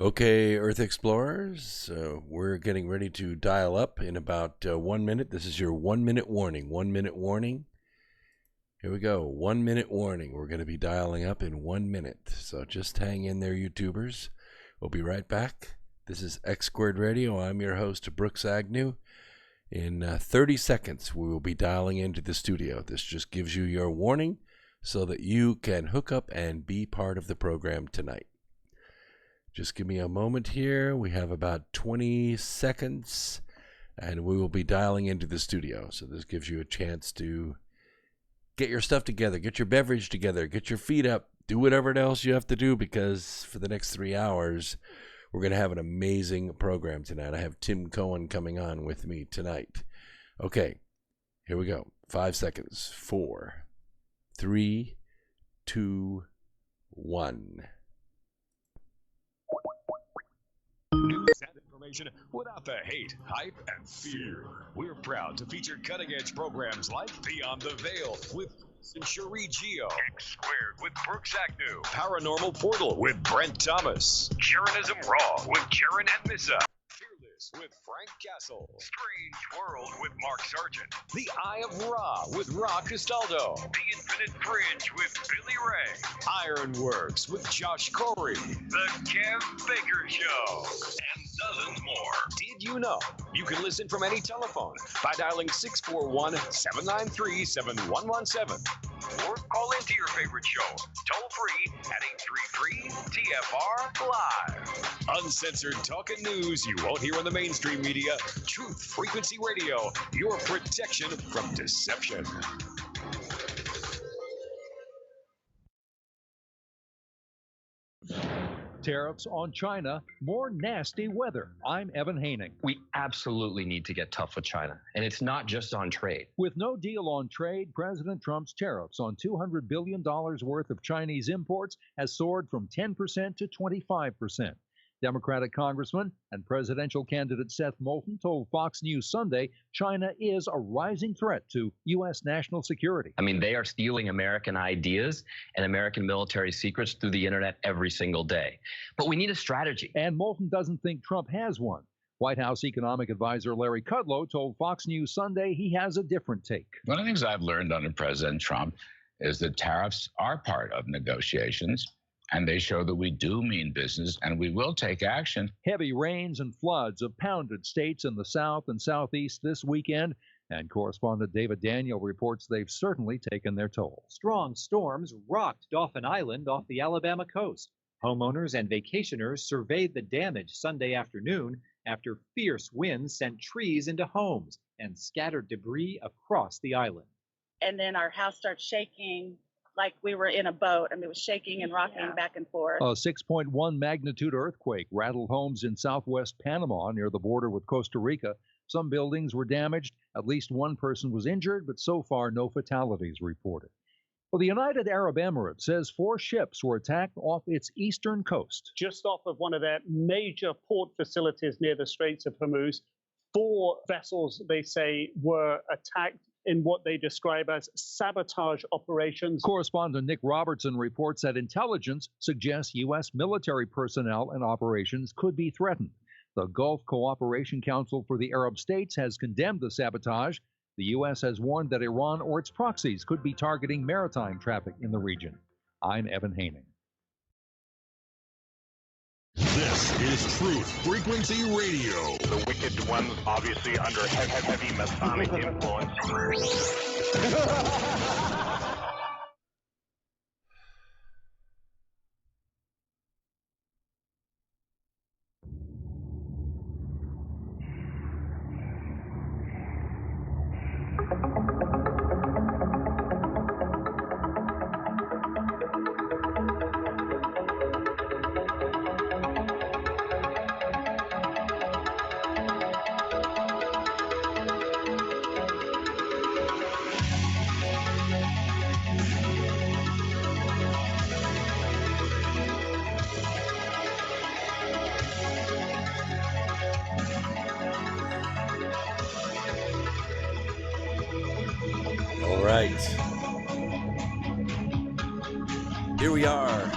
Okay, Earth Explorers, we're getting ready to dial up in about 1 minute. This is your 1 minute warning. 1 minute warning. Here we go. 1 minute warning. We're going to be dialing up in 1 minute. So just hang in there, YouTubers. We'll be right back. This is X Squared Radio. I'm your host, Brooks Agnew. In 30 seconds, we will be dialing into the studio. This just gives you your warning so that you can hook up and be part of the program tonight. Just give me a moment here. We have about 20 seconds, and we will be dialing into the studio. So this gives you a chance to get your stuff together, get your beverage together, get your feet up, do whatever else you have to do, because for the next 3 hours, we're going to have an amazing program tonight. I have Tim Cohen coming on with me tonight. Okay, here we go. 5 seconds. 4, 3, 2, 1. News and information without the hate, hype, and fear. We're proud to feature cutting-edge programs like Beyond the Veil with Cherie Geo, X Squared with Brooks Agnew, Paranormal Portal with Brent Thomas, Jaronism Raw with Jaron and Missa, Fearless with Frank Castle, Strange World with Mark Sargent, The Eye of Ra with Ra Castaldo, The Infinite Fringe with Billy Ray, Ironworks with Josh Corey, The Kev Baker Show, and dozens more. Did you know you can listen from any telephone by dialing 641-793-7117 or call into your favorite show toll free at 833-TFR-LIVE. Uncensored talk and news you won't hear on the mainstream media. Truth Frequency Radio, your protection from deception. Tariffs on China, more nasty weather. I'm Evan Haining. We absolutely need to get tough with China, and it's not just on trade. With no deal on trade, President Trump's tariffs on $200 billion worth of Chinese imports has soared from 10% to 25%. Democratic Congressman and presidential candidate Seth Moulton told Fox News Sunday China is a rising threat to U.S. national security. I mean, they are stealing American ideas and American military secrets through the internet every single day. But we need a strategy. And Moulton doesn't think Trump has one. White House economic advisor Larry Kudlow told Fox News Sunday he has a different take. One of the things I've learned under President Trump is that tariffs are part of negotiations, and they show that we do mean business, and we will take action. Heavy rains and floods have pounded states in the South and Southeast this weekend, and correspondent David Daniel reports they've certainly taken their toll. Strong storms rocked Dauphin Island off the Alabama coast. Homeowners and vacationers surveyed the damage Sunday afternoon after fierce winds sent trees into homes and scattered debris across the island. And then our house started shaking like we were in a boat. I mean, it was shaking and rocking back and forth. A 6.1 magnitude earthquake rattled homes in southwest Panama near the border with Costa Rica. Some buildings were damaged. At least one person was injured, but so far no fatalities reported. Well, the United Arab Emirates says 4 ships were attacked off its eastern coast. Just off of one of their major port facilities near the Straits of Hormuz, 4 vessels, they say, were attacked in what they describe as sabotage operations. Correspondent Nick Robertson reports that intelligence suggests U.S. military personnel and operations could be threatened. The Gulf Cooperation Council for the Arab States has condemned the sabotage. The U.S. has warned that Iran or its proxies could be targeting maritime traffic in the region. I'm Evan Haining. This is Truth Frequency Radio. The wicked ones obviously under heavy Masonic influence. All right. Here we are.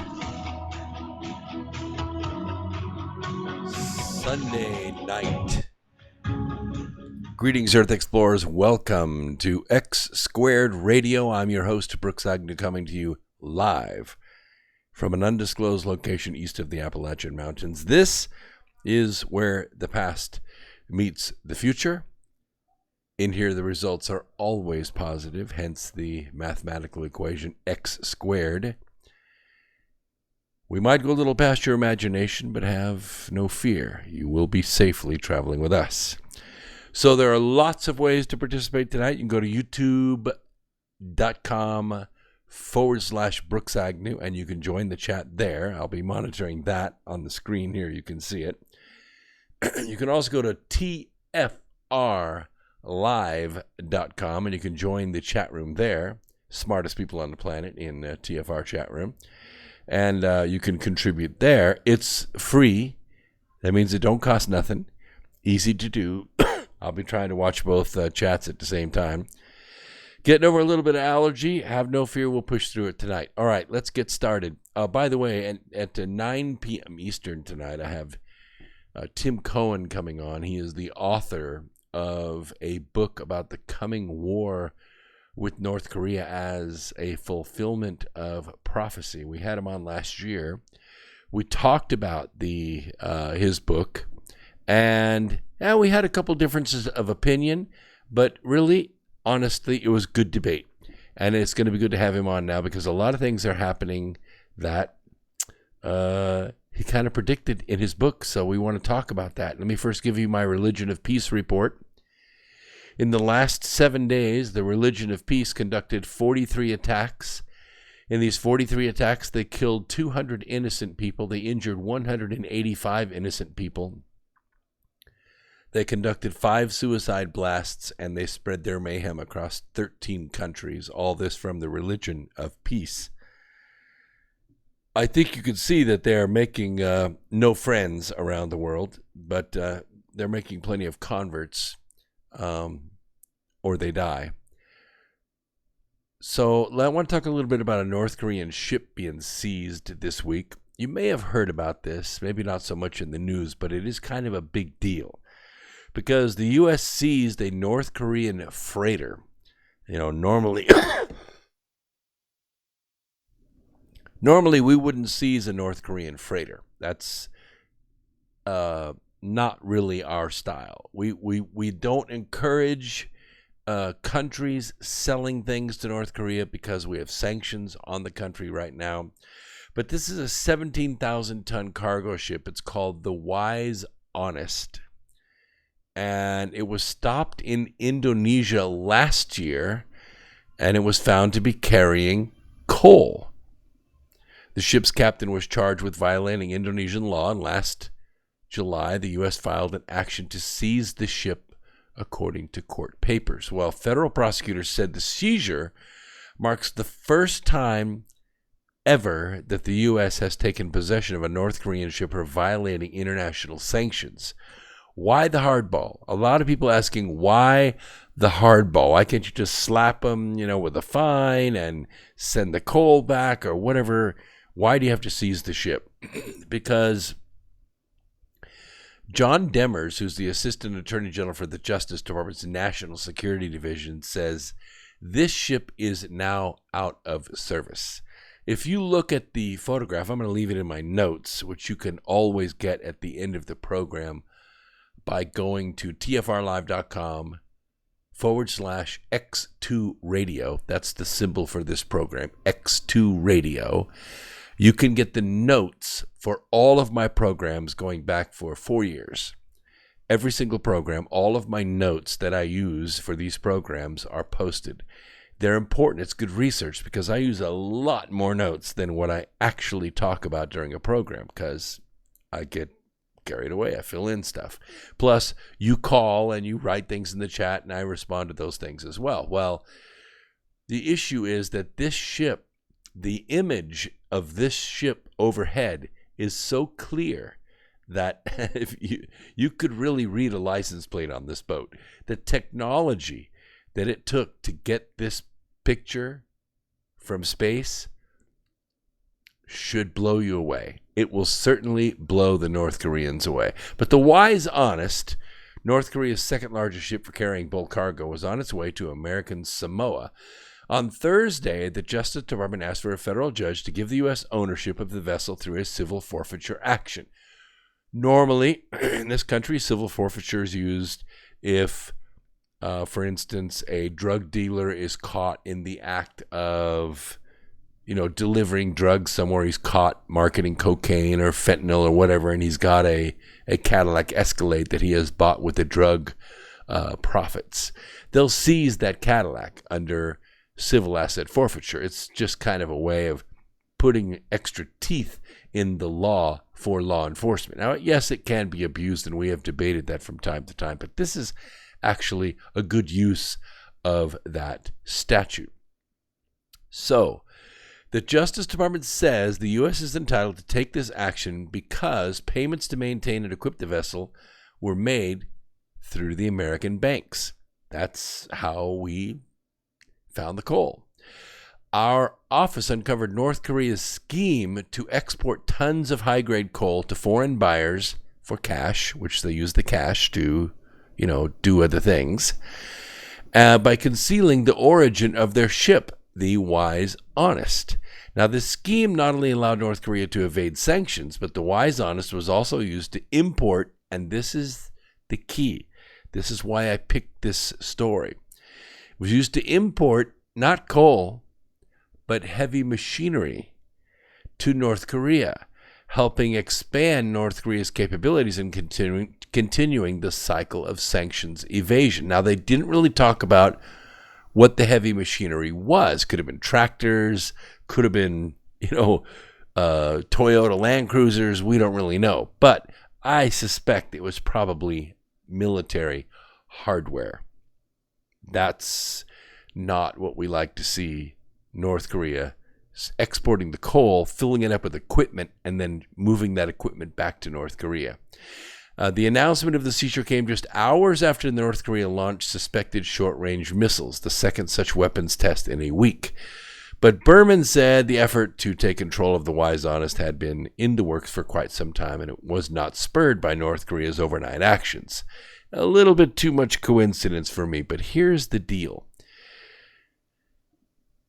Sunday night. Greetings, Earth Explorers. Welcome to X Squared Radio. I'm your host, Brooks Agnew, coming to you live from an undisclosed location east of the Appalachian Mountains. This is where the past meets the future. In here, the results are always positive, hence the mathematical equation X squared. We might go a little past your imagination, but have no fear. You will be safely traveling with us. So there are lots of ways to participate tonight. You can go to youtube.com/Brooks Agnew, and you can join the chat there. I'll be monitoring that on the screen here. You can see it. You can also go to tfrlive.com, and you can join the chat room there. Smartest people on the planet in TFR chat room. And you can contribute there. It's free. That means it don't cost nothing. Easy to do. I'll be trying to watch both chats at the same time. Getting over a little bit of allergy. Have no fear. We'll push through it tonight. All right, let's get started. By the way, at 9 p.m. Eastern tonight, I have Tim Cohen coming on. He is the author of a book about the coming war with North Korea as a fulfillment of prophecy. We had him on last year. We talked about his book, and we had a couple differences of opinion, but really, honestly, it was good debate. And it's going to be good to have him on now because a lot of things are happening that he kind of predicted in his book, so we want to talk about that. Let me first give you my Religion of Peace report. In the last 7 days, the Religion of Peace conducted 43 attacks. In these 43 attacks, they killed 200 innocent people. They injured 185 innocent people. They conducted 5 suicide blasts, and they spread their mayhem across 13 countries. All this from the Religion of Peace. I think you can see that they are making no friends around the world, but they're making plenty of converts. Or they die. So I want to talk a little bit about a North Korean ship being seized this week. You may have heard about this, maybe not so much in the news, but it is kind of a big deal because the U.S. seized a North Korean freighter. You know, normally we wouldn't seize a North Korean freighter. That's not really our style. We don't encourage countries selling things to North Korea because we have sanctions on the country right now. But this is a 17,000-ton cargo ship. It's called the Wise Honest. And it was stopped in Indonesia last year, and it was found to be carrying coal. The ship's captain was charged with violating Indonesian law, and last July, the U.S. filed an action to seize the ship according to court papers. Well, federal prosecutors said the seizure marks the first time ever that the U.S. has taken possession of a North Korean ship for violating international sanctions. Why the hardball? A lot of people asking, why the hardball? Why can't you just slap them, with a fine and send the coal back or whatever? Why do you have to seize the ship? Because John Demers, who's the Assistant Attorney General for the Justice Department's National Security Division, says this ship is now out of service. If you look at the photograph, I'm going to leave it in my notes, which you can always get at the end of the program by going to tfrlive.com/X2 Radio. That's the symbol for this program, X2 Radio. You can get the notes for all of my programs going back for 4 years. Every single program, all of my notes that I use for these programs are posted. They're important. It's good research because I use a lot more notes than what I actually talk about during a program because I get carried away. I fill in stuff. Plus, you call and you write things in the chat and I respond to those things as well. Well, the issue is that this ship, the image of this ship overhead is so clear that if you could really read a license plate on this boat. The technology that it took to get this picture from space should blow you away. It will certainly blow the North Koreans away. But the wise, honest, North Korea's second largest ship for carrying bulk cargo, was on its way to American Samoa. On Thursday, the Justice Department asked for a federal judge to give the U.S. ownership of the vessel through a civil forfeiture action. Normally, in this country, civil forfeiture is used if, for instance, a drug dealer is caught in the act of, delivering drugs somewhere. He's caught marketing cocaine or fentanyl or whatever, and he's got a Cadillac Escalade that he has bought with the drug profits. They'll seize that Cadillac under civil asset forfeiture. It's just kind of a way of putting extra teeth in the law for law enforcement. Now, yes, it can be abused, and we have debated that from time to time, but this is actually a good use of that statute. So, the Justice Department says the U.S. is entitled to take this action because payments to maintain and equip the vessel were made through the American banks. That's how we found the coal. Our office uncovered North Korea's scheme to export tons of high-grade coal to foreign buyers for cash, which they use the cash to, do other things, by concealing the origin of their ship, the Wise Honest. Now, this scheme not only allowed North Korea to evade sanctions, but the Wise Honest was also used to import, and this is the key. This is why I picked this story. It was used to import not coal, but heavy machinery to North Korea, helping expand North Korea's capabilities and continuing the cycle of sanctions evasion. Now, they didn't really talk about what the heavy machinery was. Could have been tractors, could have been, Toyota Land Cruisers. We don't really know. But I suspect it was probably military hardware. That's not what we like to see North Korea exporting the coal, filling it up with equipment, and then moving that equipment back to North Korea. The announcement of the seizure came just hours after North Korea launched suspected short-range missiles, the second such weapons test in a week. But Berman said the effort to take control of the Wise Honest had been in the works for quite some time, and it was not spurred by North Korea's overnight actions. A little bit too much coincidence for me, but here's the deal.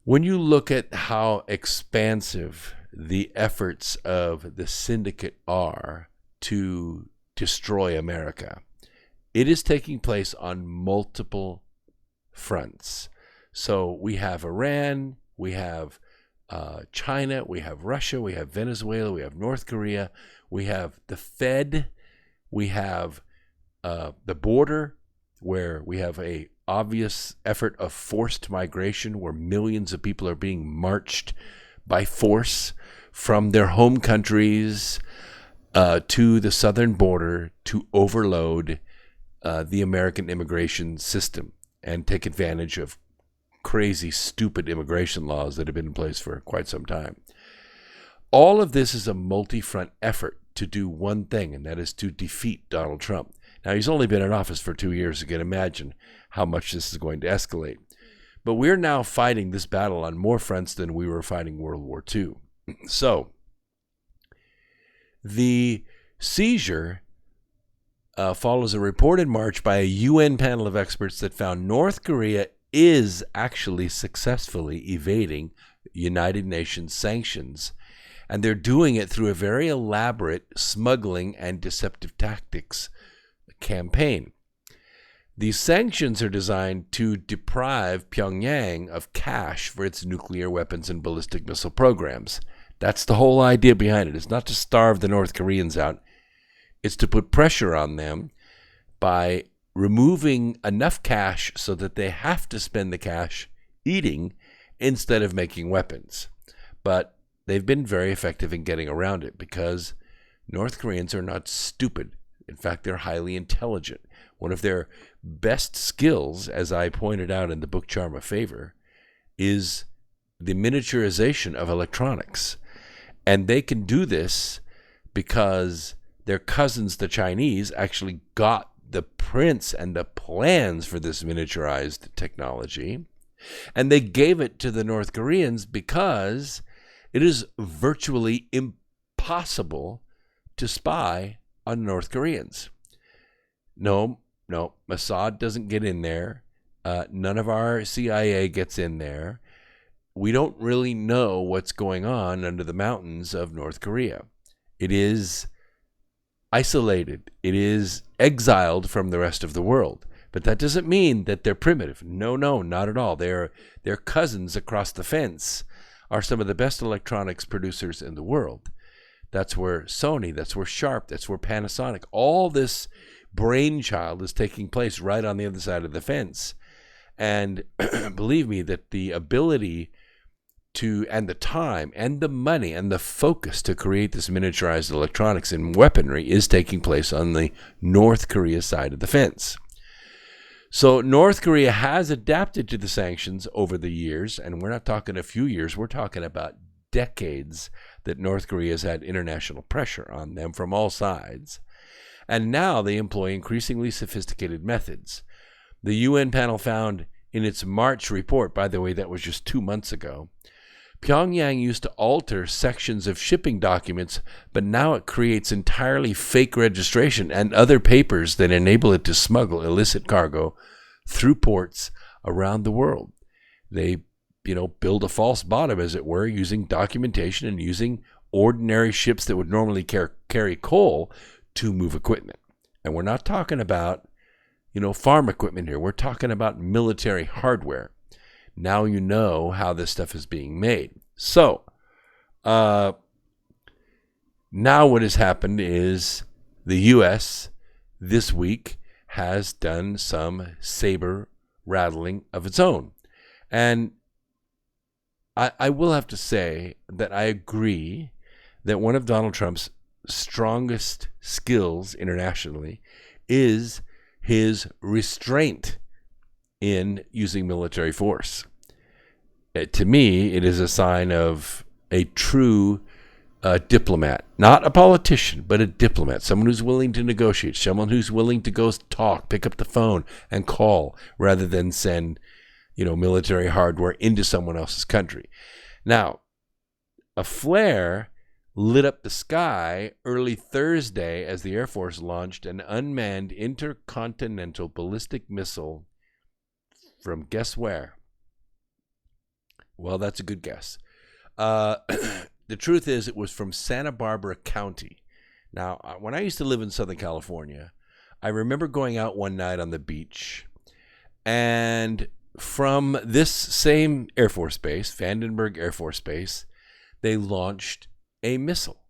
When you look at how expansive the efforts of the syndicate are to destroy America, it is taking place on multiple fronts. So we have Iran, we have China, we have Russia, we have Venezuela, we have North Korea, we have the Fed, we have the border, where we have a obvious effort of forced migration, where millions of people are being marched by force from their home countries to the southern border to overload the American immigration system and take advantage of crazy, stupid immigration laws that have been in place for quite some time. All of this is a multi-front effort to do one thing, and that is to defeat Donald Trump. Now, he's only been in office for 2 years. You can imagine how much this is going to escalate. But we're now fighting this battle on more fronts than we were fighting World War II. So, the seizure follows a report in March by a UN panel of experts that found North Korea is actually successfully evading United Nations sanctions. And they're doing it through a very elaborate smuggling and deceptive tactics campaign. These sanctions are designed to deprive Pyongyang of cash for its nuclear weapons and ballistic missile programs. That's the whole idea behind it. It's not to starve the North Koreans out. It's to put pressure on them by removing enough cash so that they have to spend the cash eating instead of making weapons. But they've been very effective in getting around it because North Koreans are not stupid. In fact, they're highly intelligent. One of their best skills, as I pointed out in the book Charm of Favor, is the miniaturization of electronics. And they can do this because their cousins, the Chinese, actually got the prints and the plans for this miniaturized technology. And they gave it to the North Koreans because It is virtually impossible to spy on North Koreans. No, Mossad doesn't get in there. None of our CIA gets in there. We don't really know what's going on under the mountains of North Korea. It is isolated. It is exiled from the rest of the world. But that doesn't mean that they're primitive. No, not at all. Their cousins across the fence are some of the best electronics producers in the world. That's where Sony, that's where Sharp, that's where Panasonic, all this brainchild is taking place right on the other side of the fence. And believe me that the ability to, and the time and the money and the focus to create this miniaturized electronics and weaponry is taking place on the North Korea side of the fence. So North Korea has adapted to the sanctions over the years, and we're not talking a few years, we're talking about decades that North Korea has had international pressure on them from all sides. And now they employ increasingly sophisticated methods. The UN panel found in its March report, by the way, that was just 2 months ago, Pyongyang used to alter sections of shipping documents, but now it creates entirely fake registration and other papers that enable it to smuggle illicit cargo through ports around the world. They, build a false bottom, as it were, using documentation and using ordinary ships that would normally carry coal to move equipment. And we're not talking about, farm equipment here. We're talking about military hardware. Now you know how this stuff is being made. So, now what has happened is the U.S. this week has done some saber rattling of its own. And I will have to say that I agree that one of Donald Trump's strongest skills internationally is his restraint in using military force. To me, it is a sign of a true diplomat, not a politician, but a diplomat, someone who's willing to negotiate, someone who's willing to go talk, pick up the phone and call rather than send, military hardware into someone else's country. Now, a flare lit up the sky early Thursday as the Air Force launched an unmanned intercontinental ballistic missile from guess where? Well, that's a good guess. The truth is it was from Santa Barbara County. Now, when I used to live in Southern California, I remember going out one night on the beach, and from this same Air Force Base, Vandenburg Air Force Base, they launched a missile.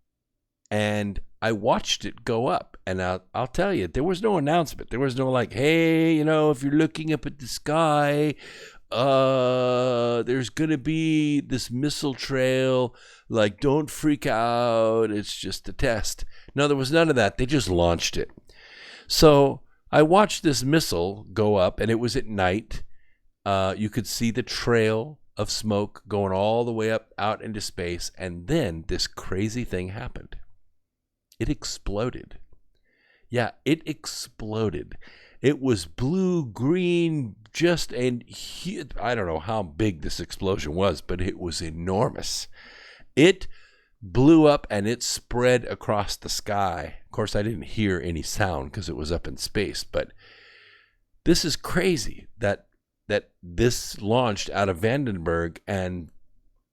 And I watched it go up. And I'll tell you, there was no announcement. There was no like, hey, if you're looking up at the sky, there's going to be this missile trail. Like, don't freak out. It's just a test. No, there was none of that. They just launched it. So I watched this missile go up, and it was at night. You could see the trail of smoke going all the way up out into space. And then this crazy thing happened. It exploded. Yeah, it exploded. It was blue, green, just a huge, I don't know how big this explosion was, but it was enormous. It blew up and it spread across the sky. Of course, I didn't hear any sound because it was up in space, but this is crazy that this launched out of Vandenburg and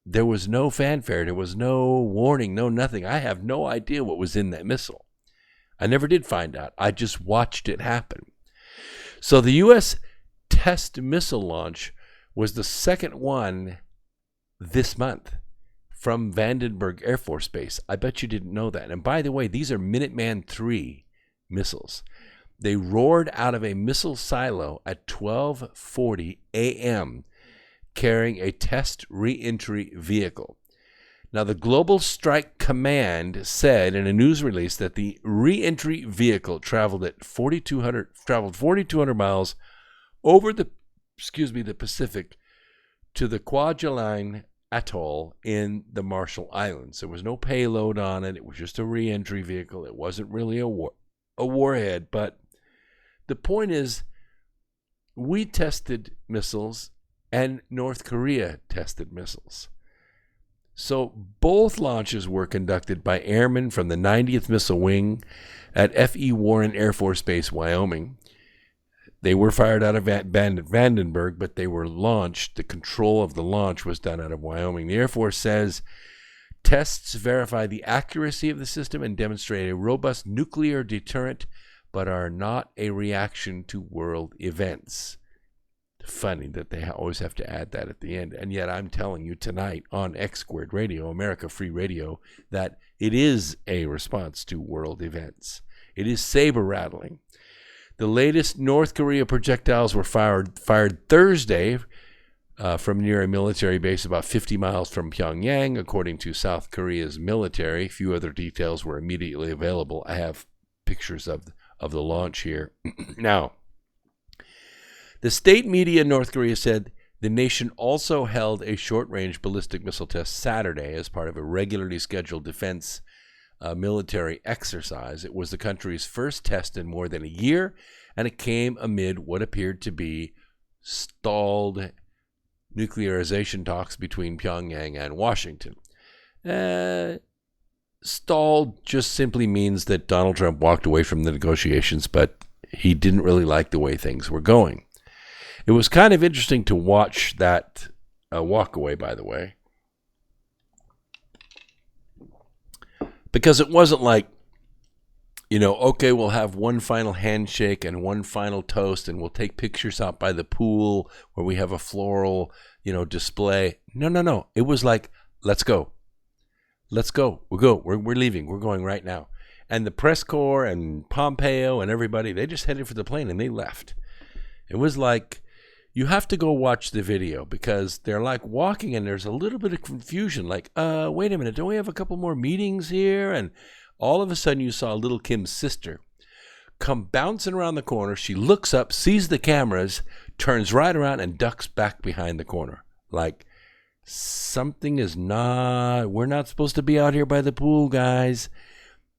there was no fanfare, there was no warning, no nothing. I have no idea what was in that missile. I never did find out. I just watched it happen. So the U.S. test missile launch was the second one this month from Vandenburg Air Force Base. I bet you didn't know that. And by the way, these are Minuteman III missiles. They roared out of a missile silo at 12:40 a.m., carrying a test re-entry vehicle. Now, the Global Strike Command said in a news release that the re-entry vehicle traveled 4,200 miles over the Pacific to the Kwajalein Atoll in the Marshall Islands. There was no payload on it. It was just a re-entry vehicle. It wasn't really a warhead. But the point is, we tested missiles and North Korea tested missiles. So both launches were conducted by airmen from the 90th Missile Wing at F.E. Warren Air Force Base, Wyoming. They were fired out of Vandenburg, but they were launched. The control of the launch was done out of Wyoming. The Air Force says tests verify the accuracy of the system and demonstrate a robust nuclear deterrent, but are not a reaction to world events. Funny that they always have to add that at the end. And yet I'm telling you tonight on X Squared Radio, America Free Radio, that it is a response to world events. It is saber rattling. The latest North Korea projectiles were fired Thursday from near a military base about 50 miles from Pyongyang, according to South Korea's military. Few other details were immediately available. I have pictures of the launch here. Now, the state media in North Korea said the nation also held a short-range ballistic missile test Saturday as part of a regularly scheduled defense military exercise. It was the country's first test in more than a year, and it came amid what appeared to be stalled nuclearization talks between Pyongyang and Washington. Stalled just simply means that Donald Trump walked away from the negotiations, but he didn't really like the way things were going. It was kind of interesting to watch that walk away, by the way, because it wasn't like, okay, we'll have one final handshake and one final toast, and we'll take pictures out by the pool where we have a floral, display. No. It was like, let's go. Let's go. We're leaving. We're going right now. And the press corps and Pompeo and everybody, they just headed for the plane and they left. It was like, you have to go watch the video because they're like walking and there's a little bit of confusion. Like, wait a minute, don't we have a couple more meetings here? And all of a sudden you saw little Kim's sister come bouncing around the corner. She looks up, sees the cameras, turns right around and ducks back behind the corner. Like, something is we're not supposed to be out here by the pool, guys.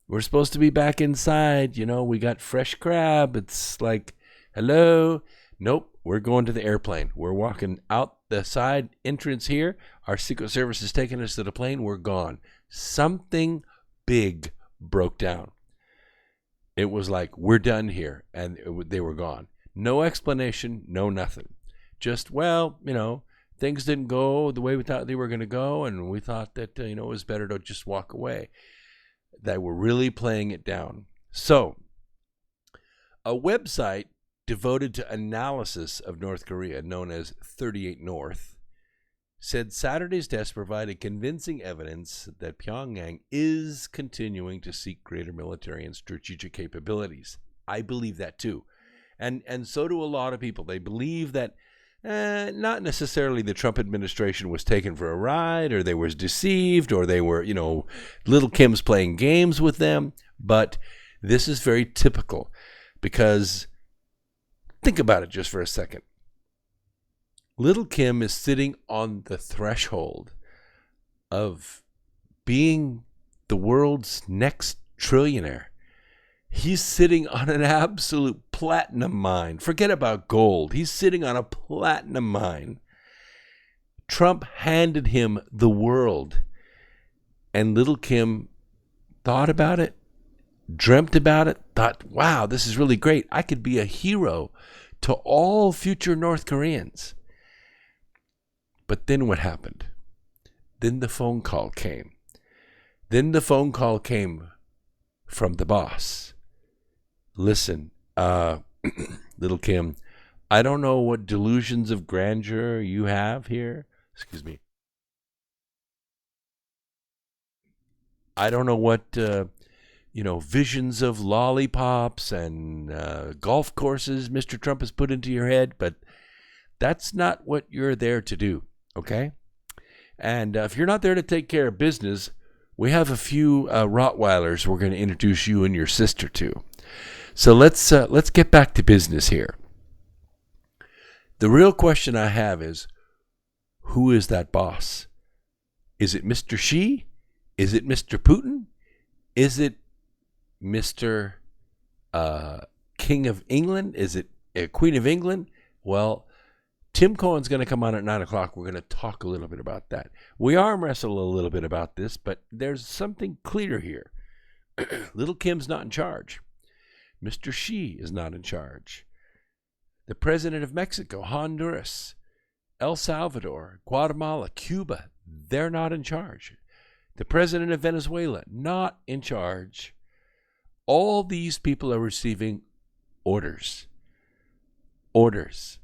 We're supposed to be back inside. We got fresh crab. It's like, hello. Nope. We're going to the airplane. We're walking out the side entrance here. Our Secret Service is taking us to the plane. We're gone. Something big broke down. It was like, we're done here. And they were gone. No explanation, no nothing. Just, things didn't go the way we thought they were going to go. And we thought that, it was better to just walk away. They were really playing it down. So, a website devoted to analysis of North Korea, known as 38 North, said Saturday's test provided convincing evidence that Pyongyang is continuing to seek greater military and strategic capabilities. I believe that too. And so do a lot of people. They believe that not necessarily the Trump administration was taken for a ride, or they was deceived, or they were, little Kim's playing games with them. But this is very typical because think about it just for a second. Little Kim is sitting on the threshold of being the world's next trillionaire. He's sitting on an absolute platinum mine. Forget about gold. He's sitting on a platinum mine. Trump handed him the world. And little Kim thought about it, dreamt about it, thought, wow, this is really great. I could be a hero to all future North Koreans. But then what happened? Then the phone call came. Then the phone call came from the boss. Listen, little Kim, I don't know what delusions of grandeur you have here. Excuse me. I don't know what, visions of lollipops and golf courses Mr. Trump has put into your head, but that's not what you're there to do, okay? And if you're not there to take care of business, we have a few Rottweilers we're going to introduce you and your sister to. So let's get back to business here. The real question I have is, who is that boss? Is it Mr. Xi? Is it Mr. Putin? Is it Mr. King of England? Is it Queen of England? Well, Tim Cohen's going to come on at 9 o'clock. We're going to talk a little bit about that. We arm wrestle a little bit about this, but there's something clear here. Little Kim's not in charge. Mr. Xi is not in charge. The president of Mexico, Honduras, El Salvador, Guatemala, Cuba, they're not in charge. The president of Venezuela, not in charge. All these people are receiving orders. Orders.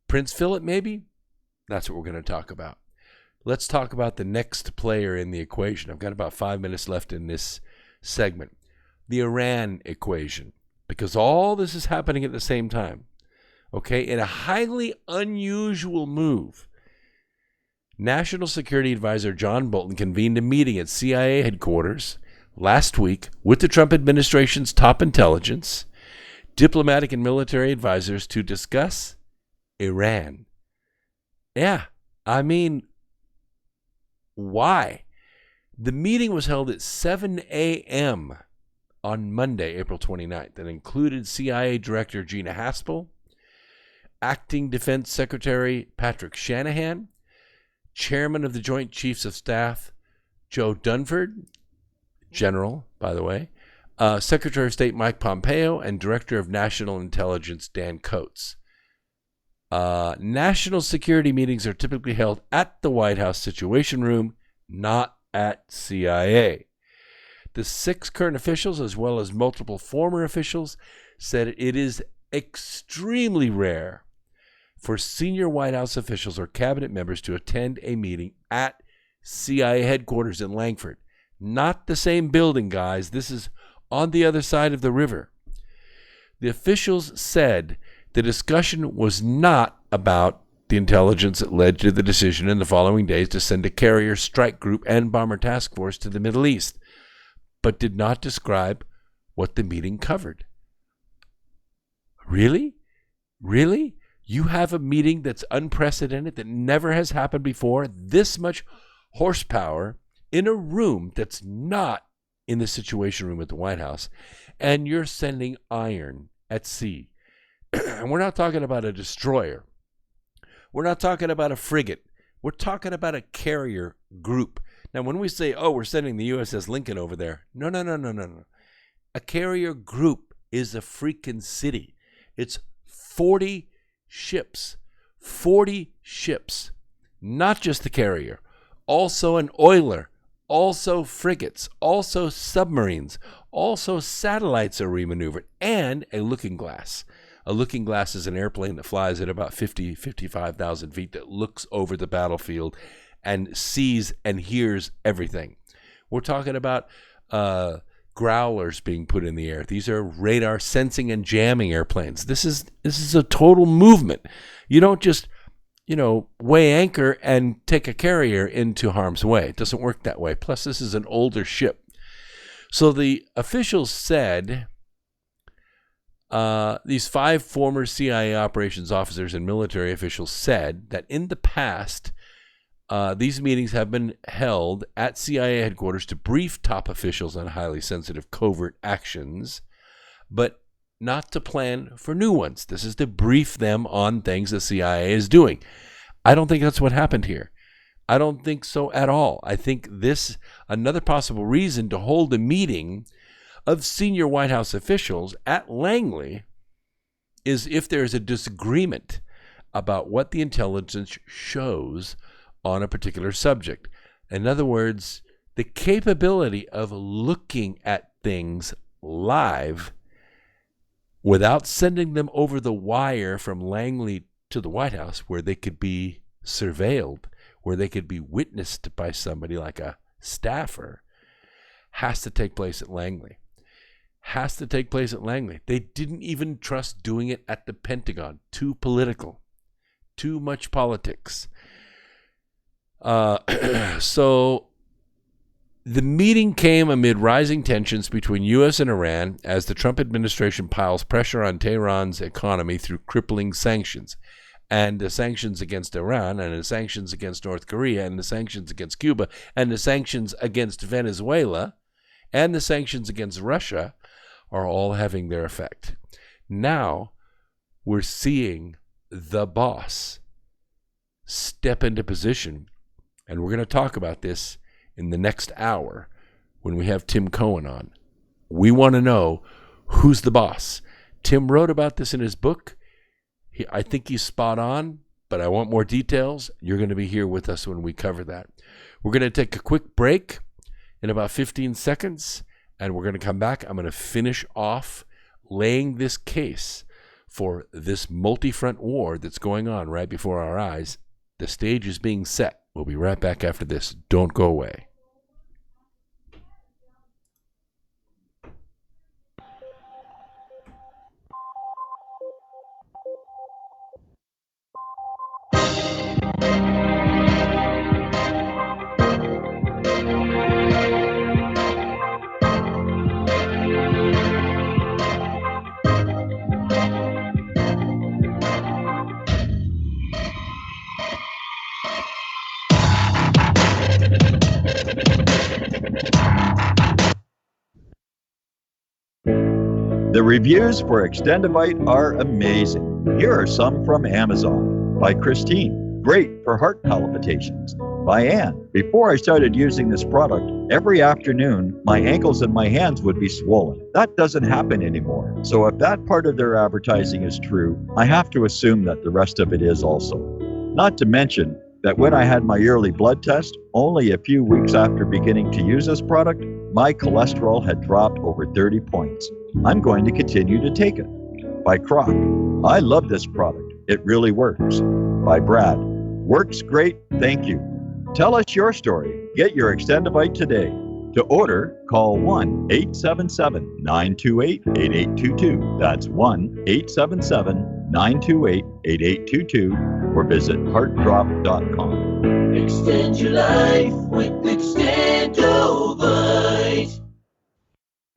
Prince Philip, maybe? That's what we're going to talk about. Let's talk about the next player in the equation. I've got about 5 minutes left in this segment. The Iran equation. Because all this is happening at the same time. Okay? In a highly unusual move, National Security Advisor John Bolton convened a meeting at CIA headquarters last week with the Trump administration's top intelligence, diplomatic and military advisors to discuss Iran. Yeah, I mean, why? The meeting was held at 7 a.m. on Monday, April 29th, and included CIA Director Gina Haspel, Acting Defense Secretary Patrick Shanahan, Chairman of the Joint Chiefs of Staff Joe Dunford, General, by the way, Secretary of State Mike Pompeo, and Director of National Intelligence Dan Coates. National security meetings are typically held at the White House Situation Room, not at CIA. The 6 current officials, as well as multiple former officials, said it is extremely rare for senior White House officials or cabinet members to attend a meeting at CIA headquarters in Langford. Not the same building, guys. This is on the other side of the river. The officials said the discussion was not about the intelligence that led to the decision in the following days to send a carrier strike group and bomber task force to the Middle East, but did not describe what the meeting covered. Really? Really? You have a meeting that's unprecedented, that never has happened before, this much horsepower in a room that's not in the Situation Room at the White House, and you're sending iron at sea. And we're not talking about a destroyer. We're not talking about a frigate. We're talking about a carrier group. Now, when we say, oh, we're sending the USS Lincoln over there, no. A carrier group is a freaking city. It's 40 ships. 40 ships. Not just the carrier. Also an oiler. Also frigates. Also submarines. Also satellites are remaneuvered. And a looking glass. A looking glass is an airplane that flies at about 55,000 feet that looks over the battlefield and sees and hears everything. We're talking about growlers being put in the air. These are radar sensing and jamming airplanes. This is a total movement. You don't just, weigh anchor and take a carrier into harm's way. It doesn't work that way. Plus, this is an older ship. So the officials said, these 5 former CIA operations officers and military officials said that in the past, these meetings have been held at CIA headquarters to brief top officials on highly sensitive covert actions, but not to plan for new ones. This is to brief them on things the CIA is doing. I don't think that's what happened here. I don't think so at all. I think this, another possible reason to hold a meeting of senior White House officials at Langley is if there's a disagreement about what the intelligence shows on a particular subject. In other words, the capability of looking at things live without sending them over the wire from Langley to the White House where they could be surveilled, where they could be witnessed by somebody like a staffer, has to take place at Langley. Has to take place at Langley. They didn't even trust doing it at the Pentagon. Too political. Too much politics. So the meeting came amid rising tensions between U.S. and Iran as the Trump administration piles pressure on Tehran's economy through crippling sanctions. And the sanctions against Iran, and the sanctions against North Korea, and the sanctions against Cuba, and the sanctions against Venezuela, and the sanctions against Russia are all having their effect. Now we're seeing the boss step into position? And we're going to talk about this in the next hour when we have Tim Cohen on. We want to know who's the boss. Tim wrote about this in his book. I think he's spot on, but I want more details. You're going to be here with us when we cover that. We're going to take a quick break in about 15 seconds, and we're going to come back. I'm going to finish off laying this case for this multi-front war that's going on right before our eyes. The stage is being set. We'll be right back after this. Don't go away. The reviews for Extendivite are amazing. Here are some from Amazon. By Christine, great for heart palpitations. By Anne, before I started using this product, every afternoon my ankles and my hands would be swollen. That doesn't happen anymore. So if that part of their advertising is true, I have to assume that the rest of it is also. Not to mention that when I had my yearly blood test, only a few weeks after beginning to use this product, my cholesterol had dropped over 30 points. I'm going to continue to take it. By Croc, I love this product. It really works. By Brad, works great, thank you. Tell us your story. Get your Extendivite today. To order, call 1-877-928-8822. That's 1-877-928-8822 or visit heartdrop.com. Extend your life with Extendivite.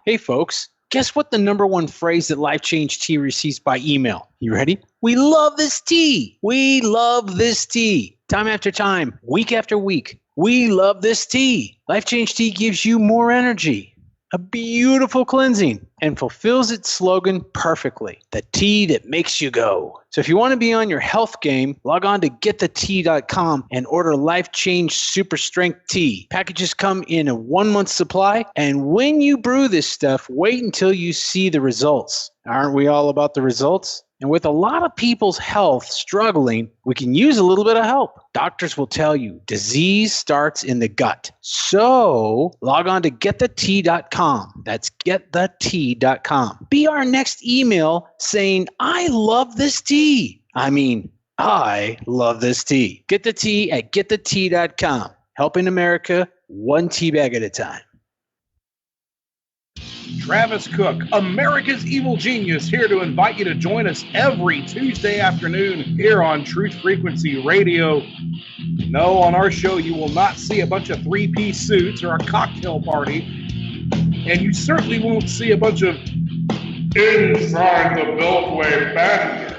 Hey folks, guess what the number one phrase that Life Change Tea receives by email? You ready? We love this tea. We love this tea. Time after time, week after week, we love this tea. Life Change Tea gives you more energy, a beautiful cleansing, and fulfills its slogan perfectly. The tea that makes you go. So if you want to be on your health game, log on to getthetea.com and order Life Change Super Strength Tea. Packages come in a 1-month supply, and when you brew this stuff, wait until you see the results. Aren't we all about the results? And with a lot of people's health struggling, we can use a little bit of help. Doctors will tell you disease starts in the gut. So log on to getthetea.com. That's getthetea.com. Be our next email saying, I love this tea. I love this tea. Get the tea at getthetea.com. Helping America one tea bag at a time. Travis Cook, America's Evil Genius, here to invite you to join us every Tuesday afternoon here on Truth Frequency Radio. No, on our show, you will not see a bunch of three-piece suits or a cocktail party, and you certainly won't see a bunch of inside the Beltway banter.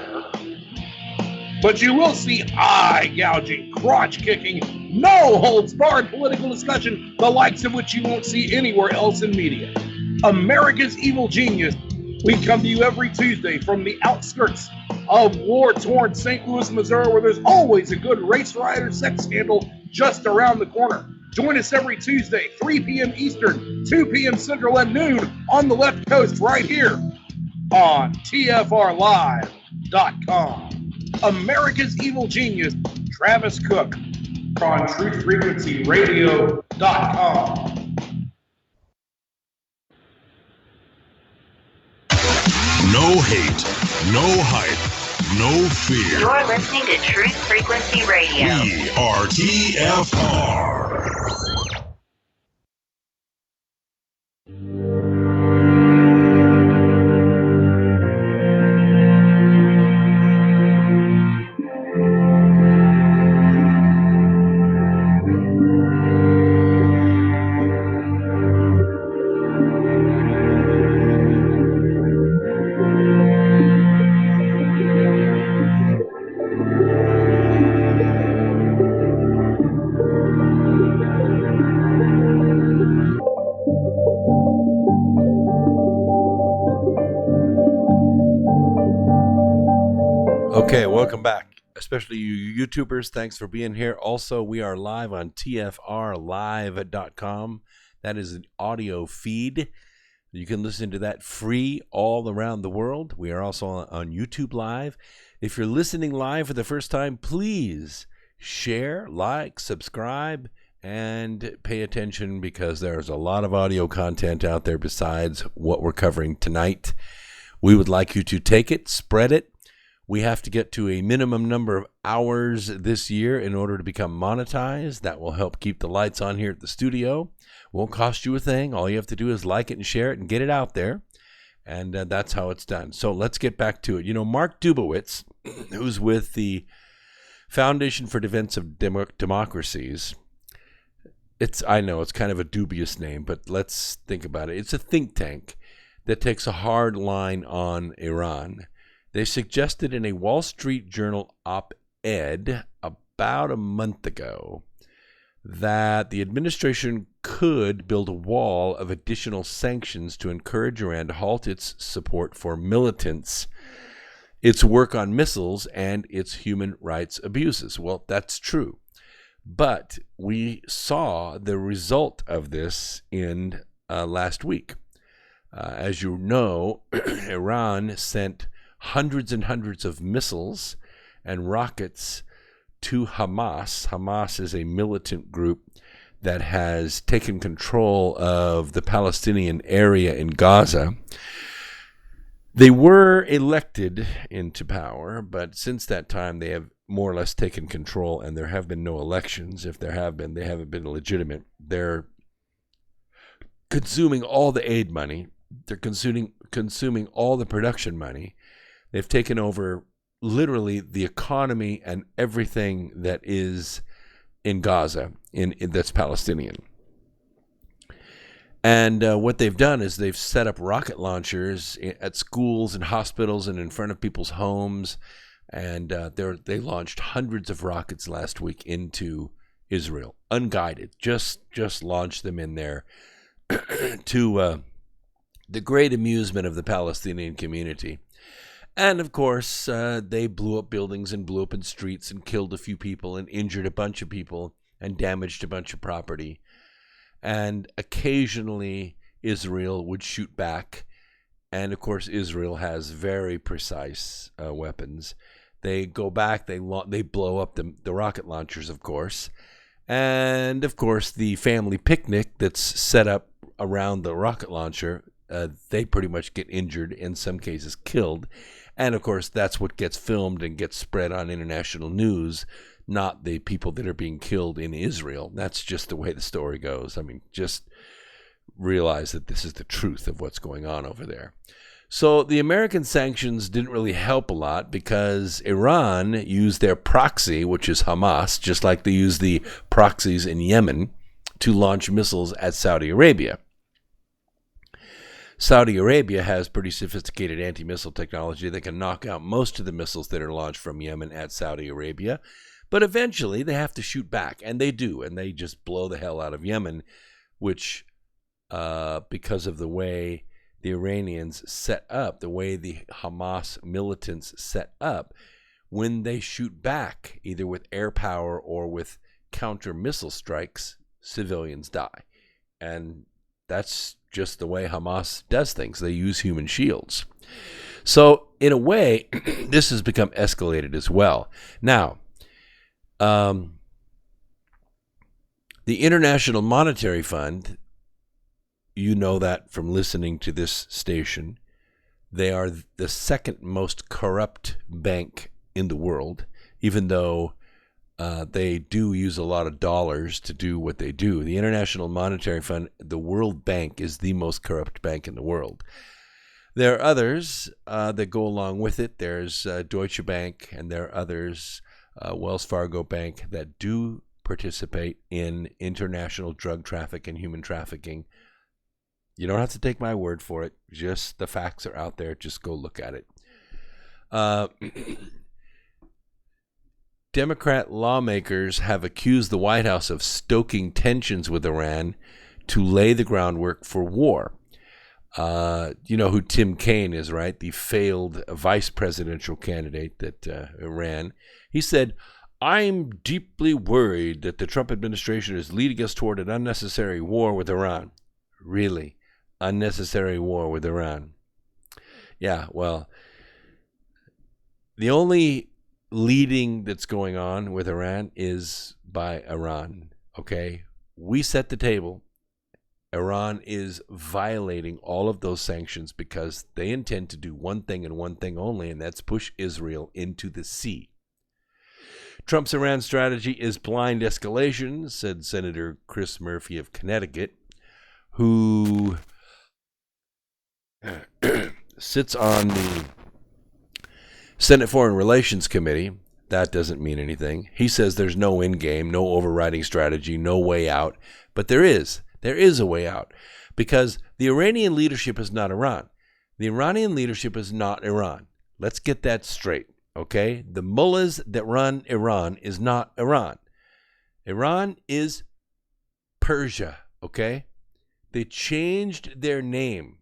But you will see eye-gouging, crotch-kicking, no-holds-barred political discussion, the likes of which you won't see anywhere else in media. America's Evil Genius. We come to you every Tuesday from the outskirts of war-torn St. Louis, Missouri, where there's always a good race rider sex scandal just around the corner. Join us every Tuesday, 3 p.m. Eastern, 2 p.m. Central, and noon on the left coast right here on TFRLive.com. America's Evil Genius, Travis Cook, on TruthFrequencyRadio.com. No hate, no hype, no fear. You're listening to Truth Frequency Radio. We are TFR. Okay, welcome back. Especially you YouTubers, thanks for being here. Also, we are live on tfrlive.com. That is an audio feed. You can listen to that free all around the world. We are also on YouTube Live. If you're listening live for the first time, please share, like, subscribe, and pay attention because there's a lot of audio content out there besides what we're covering tonight. We would like you to take it, spread it. We have to get to a minimum number of hours this year in order to become monetized. That will help keep the lights on here at the studio. Won't cost you a thing. All you have to do is like it and share it and get it out there. And that's how it's done. So let's get back to it. You know, Mark Dubowitz, who's with the Foundation for Defense of Democracies, I know it's kind of a dubious name, but let's think about it. It's a think tank that takes a hard line on Iran. They suggested in a Wall Street Journal op-ed about a month ago that the administration could build a wall of additional sanctions to encourage Iran to halt its support for militants, its work on missiles, and its human rights abuses. Well, that's true. But we saw the result of this in last week. As you know, Iran sent hundreds and hundreds of missiles and rockets to Hamas. Hamas is a militant group that has taken control of the Palestinian area in Gaza. They were elected into power, but since that time they have more or less taken control, and there have been no elections. If there have been, they haven't been legitimate. They're consuming all the aid money. They're consuming all the production money. They've taken over literally the economy and everything that is in Gaza, that's Palestinian. And what they've done is they've set up rocket launchers at schools and hospitals and in front of people's homes. And they launched hundreds of rockets last week into Israel, unguided. Just launched them in there to the great amusement of the Palestinian community. And, of course, they blew up buildings and blew up in streets and killed a few people and injured a bunch of people and damaged a bunch of property. And occasionally Israel would shoot back. And, of course, Israel has very precise weapons. They go back, they blow up the rocket launchers, of course. And, of course, the family picnic that's set up around the rocket launcher, they pretty much get injured, in some cases killed. And, of course, that's what gets filmed and gets spread on international news, not the people that are being killed in Israel. That's just the way the story goes. I mean, just realize that this is the truth of what's going on over there. So the American sanctions didn't really help a lot because Iran used their proxy, which is Hamas, just like they use the proxies in Yemen, to launch missiles at Saudi Arabia. Saudi Arabia has pretty sophisticated anti-missile technology that can knock out most of the missiles that are launched from Yemen at Saudi Arabia. But eventually they have to shoot back, and they do, and they just blow the hell out of Yemen, which, because of the way the Iranians set up, the way the Hamas militants set up, when they shoot back, either with air power or with counter-missile strikes, civilians die. And that's just the way Hamas does things. They use human shields. So, in a way, this has become escalated as well. Now, the International Monetary Fund, you know that from listening to this station, they are the second most corrupt bank in the world, even though they do use a lot of dollars to do what they do. The International Monetary Fund, the World Bank, is the most corrupt bank in the world. There are others that go along with it. There's Deutsche Bank, and there are others, Wells Fargo Bank, that do participate in international drug traffic and human trafficking. You don't have to take my word for it. Just the facts are out there. Just go look at it. Democrat lawmakers have accused the White House of stoking tensions with Iran to lay the groundwork for war. You know who Tim Kaine is, right? The failed vice presidential candidate that ran. He said, "I'm deeply worried that the Trump administration is leading us toward an unnecessary war with Iran." Really? Unnecessary war with Iran? Yeah, well, the only leading that's going on with Iran is by Iran, okay? We set the table. Iran is violating all of those sanctions because they intend to do one thing and one thing only, and that's push Israel into the sea. Trump's Iran strategy is blind escalation, said Senator Chris Murphy of Connecticut, who sits on the Senate Foreign Relations Committee. That doesn't mean anything. He says there's no end game, no overriding strategy, no way out. But there is. There is a way out, because the Iranian leadership is not Iran. The Iranian leadership is not Iran. Let's get that straight, okay? The mullahs that run Iran is not Iran. Iran is Persia, okay? They changed their name.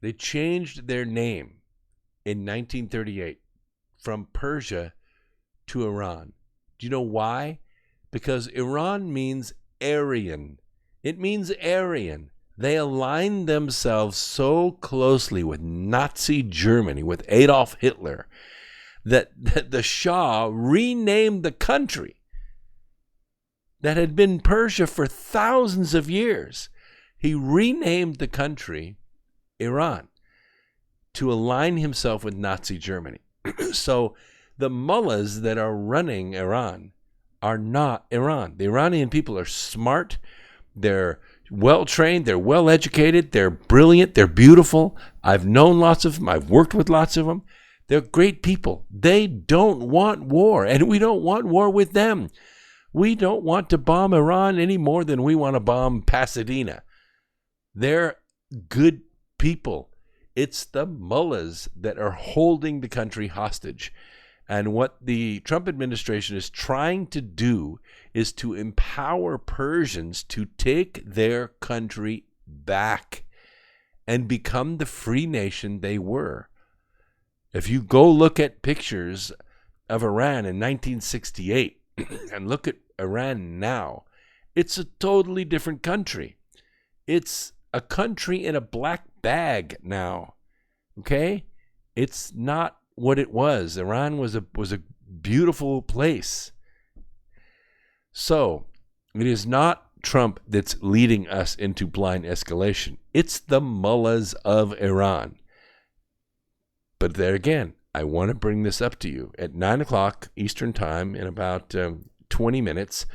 They changed their name in 1938 from Persia to Iran. Do you know why? Because Iran means Aryan. It means Aryan. They aligned themselves so closely with Nazi Germany, with Adolf Hitler, that the Shah renamed the country that had been Persia for thousands of years. He renamed the country Iran to align himself with Nazi Germany. So the mullahs that are running Iran are not Iran. The Iranian people are smart. They're well-trained. They're well-educated. They're brilliant. They're beautiful. I've known lots of them. I've worked with lots of them. They're great people. They don't want war, and we don't want war with them. We don't want to bomb Iran any more than we want to bomb Pasadena. They're good people. It's the mullahs that are holding the country hostage. And what the Trump administration is trying to do is to empower Persians to take their country back and become the free nation they were. If you go look at pictures of Iran in 1968 and look at Iran now, it's a totally different country. It's a country in a black bag now, okay? It's not what it was. Iran was a beautiful place. So it is not Trump that's leading us into blind escalation. It's the mullahs of Iran. But there again, I want to bring this up to you. At 9 o'clock Eastern Time, in about 20 minutes,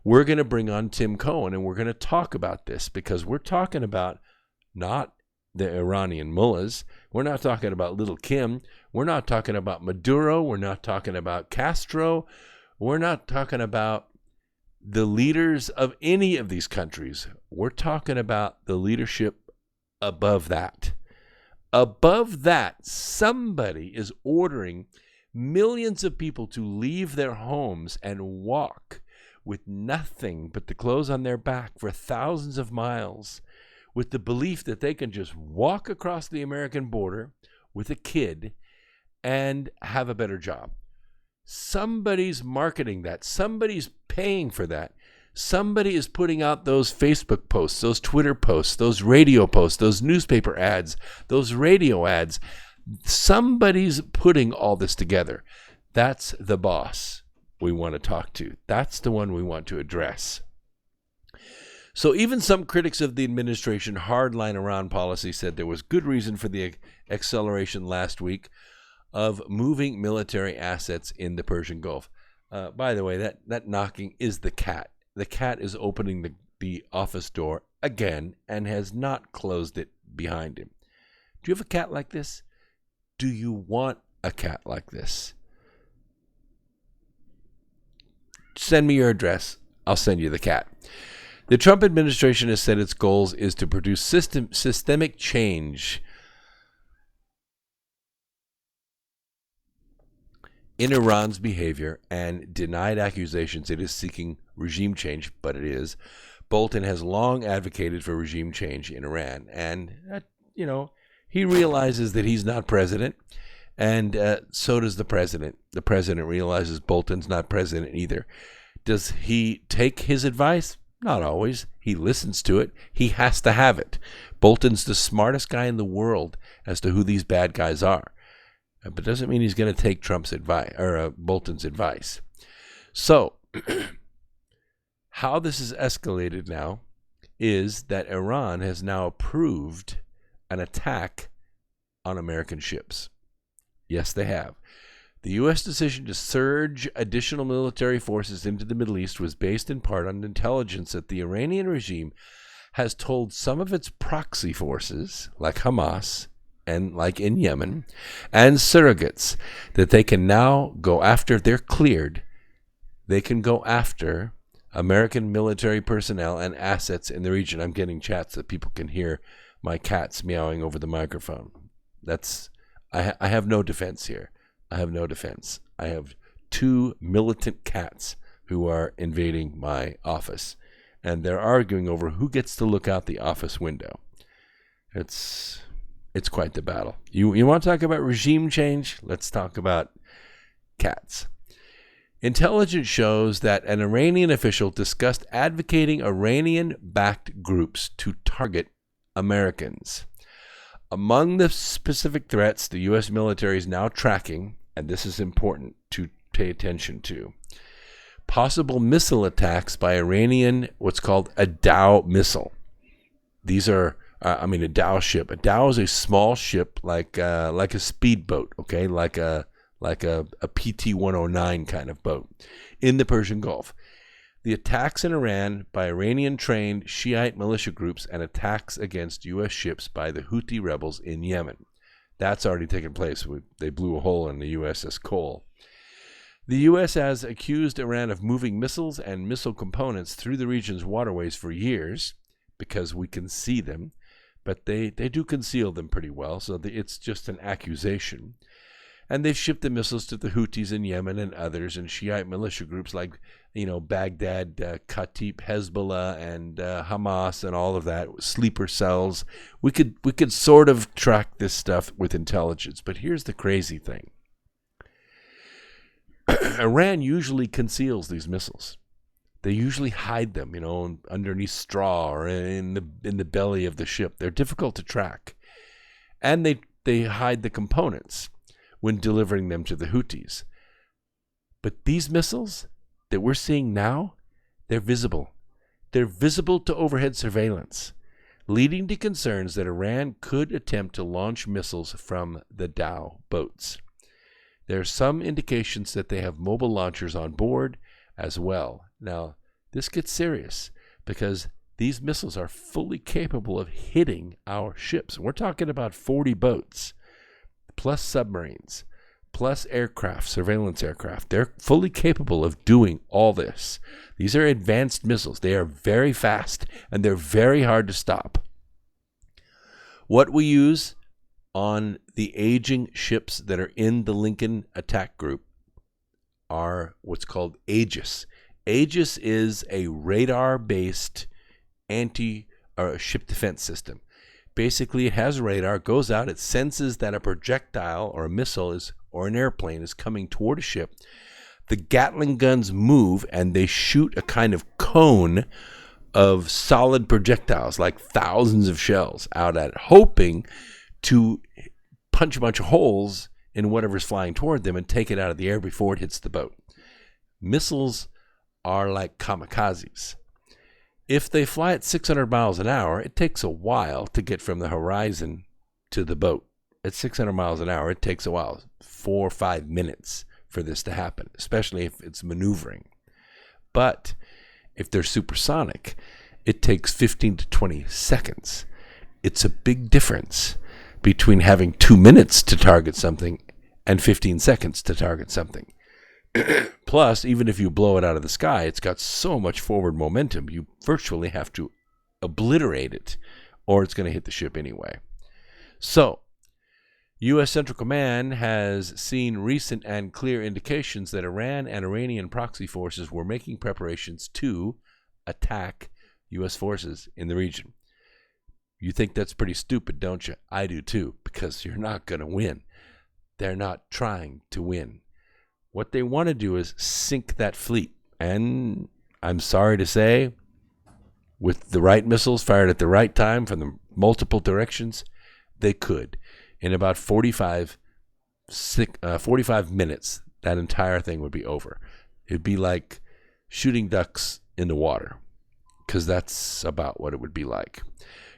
we're going to bring on Tim Cohen, and we're going to talk about this, because we're talking about not the Iranian mullahs. We're not talking about Little Kim. We're not talking about Maduro. We're not talking about Castro. We're not talking about the leaders of any of these countries. We're talking about the leadership above that. Above that, somebody is ordering millions of people to leave their homes and walk with nothing but the clothes on their back for thousands of miles, with the belief that they can just walk across the American border with a kid and have a better job. Somebody's marketing that. Somebody's paying for that. Somebody is putting out those Facebook posts, those Twitter posts, those radio posts, those newspaper ads, those radio ads. Somebody's putting all this together. That's the boss we want to talk to. That's the one we want to address. So even some critics of the administration hardline Iran policy said there was good reason for the acceleration last week of moving military assets in the Persian Gulf. By the way, that knocking is the cat. The cat is opening the office door again and has not closed it behind him. Do you have a cat like this? Do you want a cat like this? Send me your address. I'll send you the cat. The Trump administration has said its goals is to produce systemic change in Iran's behavior and denied accusations it is seeking regime change, but it is Bolton has long advocated for regime change in Iran. And, he realizes that he's not president. And so does the president. The president realizes Bolton's not president either. Does he take his advice? Not always. He listens to it. He has to have it. Bolton's the smartest guy in the world as to who these bad guys are. But doesn't mean he's going to take Trump's advice or Bolton's advice. So, how this is escalated now is that Iran has now approved an attack on American ships. Yes, they have. The U.S. decision to surge additional military forces into the Middle East was based in part on intelligence that the Iranian regime has told some of its proxy forces, like Hamas and like in Yemen, and surrogates, that they can now go after, they're cleared, they can go after American military personnel and assets in the region. I'm getting chats that people can hear my cats meowing over the microphone. I have no defense here. I have no defense. I have two militant cats who are invading my office, and they're arguing over who gets to look out the office window. It's quite the battle. You want to talk about regime change? Let's talk about cats. Intelligence shows that an Iranian official discussed advocating Iranian-backed groups to target Americans. Among the specific threats the U.S. military is now tracking, and this is important to pay attention to, possible missile attacks by Iranian, what's called a Dow missile. These are, a Dow ship. A Dow is a small ship like a speedboat, okay, like a PT-109 kind of boat in the Persian Gulf. The attacks in Iran by Iranian-trained Shiite militia groups and attacks against U.S. ships by the Houthi rebels in Yemen. That's already taken place. They blew a hole in the USS Cole. The U.S. has accused Iran of moving missiles and missile components through the region's waterways for years because we can see them, but they do conceal them pretty well, so it's just an accusation. And they've shipped the missiles to the Houthis in Yemen and others, and Shiite militia groups like, Baghdad, Khatib, Hezbollah, and Hamas, and all of that, sleeper cells. We could sort of track this stuff with intelligence, but here's the crazy thing. Iran usually conceals these missiles. They usually hide them, underneath straw or in the belly of the ship. They're difficult to track, and they hide the components when delivering them to the Houthis. But these missiles that we're seeing now, they're visible. They're visible to overhead surveillance, leading to concerns that Iran could attempt to launch missiles from the Dow boats. There are some indications that they have mobile launchers on board as well. Now, this gets serious because these missiles are fully capable of hitting our ships. We're talking about 40 boats, plus submarines, plus aircraft, surveillance aircraft. They're fully capable of doing all this. These are advanced missiles. They are very fast, and they're very hard to stop. What we use on the aging ships that are in the Lincoln attack group are what's called Aegis. Aegis is a radar-based ship defense system. Basically, it has radar, goes out, it senses that a projectile or a missile or an airplane is coming toward a ship. The Gatling guns move and they shoot a kind of cone of solid projectiles, like thousands of shells out at it, hoping to punch a bunch of holes in whatever's flying toward them and take it out of the air before it hits the boat. Missiles are like kamikazes. If they fly at 600 miles an hour, it takes a while to get from the horizon to the boat. At 600 miles an hour, it takes a while, 4 or 5 minutes for this to happen, especially if it's maneuvering. But if they're supersonic, it takes 15 to 20 seconds. It's a big difference between having 2 minutes to target something and 15 seconds to target something. Plus, even if you blow it out of the sky, it's got so much forward momentum, you virtually have to obliterate it, or it's going to hit the ship anyway. So, U.S. Central Command has seen recent and clear indications that Iran and Iranian proxy forces were making preparations to attack U.S. forces in the region. You think that's pretty stupid, don't you? I do too, because you're not going to win. They're not trying to win. What they want to do is sink that fleet. And I'm sorry to say, with the right missiles fired at the right time from the multiple directions, they could. In about 45 minutes, that entire thing would be over. It'd be like shooting ducks in the water, because that's about what it would be like.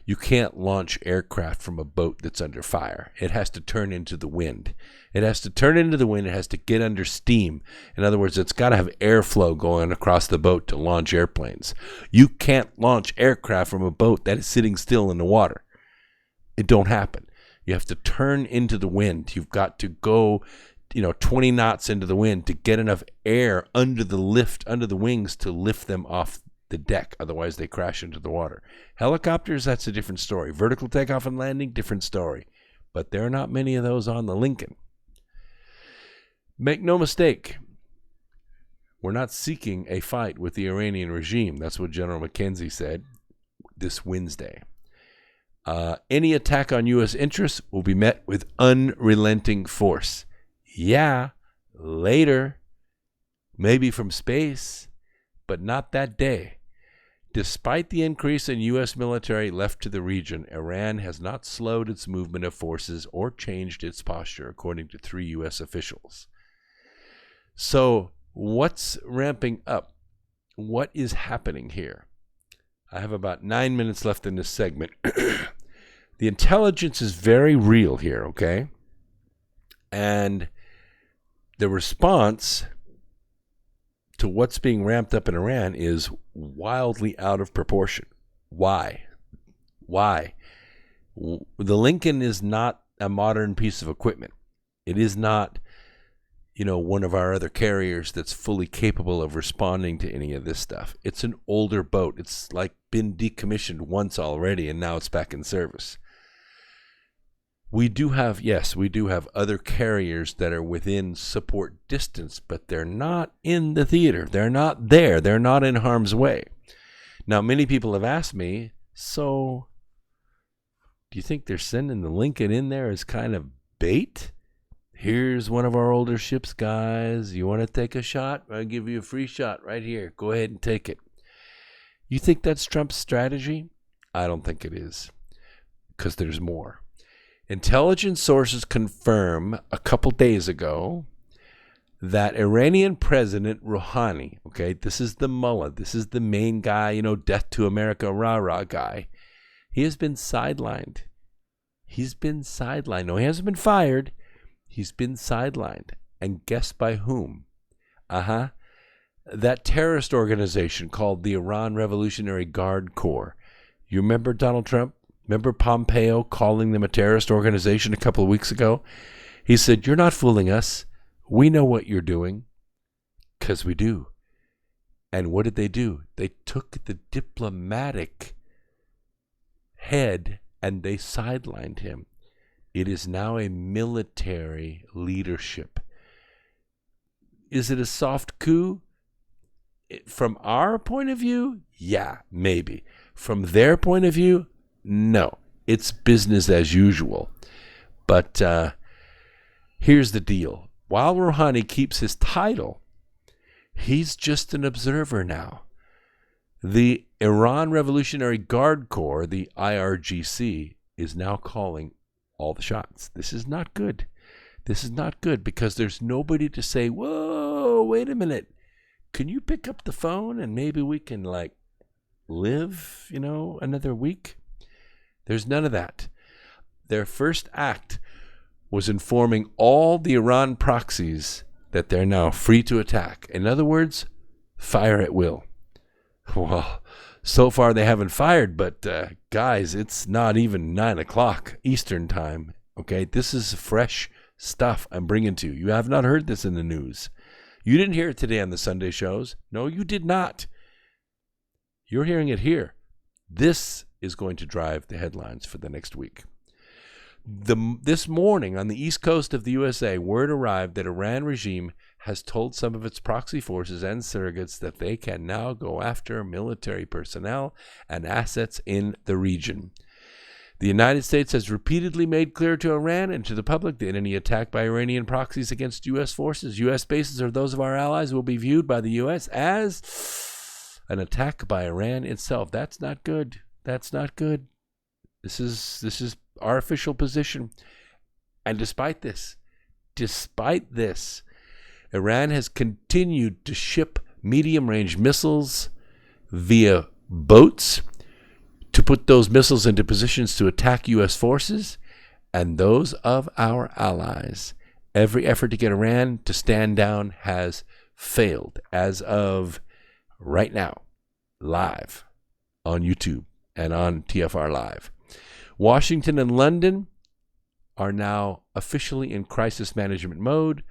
You can't launch aircraft from a boat that's under fire. It has to turn into the wind. It has to turn into the wind. It has to get under steam. In other words, it's got to have airflow going across the boat to launch airplanes. You can't launch aircraft from a boat that is sitting still in the water. It don't happen. You have to turn into the wind. You've got to go 20 knots into the wind to get enough air under the wings to lift them off the deck. Otherwise, they crash into the water. Helicopters, that's a different story. Vertical takeoff and landing, different story. But there are not many of those on the Lincoln. Make no mistake, we're not seeking a fight with the Iranian regime. That's what General McKenzie said this Wednesday. Any attack on U.S. interests will be met with unrelenting force. Yeah, later, maybe from space, but not that day. Despite the increase in U.S. military left to the region, Iran has not slowed its movement of forces or changed its posture, according to 3 U.S. officials. So, what's ramping up? What is happening here? I have about 9 minutes left in this segment. The intelligence is very real here, okay? And the response to what's being ramped up in Iran is wildly out of proportion. Why? The Lincoln is not a modern piece of equipment. It is not, one of our other carriers that's fully capable of responding to any of this stuff. It's an older boat. It's like been decommissioned once already, and now it's back in service. We do have other carriers that are within support distance, but they're not in the theater. They're not there. They're not in harm's way. Now, many people have asked me, so do you think they're sending the Lincoln in there as kind of bait? Here's one of our older ships, guys. You want to take a shot? I'll give you a free shot right here. Go ahead and take it. You think that's Trump's strategy? I don't think it is, because there's more. Intelligence sources confirm a couple days ago that Iranian President Rouhani, okay, this is the mullah, this is the main guy, death to America, rah-rah guy, he has been sidelined. He's been sidelined. No, he hasn't been fired. He's been sidelined. And guess by whom? That terrorist organization called the Iran Revolutionary Guard Corps. You remember Donald Trump? Remember Pompeo calling them a terrorist organization a couple of weeks ago? He said, "You're not fooling us. We know what you're doing." Because we do. And what did they do? They took the diplomatic head and they sidelined him. It is now a military leadership. Is it a soft coup? From our point of view, yeah, maybe. From their point of view, no. It's business as usual. But here's the deal. While Rouhani keeps his title, he's just an observer now. The Iran Revolutionary Guard Corps, the IRGC, is now calling all the shots. This is not good. This is not good because there's nobody to say, whoa, wait a minute. Can you pick up the phone and maybe we can live, another week? There's none of that. Their first act was informing all the Iran proxies that they're now free to attack. In other words, fire at will. Well, so far they haven't fired, but guys, it's not even 9 o'clock Eastern time. Okay, this is fresh stuff I'm bringing to you. You have not heard this in the news. You didn't hear it today on the Sunday shows. No, you did not. You're hearing it here. This is going to drive the headlines for the next week. This morning on the east coast of the USA, word arrived that Iran regime has told some of its proxy forces and surrogates that they can now go after military personnel and assets in the region. The United States has repeatedly made clear to Iran and to the public that any attack by Iranian proxies against U.S. forces, U.S. bases, or those of our allies will be viewed by the U.S. as an attack by Iran itself. That's not good. That's not good. This is our official position. And despite this, Iran has continued to ship medium-range missiles via boats to put those missiles into positions to attack U.S. forces and those of our allies. Every effort to get Iran to stand down has failed as of right now, live on YouTube and on TFR Live. Washington and London are now officially in crisis management mode,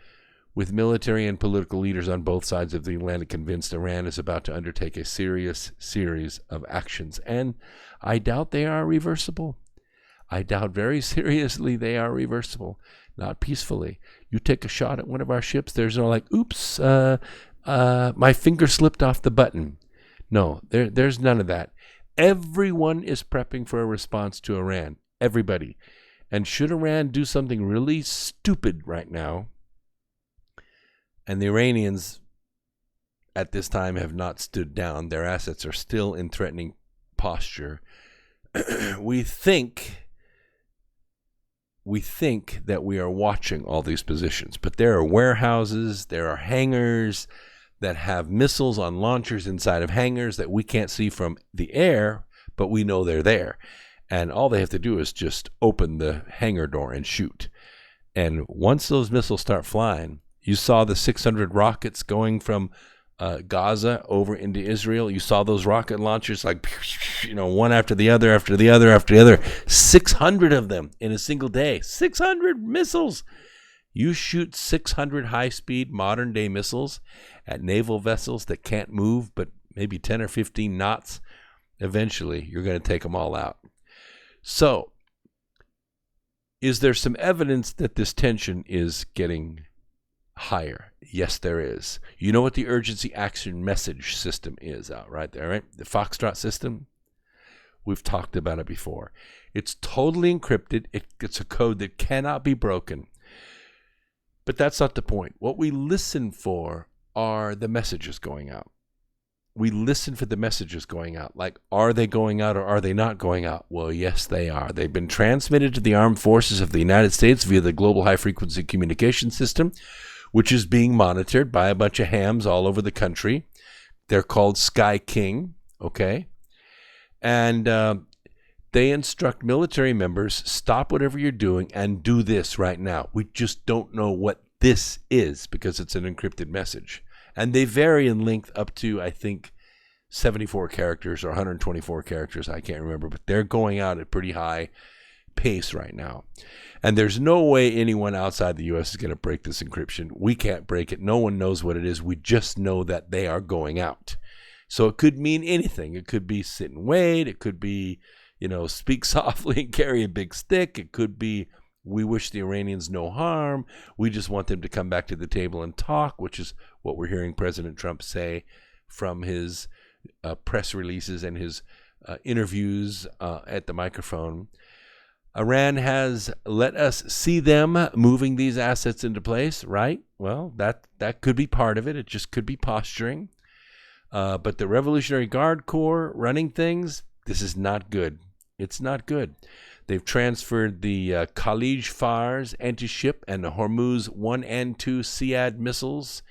with military and political leaders on both sides of the Atlantic convinced Iran is about to undertake a serious series of actions. And I doubt they are reversible. I doubt very seriously they are reversible. Not peacefully. You take a shot at one of our ships, there's no like, oops, my finger slipped off the button. No, there's none of that. Everyone is prepping for a response to Iran. Everybody. And should Iran do something really stupid right now, and the Iranians at this time have not stood down, their assets are still in threatening posture, we think that we are watching all these positions. But there are warehouses, there are hangars that have missiles on launchers inside of hangars that we can't see from the air, but we know they're there. And all they have to do is just open the hangar door and shoot. And once those missiles start flying, you saw the 600 rockets going from Gaza over into Israel. You saw those rocket launchers, like, one after the other, after the other, after the other. 600 of them in a single day. 600 missiles. You shoot 600 high-speed, modern-day missiles at naval vessels that can't move but maybe 10 or 15 knots. Eventually, you're going to take them all out. So, is there some evidence that this tension is getting higher? Yes, there is. You know what the urgency action message system is out right there, right? The Foxtrot system. We've talked about it before. It's totally encrypted. It's a code that cannot be broken. But that's not the point. What we listen for are the messages going out. We listen for the messages going out. Like, are they going out or are they not going out? Well, yes, they are. They've been transmitted to the armed forces of the United States via the Global High-Frequency Communication System, which is being monitored by a bunch of hams all over the country. They're called Sky King, okay? And they instruct military members, stop whatever you're doing and do this right now. We just don't know what this is because it's an encrypted message. And they vary in length up to, I think, 74 characters or 124 characters. I can't remember, but they're going out at pretty high pace right now. And there's no way anyone outside the U.S. is going to break this encryption. We can't break it. No one knows what it is. We just know that they are going out. So it could mean anything. It could be sit and wait. It could be, speak softly and carry a big stick. It could be, we wish the Iranians no harm. We just want them to come back to the table and talk, which is what we're hearing President Trump say from his press releases and his interviews at the microphone. Iran has let us see them moving these assets into place, right? Well, that could be part of it. It just could be posturing. But the Revolutionary Guard Corps running things, this is not good. It's not good. They've transferred the Khalij Fars anti-ship and the Hormuz 1 and 2 Siad missiles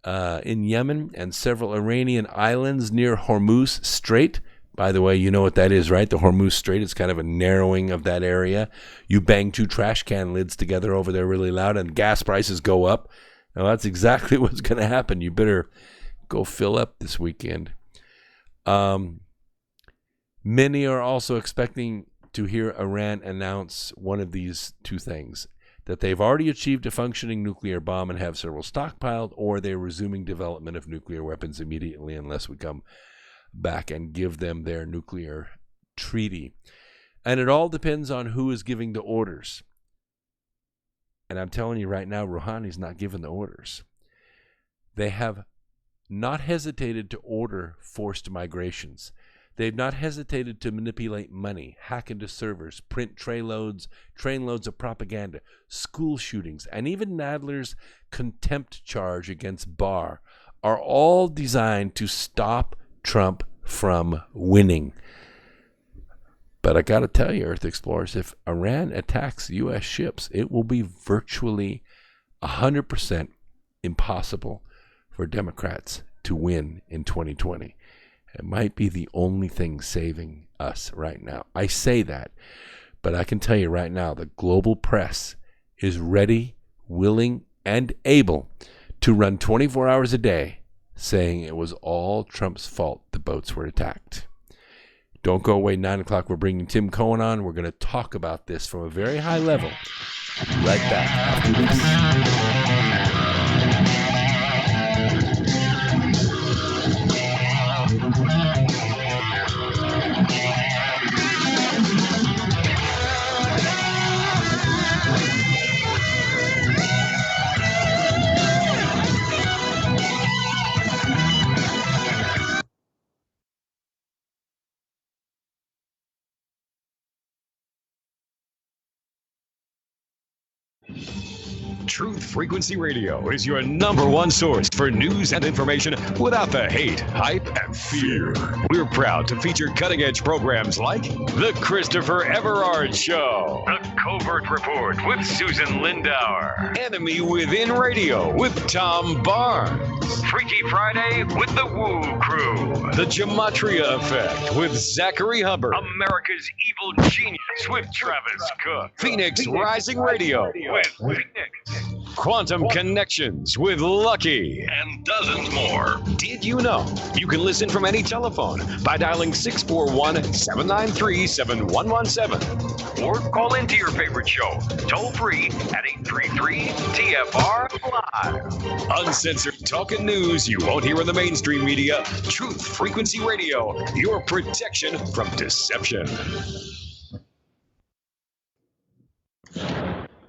in Yemen and several Iranian islands near Hormuz Strait. By the way, you know what that is, right? The Hormuz Strait is kind of a narrowing of that area. You bang two trash can lids together over there really loud and gas prices go up. Now, that's exactly what's going to happen. You better go fill up this weekend. Many are also expecting to hear Iran announce one of these two things, that they've already achieved a functioning nuclear bomb and have several stockpiled, or they're resuming development of nuclear weapons immediately unless we come back and give them their nuclear treaty. And it all depends on who is giving the orders. And I'm telling you right now, Rouhani's not giving the orders. They have not hesitated to order forced migrations. They've not hesitated to manipulate money, hack into servers, print trainloads of propaganda, school shootings, and even Nadler's contempt charge against Barr are all designed to stop Trump from winning. But I got to tell you, Earth Explorers, if Iran attacks U.S. ships, it will be virtually 100% impossible for Democrats to win in 2020. It might be the only thing saving us right now. I say that, but I can tell you right now, the global press is ready, willing, and able to run 24 hours a day saying it was all Trump's fault the boats were attacked. Don't go away, 9 o'clock. We're bringing Tim Cohen on. We're going to talk about this from a very high level. Right back after this. Truth Frequency Radio is your #1 source for news and information without the hate, hype, and fear. We're proud to feature cutting-edge programs like The Christopher Everard Show, The Covert Report with Susan Lindauer, Enemy Within Radio with Tom Barnes, Freaky Friday with The Woo Crew, The Gematria Effect with Zachary Hubbard, America's Evil Genius with Travis Cook, Phoenix Rising Radio with Phoenix, Quantum Connections with Lucky, and dozens more. Did you know you can listen from any telephone by dialing 641-793-7117 or call into your favorite show toll free at 833-TFR-LIVE. Uncensored talk and news you won't hear in the mainstream media. Truth Frequency Radio, your protection from deception.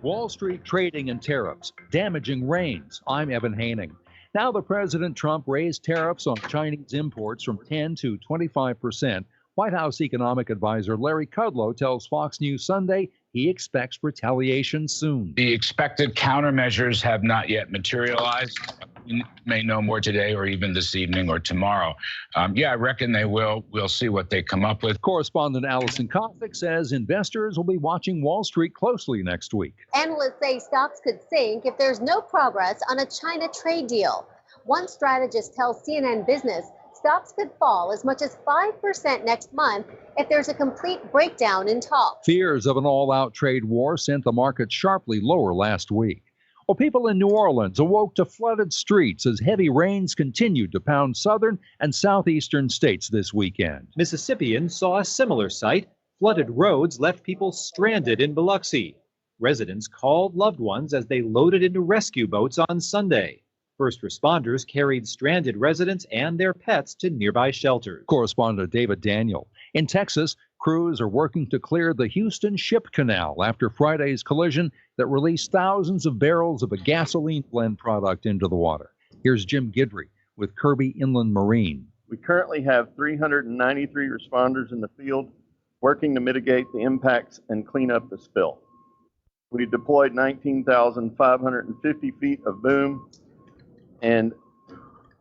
Wall Street trading and tariffs, damaging reigns. I'm Evan Haining. Now the President Trump raised tariffs on Chinese imports from 10 to 25%. White House economic advisor Larry Kudlow tells Fox News Sunday he expects retaliation soon. The expected countermeasures have not yet materialized. We may know more today or even this evening or tomorrow. I reckon they will. We'll see what they come up with. Correspondent Allison Kosik says investors will be watching Wall Street closely next week. Analysts say stocks could sink if there's no progress on a China trade deal. One strategist tells CNN Business stocks could fall as much as 5% next month if there's a complete breakdown in talks. Fears of an all-out trade war sent the market sharply lower last week. Well, people in New Orleans awoke to flooded streets as heavy rains continued to pound southern and southeastern states this weekend. Mississippians saw a similar sight. Flooded roads left people stranded in Biloxi. Residents called loved ones as they loaded into rescue boats on Sunday. First responders carried stranded residents and their pets to nearby shelters. Correspondent David Daniel. In Texas, crews are working to clear the Houston Ship Canal after Friday's collision that released thousands of barrels of a gasoline blend product into the water. Here's Jim Guidry with Kirby Inland Marine. We currently have 393 responders in the field working to mitigate the impacts and clean up the spill. We deployed 19,550 feet of boom, and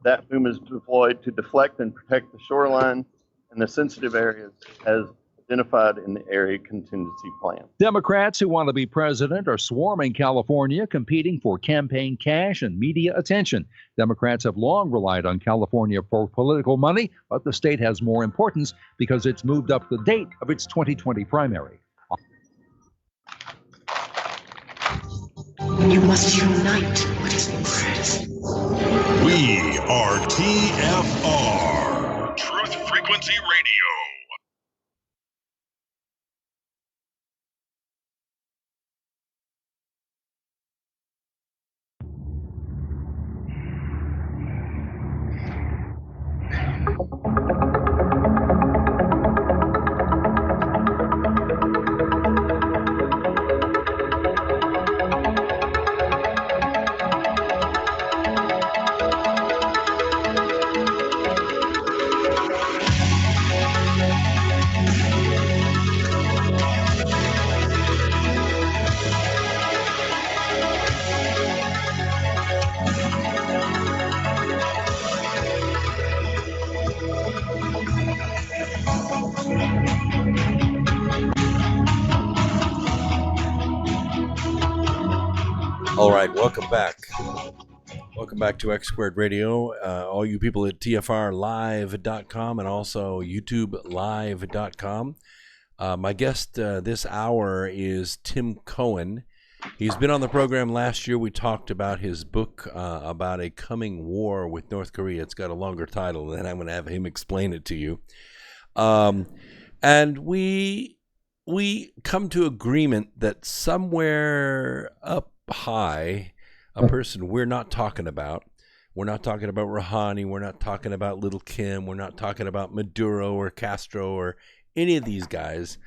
that boom is deployed to deflect and protect the shoreline and the sensitive areas as identified in the area contingency plan. Democrats who want to be president are swarming California, competing for campaign cash and media attention. Democrats have long relied on California for political money, but the state has more importance because it's moved up the date of its 2020 primary. You must unite what is oppressed. We are TFR. Truth Frequency Radio. All right, welcome back. Welcome back to X Squared Radio. All you people at TFRlive.com and also YouTubeLive.com. My guest this hour is Tim Cohen. He's been on the program last year. We talked about his book about a coming war with North Korea. It's got a longer title, and I'm going to have him explain it to you. And we come to agreement that somewhere up high, a person we're not talking about. We're not talking about Rouhani. We're not talking about Little Kim. We're not talking about Maduro or Castro or any of these guys.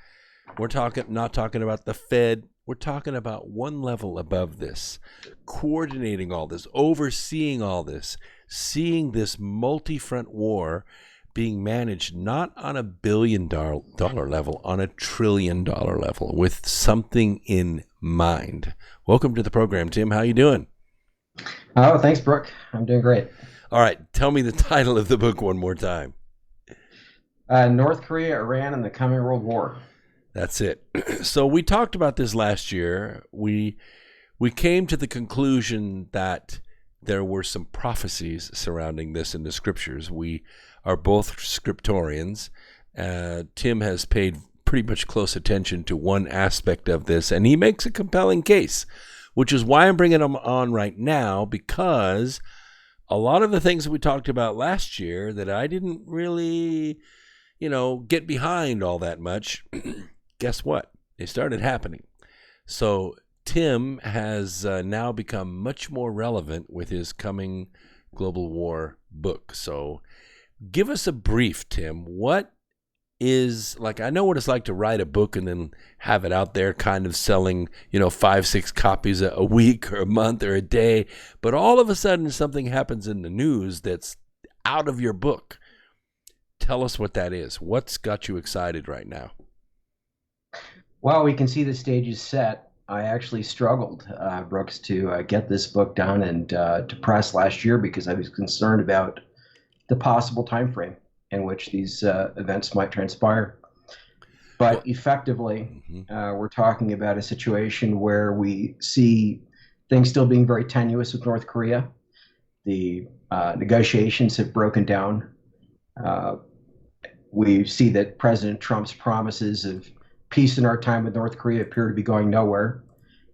We're not talking about the Fed. We're talking about one level above this, coordinating all this, overseeing all this, seeing this multi-front war being managed not on $1 billion level, on $1 trillion level, with something in mind. Welcome to the program, Tim. How you doing? Oh, thanks, Brooke. I'm doing great. All right. Tell me the title of the book one more time. North Korea, Iran, and the Coming World War. That's it. So we talked about this last year. We came to the conclusion that there were some prophecies surrounding this in the scriptures. We are both scriptorians. Tim has paid pretty much close attention to one aspect of this, and he makes a compelling case, which is why I'm bringing him on right now, because a lot of the things that we talked about last year that I didn't really, get behind all that much, guess what? They started happening. So Tim has now become much more relevant with his coming global war book. So give us a brief, Tim. What is, I know what it's like to write a book and then have it out there kind of selling, 5-6 copies a week or a month or a day. But all of a sudden something happens in the news that's out of your book. Tell us what that is. What's got you excited right now? Well, we can see the stage is set. I actually struggled, Brooks, to get this book done and to press last year because I was concerned about the possible time frame in which these events might transpire. But effectively, we're talking about a situation where we see things still being very tenuous with North Korea. The negotiations have broken down. We see that President Trump's promises of peace in our time with North Korea appear to be going nowhere.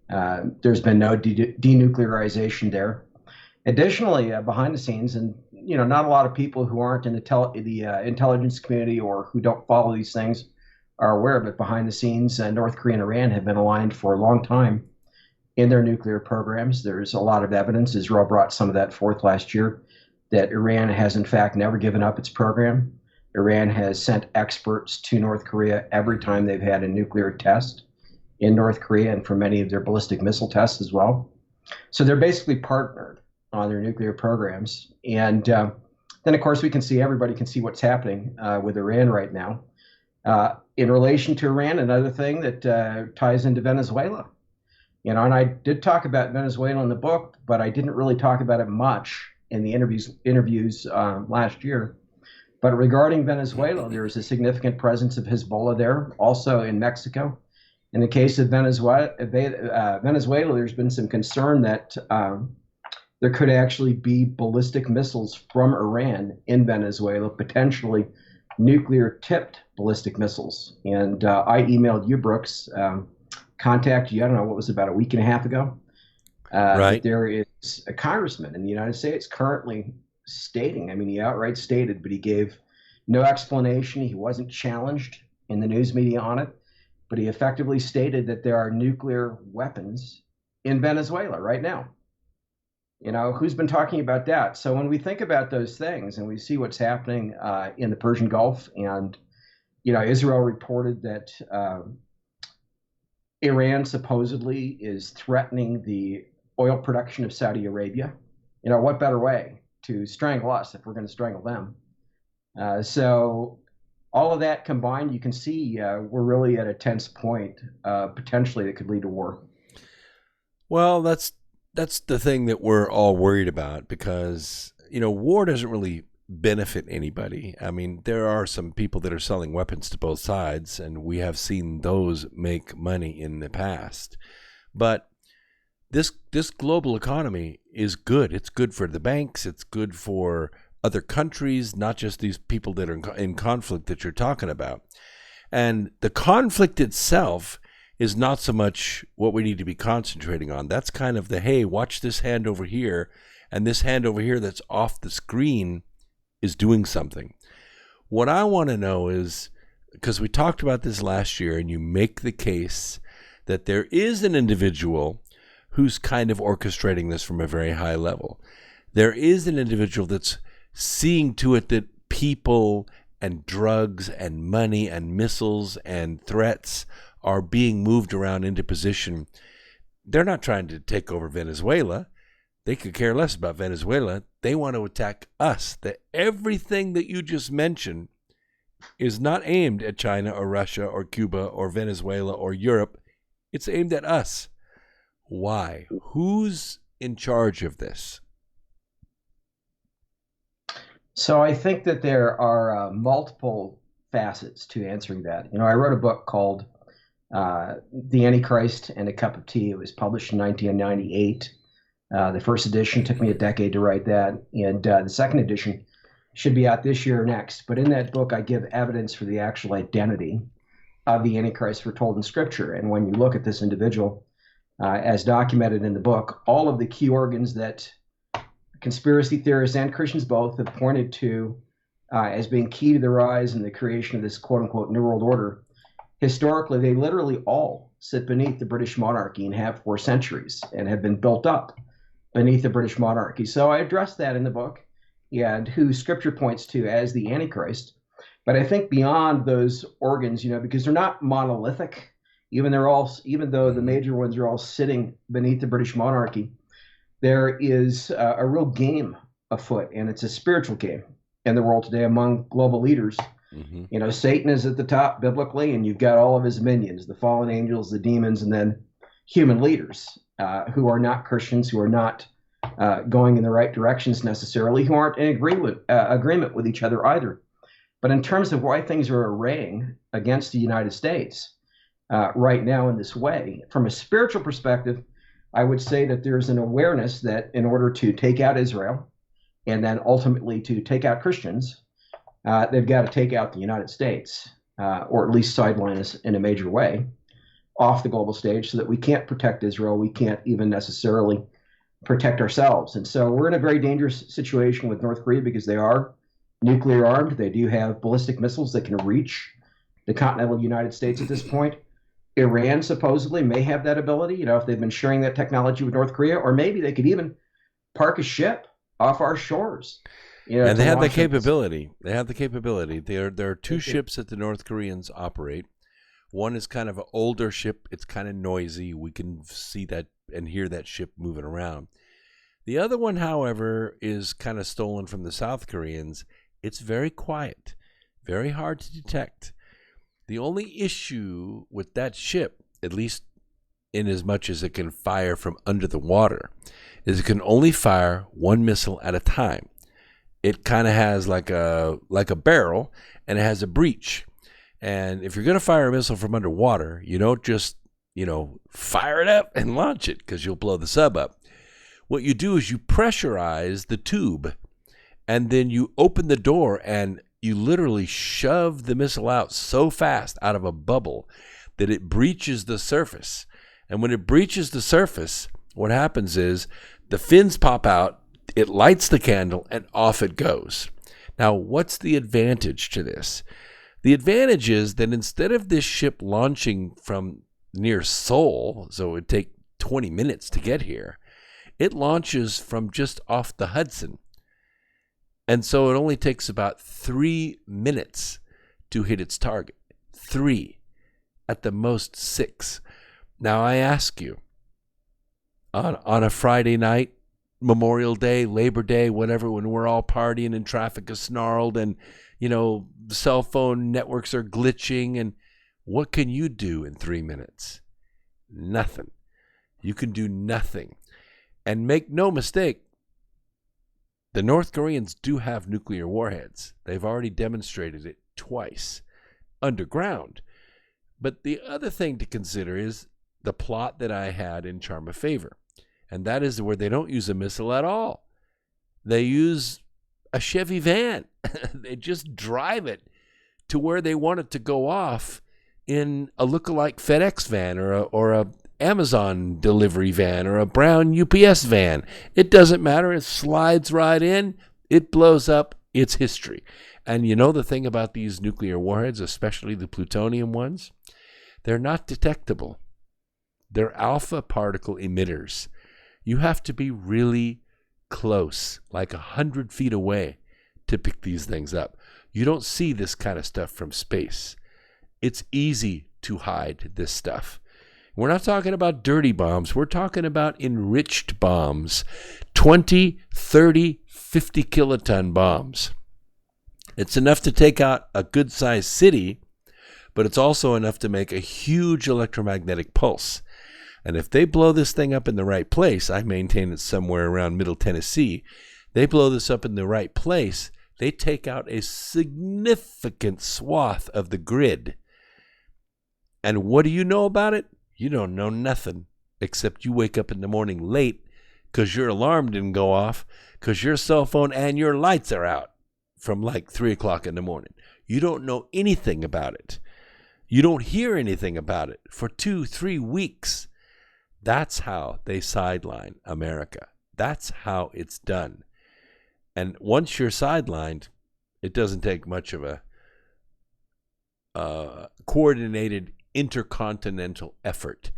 There's been no denuclearization there. Additionally, behind the scenes, and not a lot of people who aren't in the intelligence community or who don't follow these things are aware of it. Behind the scenes, North Korea and Iran have been aligned for a long time in their nuclear programs. There's a lot of evidence. Israel brought some of that forth last year, that Iran has in fact never given up its program. Iran has sent experts to North Korea every time they've had a nuclear test in North Korea, and for many of their ballistic missile tests as well. So they're basically partnered on their nuclear programs. And then, of course, everybody can see what's happening with Iran right now. In relation to Iran, another thing that ties into Venezuela. And I did talk about Venezuela in the book, but I didn't really talk about it much in the interviews last year. But regarding Venezuela, there is a significant presence of Hezbollah there, also in Mexico. In the case of Venezuela, there's been some concern that there could actually be ballistic missiles from Iran in Venezuela, potentially nuclear-tipped ballistic missiles. And I emailed you, Brooks, contacted you, I don't know, what was it, about a week and a half ago? Right. There is a congressman in the United States currently stating, he outright stated, but he gave no explanation. He wasn't challenged in the news media on it, but he effectively stated that there are nuclear weapons in Venezuela right now. Who's been talking about that? So when we think about those things and we see what's happening in the Persian Gulf, and, Israel reported that Iran supposedly is threatening the oil production of Saudi Arabia. What better way to strangle us if we're going to strangle them? So all of that combined, you can see we're really at a tense point, potentially, that could lead to war. Well, that's the thing that we're all worried about, because, war doesn't really benefit anybody. There are some people that are selling weapons to both sides, and we have seen those make money in the past. But this global economy is good. It's good for the banks. It's good for other countries, not just these people that are in conflict that you're talking about. And the conflict itself is not so much what we need to be concentrating on. That's kind of the, hey, watch this hand over here, and this hand over here that's off the screen is doing something. What I want to know is, because we talked about this last year, and you make the case that there is an individual who's kind of orchestrating this from a very high level. There is an individual that's seeing to it that people and drugs and money and missiles and threats are being moved around into position. They're not trying to take over Venezuela. They could care less about Venezuela. They want to attack us. That everything that you just mentioned is not aimed at China or Russia or Cuba or Venezuela or Europe. It's aimed at us. Why? Who's in charge of this? So I think that there are multiple facets to answering that. I wrote a book called The Antichrist and a Cup of Tea. It was published in 1998. The first edition took me a decade to write that, and the second edition should be out this year or next. But in that book, I give evidence for the actual identity of the Antichrist foretold in Scripture. And when you look at this individual, as documented in the book, all of the key organs that conspiracy theorists and Christians both have pointed to as being key to the rise and the creation of this quote-unquote New World Order, historically, they literally all sit beneath the British monarchy and have for centuries and have been built up beneath the British monarchy. So I address that in the book, and who Scripture points to as the Antichrist. But I think beyond those organs, because they're not monolithic, even though the major ones are all sitting beneath the British monarchy, there is a real game afoot, and it's a spiritual game in the world today among global leaders. Mm-hmm. Satan is at the top biblically, and you've got all of his minions, the fallen angels, the demons, and then human leaders who are not Christians, who are not going in the right directions necessarily, who aren't in agreement with each other either. But in terms of why things are arraying against the United States right now in this way, from a spiritual perspective, I would say that there's an awareness that in order to take out Israel and then ultimately to take out Christians, they've got to take out the United States, or at least sideline us in a major way off the global stage so that we can't protect Israel. We can't even necessarily protect ourselves. And so we're in a very dangerous situation with North Korea because they are nuclear armed. They do have ballistic missiles that can reach the continental United States at this point. Iran supposedly may have that ability, if they've been sharing that technology with North Korea, or maybe they could even park a ship off our shores. And they have the capability. There are two ships that the North Koreans operate. One is kind of an older ship. It's kind of noisy. We can see that and hear that ship moving around. The other one, however, is kind of stolen from the South Koreans. It's very quiet, very hard to detect. The only issue with that ship, at least in as much as it can fire from under the water, is it can only fire one missile at a time. It kind of has like a barrel, and it has a breech. And if you're going to fire a missile from underwater, you don't just, fire it up and launch it because you'll blow the sub up. What you do is you pressurize the tube, and then you open the door and you literally shove the missile out so fast out of a bubble that it breaches the surface. And when it breaches the surface, what happens is the fins pop out, it lights the candle, and off it goes. Now, what's the advantage to this? The advantage is that instead of this ship launching from near Seoul, so it would take 20 minutes to get here, it launches from just off the Hudson. And so it only takes about 3 minutes to hit its target. 3, at the most 6. Now I ask you, on a Friday night, Memorial Day, Labor Day, whatever, when we're all partying and traffic is snarled and, cell phone networks are glitching, and what can you do in 3 minutes? Nothing. You can do nothing. And make no mistake, the North Koreans do have nuclear warheads. They've already demonstrated it twice underground. But the other thing to consider is the plot that I had in Charm of Favor. And that is where they don't use a missile at all. They use a Chevy van. They just drive it to where they want it to go off in a lookalike FedEx van or a Amazon delivery van or a brown UPS van. It doesn't matter. It slides right in. It blows up. It's history. And you know the thing about these nuclear warheads, especially the plutonium ones? They're not detectable. They're alpha particle emitters. You have to be really close, like 100 feet away, to pick these things up. You don't see this kind of stuff from space. It's easy to hide this stuff. We're not talking about dirty bombs. We're talking about enriched bombs, 20, 30, 50 kiloton bombs. It's enough to take out a good-sized city, but it's also enough to make a huge electromagnetic pulse. And if they blow this thing up in the right place, I maintain it's somewhere around Middle Tennessee, they blow this up in the right place, they take out a significant swath of the grid. And what do you know about it? You don't know nothing, except you wake up in the morning late because your alarm didn't go off, because your cell phone and your lights are out from like 3 o'clock in the morning. You don't know anything about it. You don't hear anything about it for 2-3 weeks. That's how they sideline America. That's how it's done. And once you're sidelined, it doesn't take much of a coordinated intercontinental effort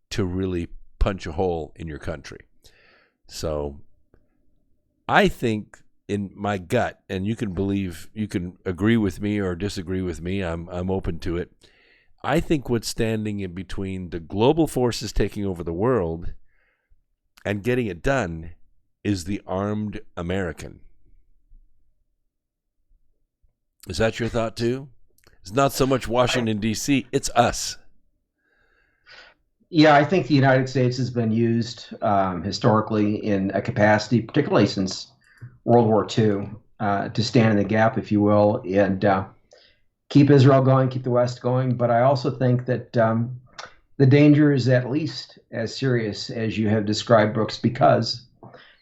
to really punch a hole in your country. So I think in my gut, and you can agree with me or disagree with me, I'm open to it. I think what's standing in between the global forces taking over the world and getting it done is the armed American. Is that your thought too? It's not so much Washington, D.C., it's us. Yeah, I think the United States has been used historically in a capacity, particularly since World War II, to stand in the gap, if you will, and keep Israel going, keep the West going. But I also think that the danger is at least as serious as you have described, Brooks, because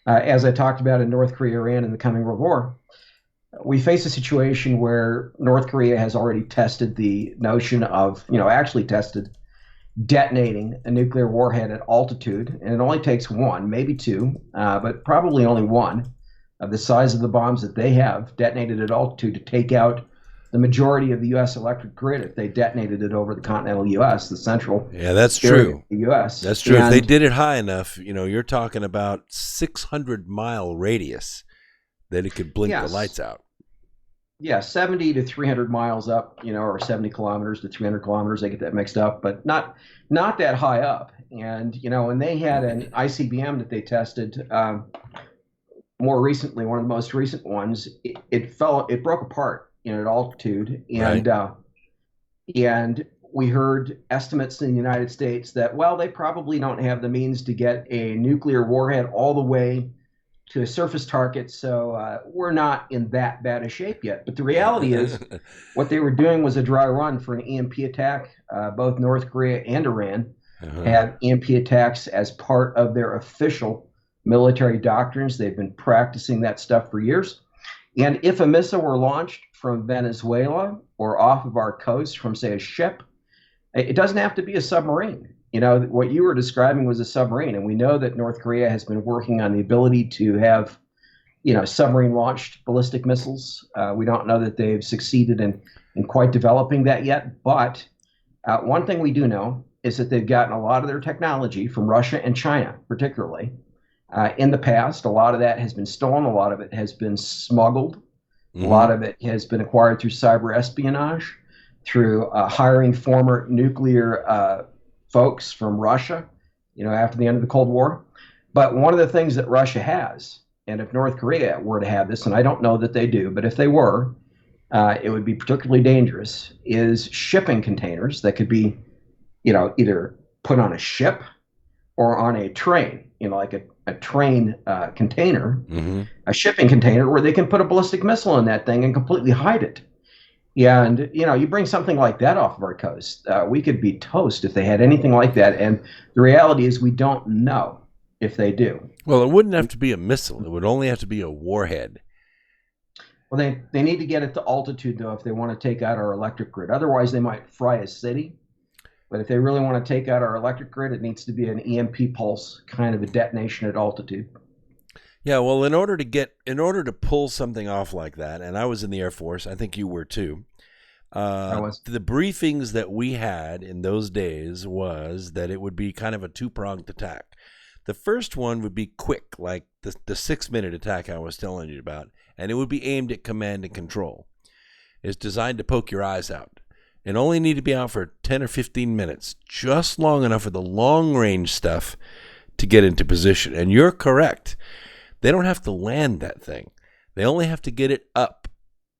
as I talked about in North Korea, Iran, and the coming World War, we face a situation where North Korea has already tested the notion of, actually tested detonating a nuclear warhead at altitude. And it only takes one, maybe two, but probably only one of the size of the bombs that they have detonated at altitude to take out the majority of the U.S. electric grid if they detonated it over the continental U.S., the central. Yeah, that's true. The U.S. That's true. If they did it high enough, you're talking about 600-mile radius that it could blink the lights out. Yeah, 70 to 300 miles up, or 70 kilometers to 300 kilometers. They get that mixed up, but not that high up. And, when they had an ICBM that they tested more recently, one of the most recent ones, it broke apart, at altitude. And, and we heard estimates in the United States that, well, they probably don't have the means to get a nuclear warhead all the way to a surface target, so we're not in that bad a shape yet. But the reality is what they were doing was a dry run for an EMP attack. Both North Korea and Iran have EMP attacks as part of their official military doctrines. They've been practicing that stuff for years. And if a missile were launched from Venezuela or off of our coast from, say, a ship, it doesn't have to be a submarine. What you were describing was a submarine, and we know that North Korea has been working on the ability to have, submarine-launched ballistic missiles. We don't know that they've succeeded in quite developing that yet, but one thing we do know is that they've gotten a lot of their technology from Russia and China, particularly. In the past, a lot of that has been stolen, a lot of it has been smuggled, a lot of it has been acquired through cyber espionage, through hiring former nuclear folks from Russia, after the end of the Cold War. But one of the things that Russia has, and if North Korea were to have this, and I don't know that they do, but if they were, it would be particularly dangerous, is shipping containers that could be, either put on a ship or on a train, like a train container, a shipping container where they can put a ballistic missile in that thing and completely hide it. And, you bring something like that off of our coast, we could be toast if they had anything like that. And the reality is we don't know. if they do. Well, it wouldn't have to be a missile. It would only have to be a warhead. Well, they need to get it to altitude, though, if they want to take out our electric grid. Otherwise, they might fry a city. But if they really want to take out our electric grid, it needs to be an EMP pulse, kind of a detonation at altitude. Yeah, well, in order to pull something off like that, and I was in the Air Force, I think you were too. The briefings that we had in those days was that it would be kind of a two-pronged attack. The first one would be quick, like the 6-minute attack I was telling you about, and it would be aimed at command and control. It's designed to poke your eyes out. It only need to be out for 10 or 15 minutes, just long enough for the long-range stuff to get into position. And you're correct. They don't have to land that thing. They only have to get it up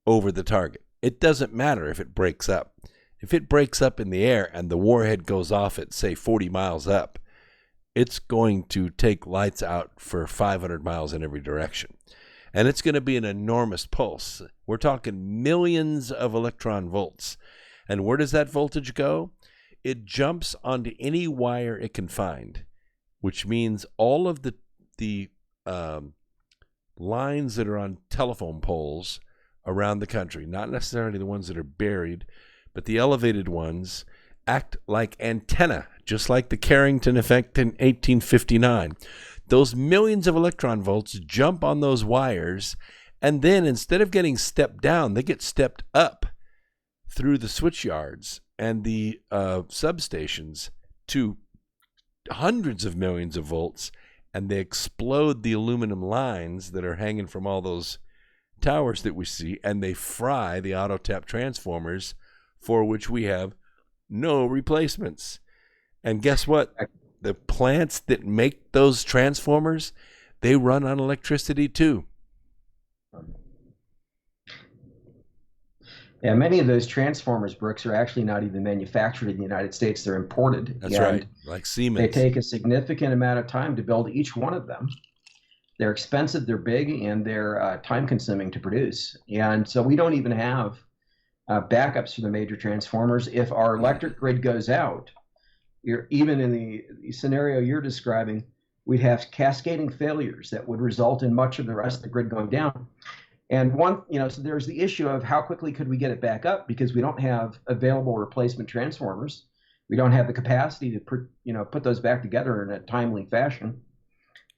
over the target. It doesn't matter if it breaks up. If it breaks up in the air and the warhead goes off at, say, 40 miles up, it's going to take lights out for 500 miles in every direction. And it's going to be an enormous pulse. We're talking millions of electron volts. And where does that voltage go? It jumps onto any wire it can find, which means all of the lines that are on telephone poles around the country, not necessarily the ones that are buried, but the elevated ones, act like antenna, just like the Carrington effect in 1859. Those millions of electron volts jump on those wires, and then instead of getting stepped down, they get stepped up through the switch yards and the substations to hundreds of millions of volts, and they explode the aluminum lines that are hanging from all those towers that we see, and they fry the auto tap transformers, for which we have no replacements. And guess what? The plants that make those transformers, they run on electricity too. Yeah, many of those transformers, Brooks, are actually not even manufactured in the United States. They're imported. That's right, like Siemens. They take a significant amount of time to build each one of them. They're expensive, they're big, and they're time-consuming to produce. And so we don't even have backups for the major transformers. If our electric grid goes out, even in the scenario you're describing, we'd have cascading failures that would result in much of the rest of the grid going down. And so there's the issue of how quickly could we get it back up, because we don't have available replacement transformers. We don't have the capacity to put those back together in a timely fashion.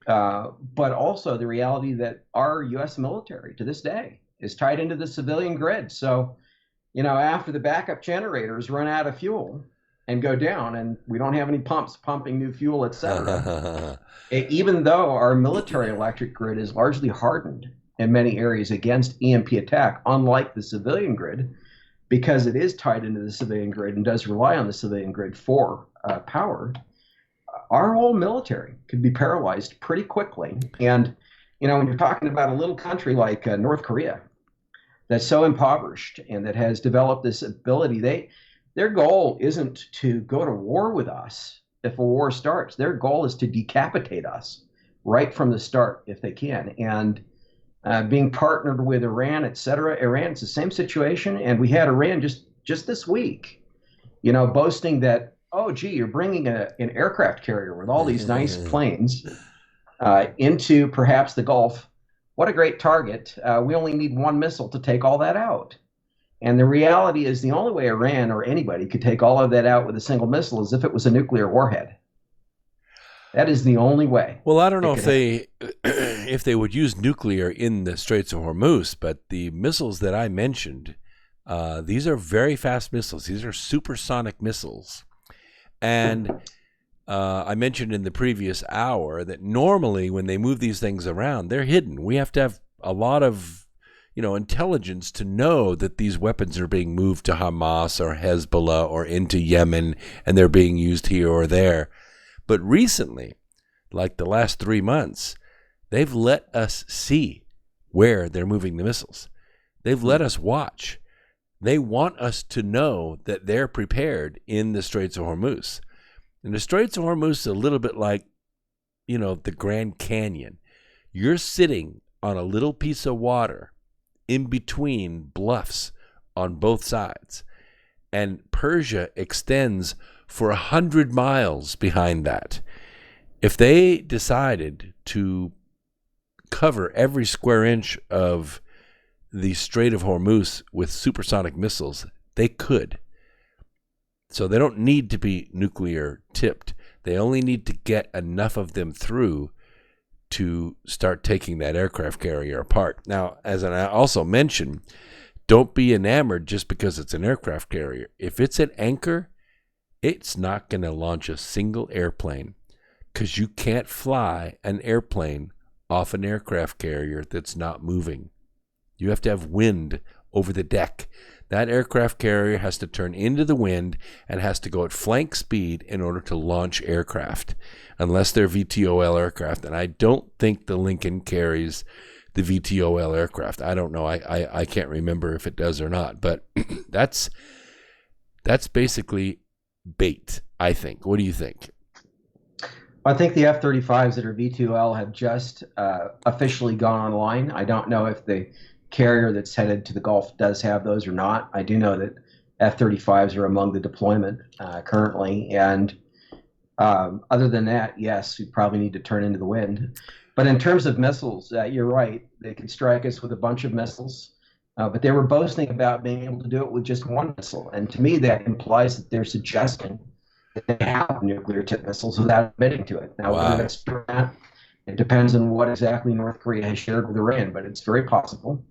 But also the reality that our U.S. military to this day is tied into the civilian grid. So, after the backup generators run out of fuel and go down, and we don't have any pumps pumping new fuel, etc., even though our military electric grid is largely hardened in many areas against EMP attack, unlike the civilian grid, because it is tied into the civilian grid and does rely on the civilian grid for power, our whole military could be paralyzed pretty quickly. And, when you're talking about a little country like North Korea that's so impoverished and that has developed this ability, their goal isn't to go to war with us if a war starts. Their goal is to decapitate us right from the start if they can. And being partnered with Iran, et cetera. Iran, it's the same situation. And we had Iran just this week, boasting that, oh, gee, you're bringing an aircraft carrier with all these nice planes into perhaps the Gulf. What a great target. We only need one missile to take all that out. And the reality is the only way Iran or anybody could take all of that out with a single missile is if it was a nuclear warhead. That is the only way. Well, I don't know if they would use nuclear in the Straits of Hormuz, but the missiles that I mentioned, these are very fast missiles. These are supersonic missiles. And I mentioned in the previous hour that normally when they move these things around, they're hidden. We have to have a lot of, intelligence to know that these weapons are being moved to Hamas or Hezbollah or into Yemen, and they're being used here or there. But recently, like the last 3 months, they've let us see where they're moving the missiles. They've let us watch. They want us to know that they're prepared in the Straits of Hormuz. And the Straits of Hormuz is a little bit like, the Grand Canyon. You're sitting on a little piece of water in between bluffs on both sides. And Persia extends for 100 miles behind that. If they decided to cover every square inch of the Strait of Hormuz with supersonic missiles, they could. So they don't need to be nuclear tipped. They only need to get enough of them through to start taking that aircraft carrier apart. Now, as I also mentioned, don't be enamored just because it's an aircraft carrier. If it's an anchor, it's not going to launch a single airplane, because you can't fly an airplane off an aircraft carrier that's not moving. You have to have wind over the deck. That aircraft carrier has to turn into the wind and has to go at flank speed in order to launch aircraft, unless they're VTOL aircraft. And I don't think the Lincoln carries the VTOL aircraft. I don't know. I can't remember if it does or not. But that's basically bait, I think. What do you think? I think the F-35s that are V2L have just officially gone online. I don't know if the carrier that's headed to the Gulf does have those or not. I do know that F-35s are among the deployment currently. And other than that, yes, we probably need to turn into the wind. But in terms of missiles, you're right. They can strike us with a bunch of missiles. But they were boasting about being able to do it with just one missile. And to me, that implies that they're suggesting that they have nuclear tipped missiles without admitting to it. Now, whether that's true or not, it depends on what exactly North Korea has shared with Iran, but it's very possible.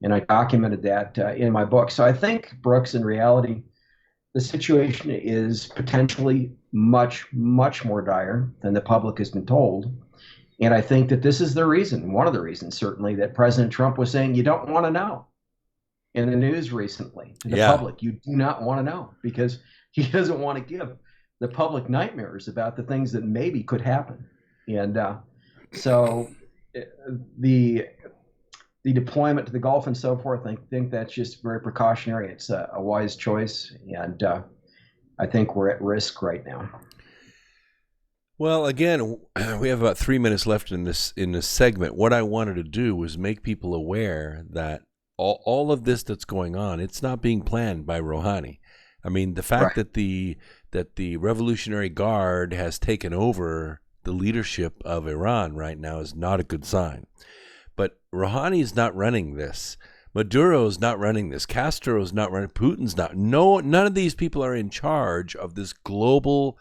And I documented that in my book. So I think, Brooks, in reality, the situation is potentially much, much more dire than the public has been told. And I think that this is the reason, one of the reasons, certainly, that President Trump was saying you don't want to know in the news recently to the public. You do not want to know, because he doesn't want to give the public nightmares about the things that maybe could happen. And so the deployment to the Gulf and so forth, I think that's just very precautionary. It's a wise choice, and I think we're at risk right now. Well, again, we have about 3 minutes left in this segment. What I wanted to do was make people aware that all of this that's going on, it's not being planned by Rouhani. I mean, the fact that the Revolutionary Guard has taken over the leadership of Iran right now is not a good sign. But Rouhani is not running this. Maduro's not running this. Castro's not running. Putin's not. No, none of these people are in charge of this global,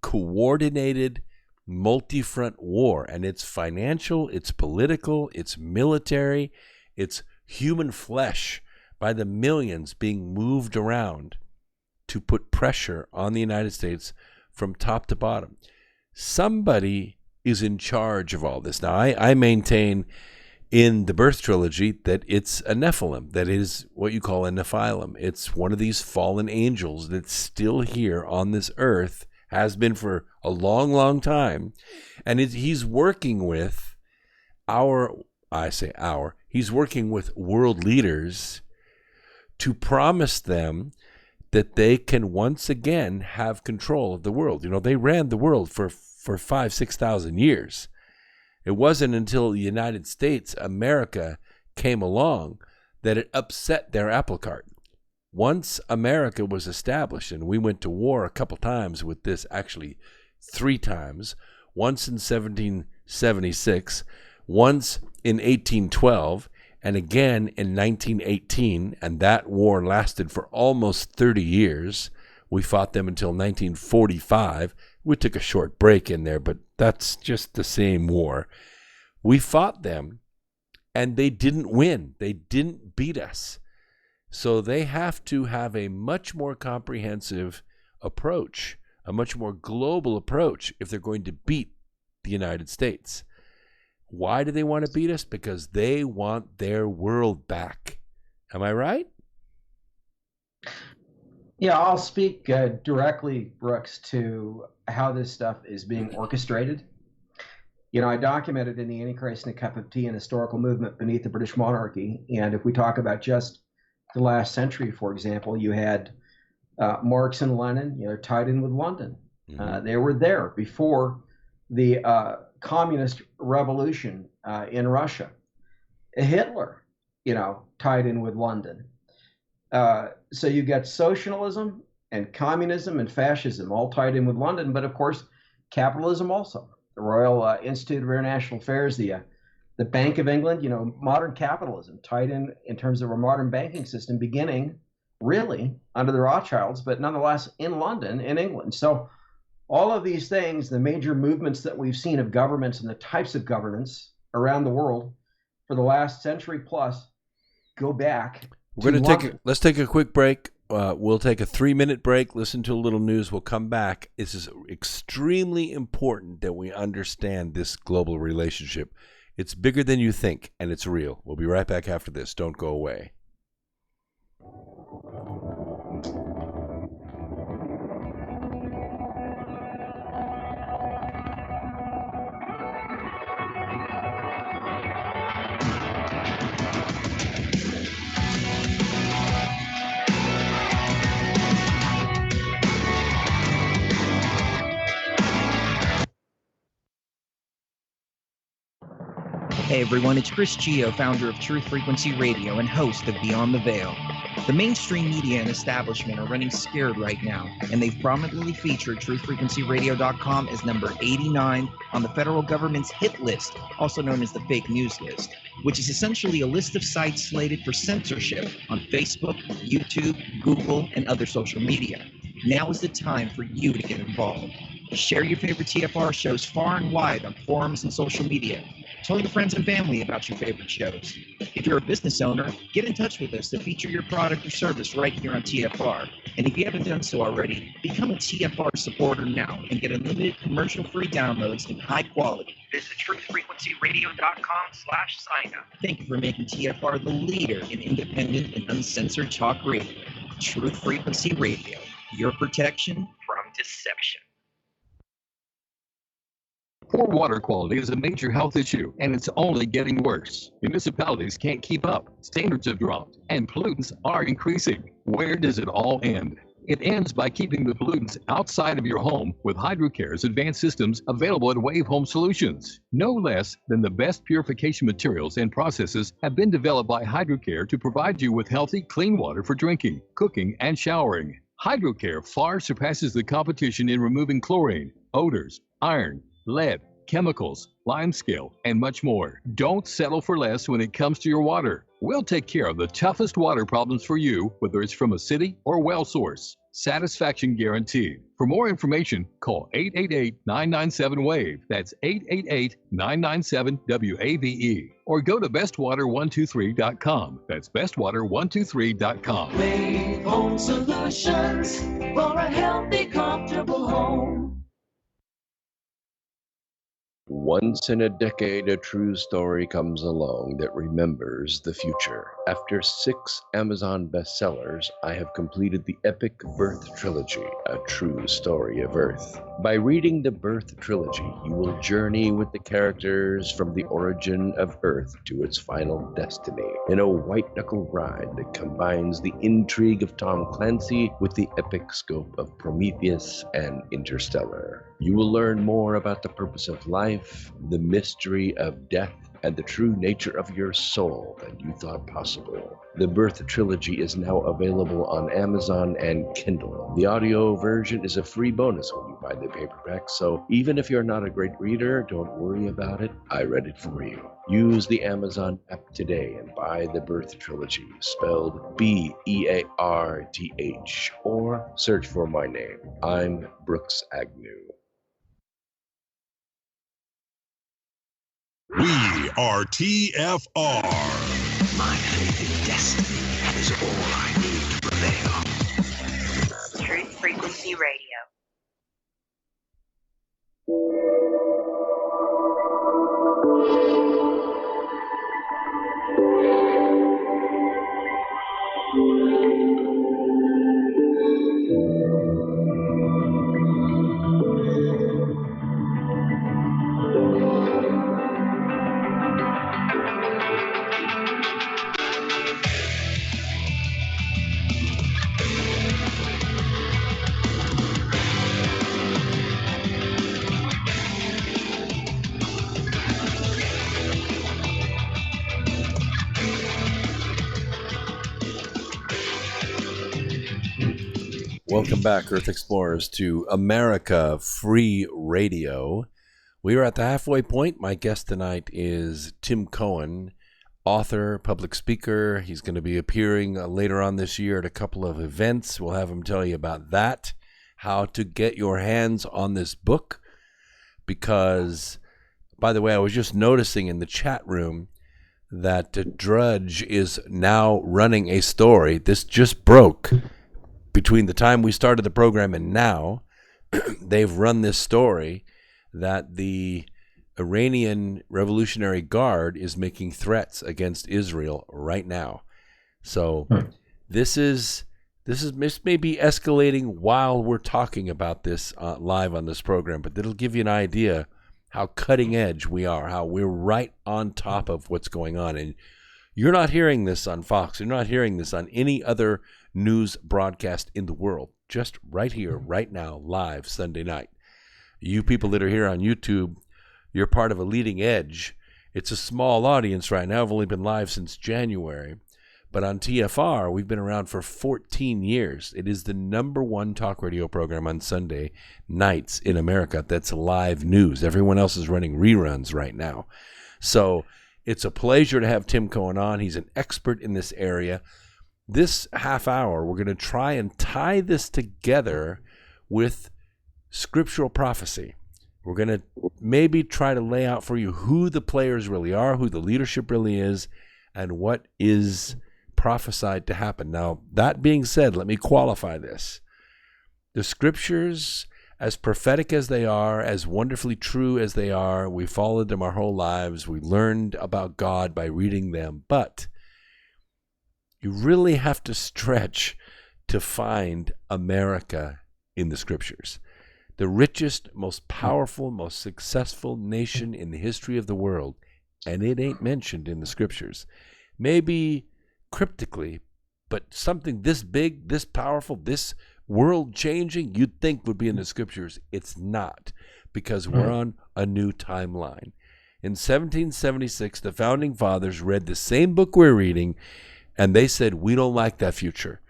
coordinated, multi-front war. And it's financial, it's political, it's military, it's human flesh by the millions being moved around to put pressure on the United States from top to bottom. Somebody is in charge of all this. Now, I maintain in the Birth Trilogy that it's a Nephilim, that is what you call a Nephilim. It's one of these fallen angels that's still here on this earth, has been for a long, long time, and he's working with he's working with world leaders to promise them that they can once again have control of the world. You know, they ran the world for 5,000-6,000 years. It wasn't until the United States, America, came along that it upset their apple cart. Once America was established, and we went to war a couple times with this, actually 3 times, once in 1776, once in 1812, and again in 1918, and that war lasted for almost 30 years. We fought them until 1945. We took a short break in there, but that's just the same war. We fought them, and they didn't win. They didn't beat us. So they have to have a much more comprehensive approach, a much more global approach if they're going to beat the United States. Why do they want to beat us? Because they want their world back. Am I right? Yeah, I'll speak directly, Brooks, to how this stuff is being orchestrated. You know, I documented in the Antichrist and a Cup of Tea an historical movement beneath the British monarchy. And if we talk about just the last century, for example, you had Marx and Lenin, tied in with London. Mm-hmm. They were there before the communist revolution in Russia. Hitler, tied in with London. So you got socialism and communism and fascism all tied in with London, but of course, capitalism also. the Royal Institute of International Affairs, the Bank of England, modern capitalism tied in terms of our modern banking system, beginning really under the Rothschilds, but nonetheless in London, in England. So all of these things, the major movements that we've seen of governments and the types of governance around the world for the last century plus go back. We're going to let's take a quick break. We'll take a 3-minute break, listen to a little news. We'll come back. This is extremely important that we understand this global relationship. It's bigger than you think, and it's real. We'll be right back after this. Don't go away. Hey everyone, it's Chris Gio, founder of Truth Frequency Radio and host of Beyond the Veil. The mainstream media and establishment are running scared right now, and they've prominently featured truthfrequencyradio.com as number 89 on the federal government's hit list, also known as the fake news list, which is essentially a list of sites slated for censorship on Facebook, YouTube, Google, and other social media. Now is the time for you to get involved. Share your favorite TFR shows far and wide on forums and social media. Tell your friends and family about your favorite shows. If you're a business owner, get in touch with us to feature your product or service right here on TFR. And if you haven't done so already, become a TFR supporter now and get unlimited commercial-free downloads in high quality. Visit truthfrequencyradio.com/sign-up. Thank you for making TFR the leader in independent and uncensored talk radio. Truth Frequency Radio, your protection from deception. Poor water quality is a major health issue, and it's only getting worse. Municipalities can't keep up, standards have dropped, and pollutants are increasing. Where does it all end? It ends by keeping the pollutants outside of your home with HydroCare's advanced systems available at Wave Home Solutions. No less than the best purification materials and processes have been developed by HydroCare to provide you with healthy, clean water for drinking, cooking, and showering. HydroCare far surpasses the competition in removing chlorine, odors, iron, lead, chemicals, limescale, and much more. Don't settle for less when it comes to your water. We'll take care of the toughest water problems for you, whether it's from a city or well source. Satisfaction guaranteed. For more information, call 888-997-WAVE. That's 888-997-WAVE. Or go to bestwater123.com. That's bestwater123.com. Wave Home Solutions for a healthy, comfortable home. Once in a decade, a true story comes along that remembers the future. After 6 Amazon bestsellers, I have completed the epic Birth Trilogy, a true story of Earth. By reading the Birth Trilogy, you will journey with the characters from the origin of Earth to its final destiny in a white-knuckle ride that combines the intrigue of Tom Clancy with the epic scope of Prometheus and Interstellar. You will learn more about the purpose of life, the mystery of death, and the true nature of your soul than you thought possible. The Birth Trilogy is now available on Amazon and Kindle. The audio version is a free bonus when you buy the paperback, so even if you're not a great reader, don't worry about it. I read it for you. Use the Amazon app today and buy the Birth Trilogy, spelled B-E-A-R-T-H, or search for my name. I'm Brooks Agnew. We are TFR. My faith in destiny is all I need to prevail. Truth Frequency Radio. Welcome back, Earth Explorers, to America Free Radio. We are at the halfway point. My guest tonight is Tim Cohen, author, public speaker. He's going to be appearing later on this year at a couple of events. We'll have him tell you about that, how to get your hands on this book. Because, by the way, I was just noticing in the chat room that Drudge is now running a story. This just broke between the time we started the program and now. They've run this story that the Iranian Revolutionary Guard is making threats against Israel right now. So this may be escalating while we're talking about this live on this program, but it'll give you an idea how cutting edge we are, how we're right on top of what's going on. And you're not hearing this on Fox. You're not hearing this on any other news broadcast in the world. Just right here, right now, live Sunday night. You people that are here on YouTube, you're part of a leading edge. It's a small audience right now. I've only been live since January. But on TFR, we've been around for 14 years. It is the #1 talk radio program on Sunday nights in America that's live news. Everyone else is running reruns right now. So it's a pleasure to have Tim Cohen on. He's an expert in this area. This half hour, we're going to try and tie this together with scriptural prophecy. We're going to maybe try to lay out for you who the players really are, who the leadership really is, and what is prophesied to happen. Now, that being said, let me qualify this. The scriptures, as prophetic as they are, as wonderfully true as they are, we followed them our whole lives. We learned about God by reading them. But you really have to stretch to find America in the scriptures. The richest, most powerful, most successful nation in the history of the world, and it ain't mentioned in the scriptures. Maybe cryptically, but something this big, this powerful, this world-changing, you'd think would be in the scriptures. It's not, because we're on a new timeline. In 1776, the Founding Fathers read the same book we're reading, and they said, we don't like that future.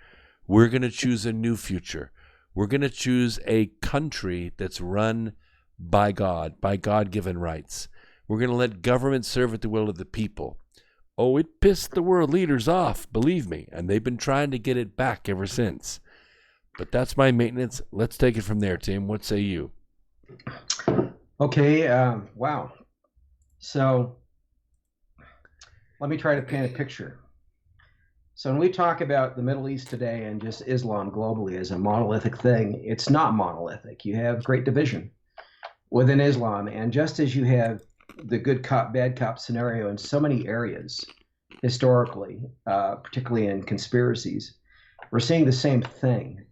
We're going to choose a new future. We're going to choose a country that's run by God, by God-given rights. We're going to let government serve at the will of the people. Oh, it pissed the world leaders off, believe me, and they've been trying to get it back ever since. But that's my maintenance. Let's take it from there, Tim. What say you? Okay, wow. So let me try to paint a picture. So when we talk about the Middle East today and just Islam globally as a monolithic thing, it's not monolithic. You have great division within Islam, and just as you have the good cop, bad cop scenario in so many areas historically, particularly in conspiracies, we're seeing the same thing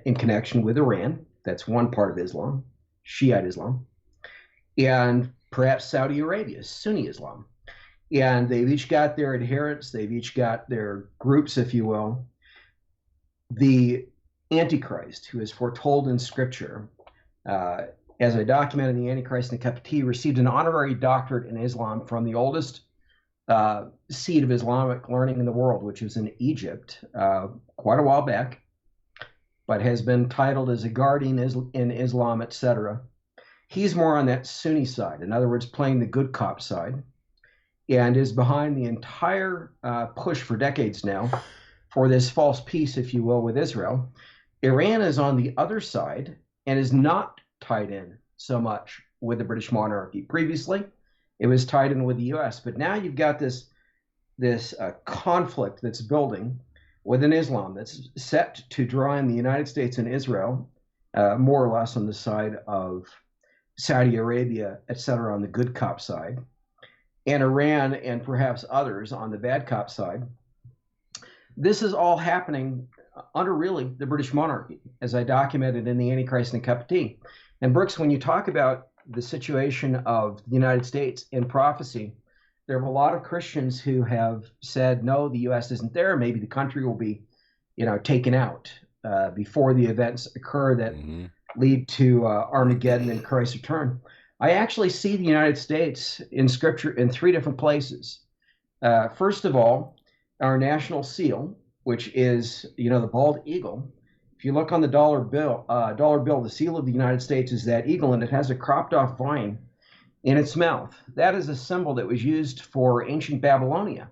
in connection with Iran. That's one part of Islam, Shiite Islam, and perhaps Saudi Arabia, Sunni Islam. And they've each got their adherents. They've each got their groups, if you will. The Antichrist, who is foretold in Scripture, as I documented, the Antichrist in the Cup of Tea, received an honorary doctorate in Islam from the oldest seed of Islamic learning in the world, which is in Egypt, quite a while back, but has been titled as a guardian in Islam, etc. He's more on that Sunni side, in other words, playing the good cop side, and is behind the entire push for decades now for this false peace, if you will, with Israel. Iran is on the other side and is not tied in so much with the British monarchy. Previously, it was tied in with the U.S., but now you've got this conflict that's building within Islam that's set to draw in the United States and Israel, more or less on the side of Saudi Arabia, etc., on the good cop side, and Iran and perhaps others on the bad cop side. This is all happening under really the British monarchy, as I documented in the Antichrist and the Cup of Tea. And Brooks, when you talk about the situation of the United States in prophecy, there are a lot of Christians who have said, no, the U.S. isn't there. Maybe the country will be, taken out before the events occur that lead to Armageddon and Christ's return. I actually see the United States in Scripture in three different places. First of all, our national seal, which is, the bald eagle. If you look on the dollar bill, the seal of the United States is that eagle, and it has a cropped off vine in its mouth. That is a symbol that was used for ancient Babylonia.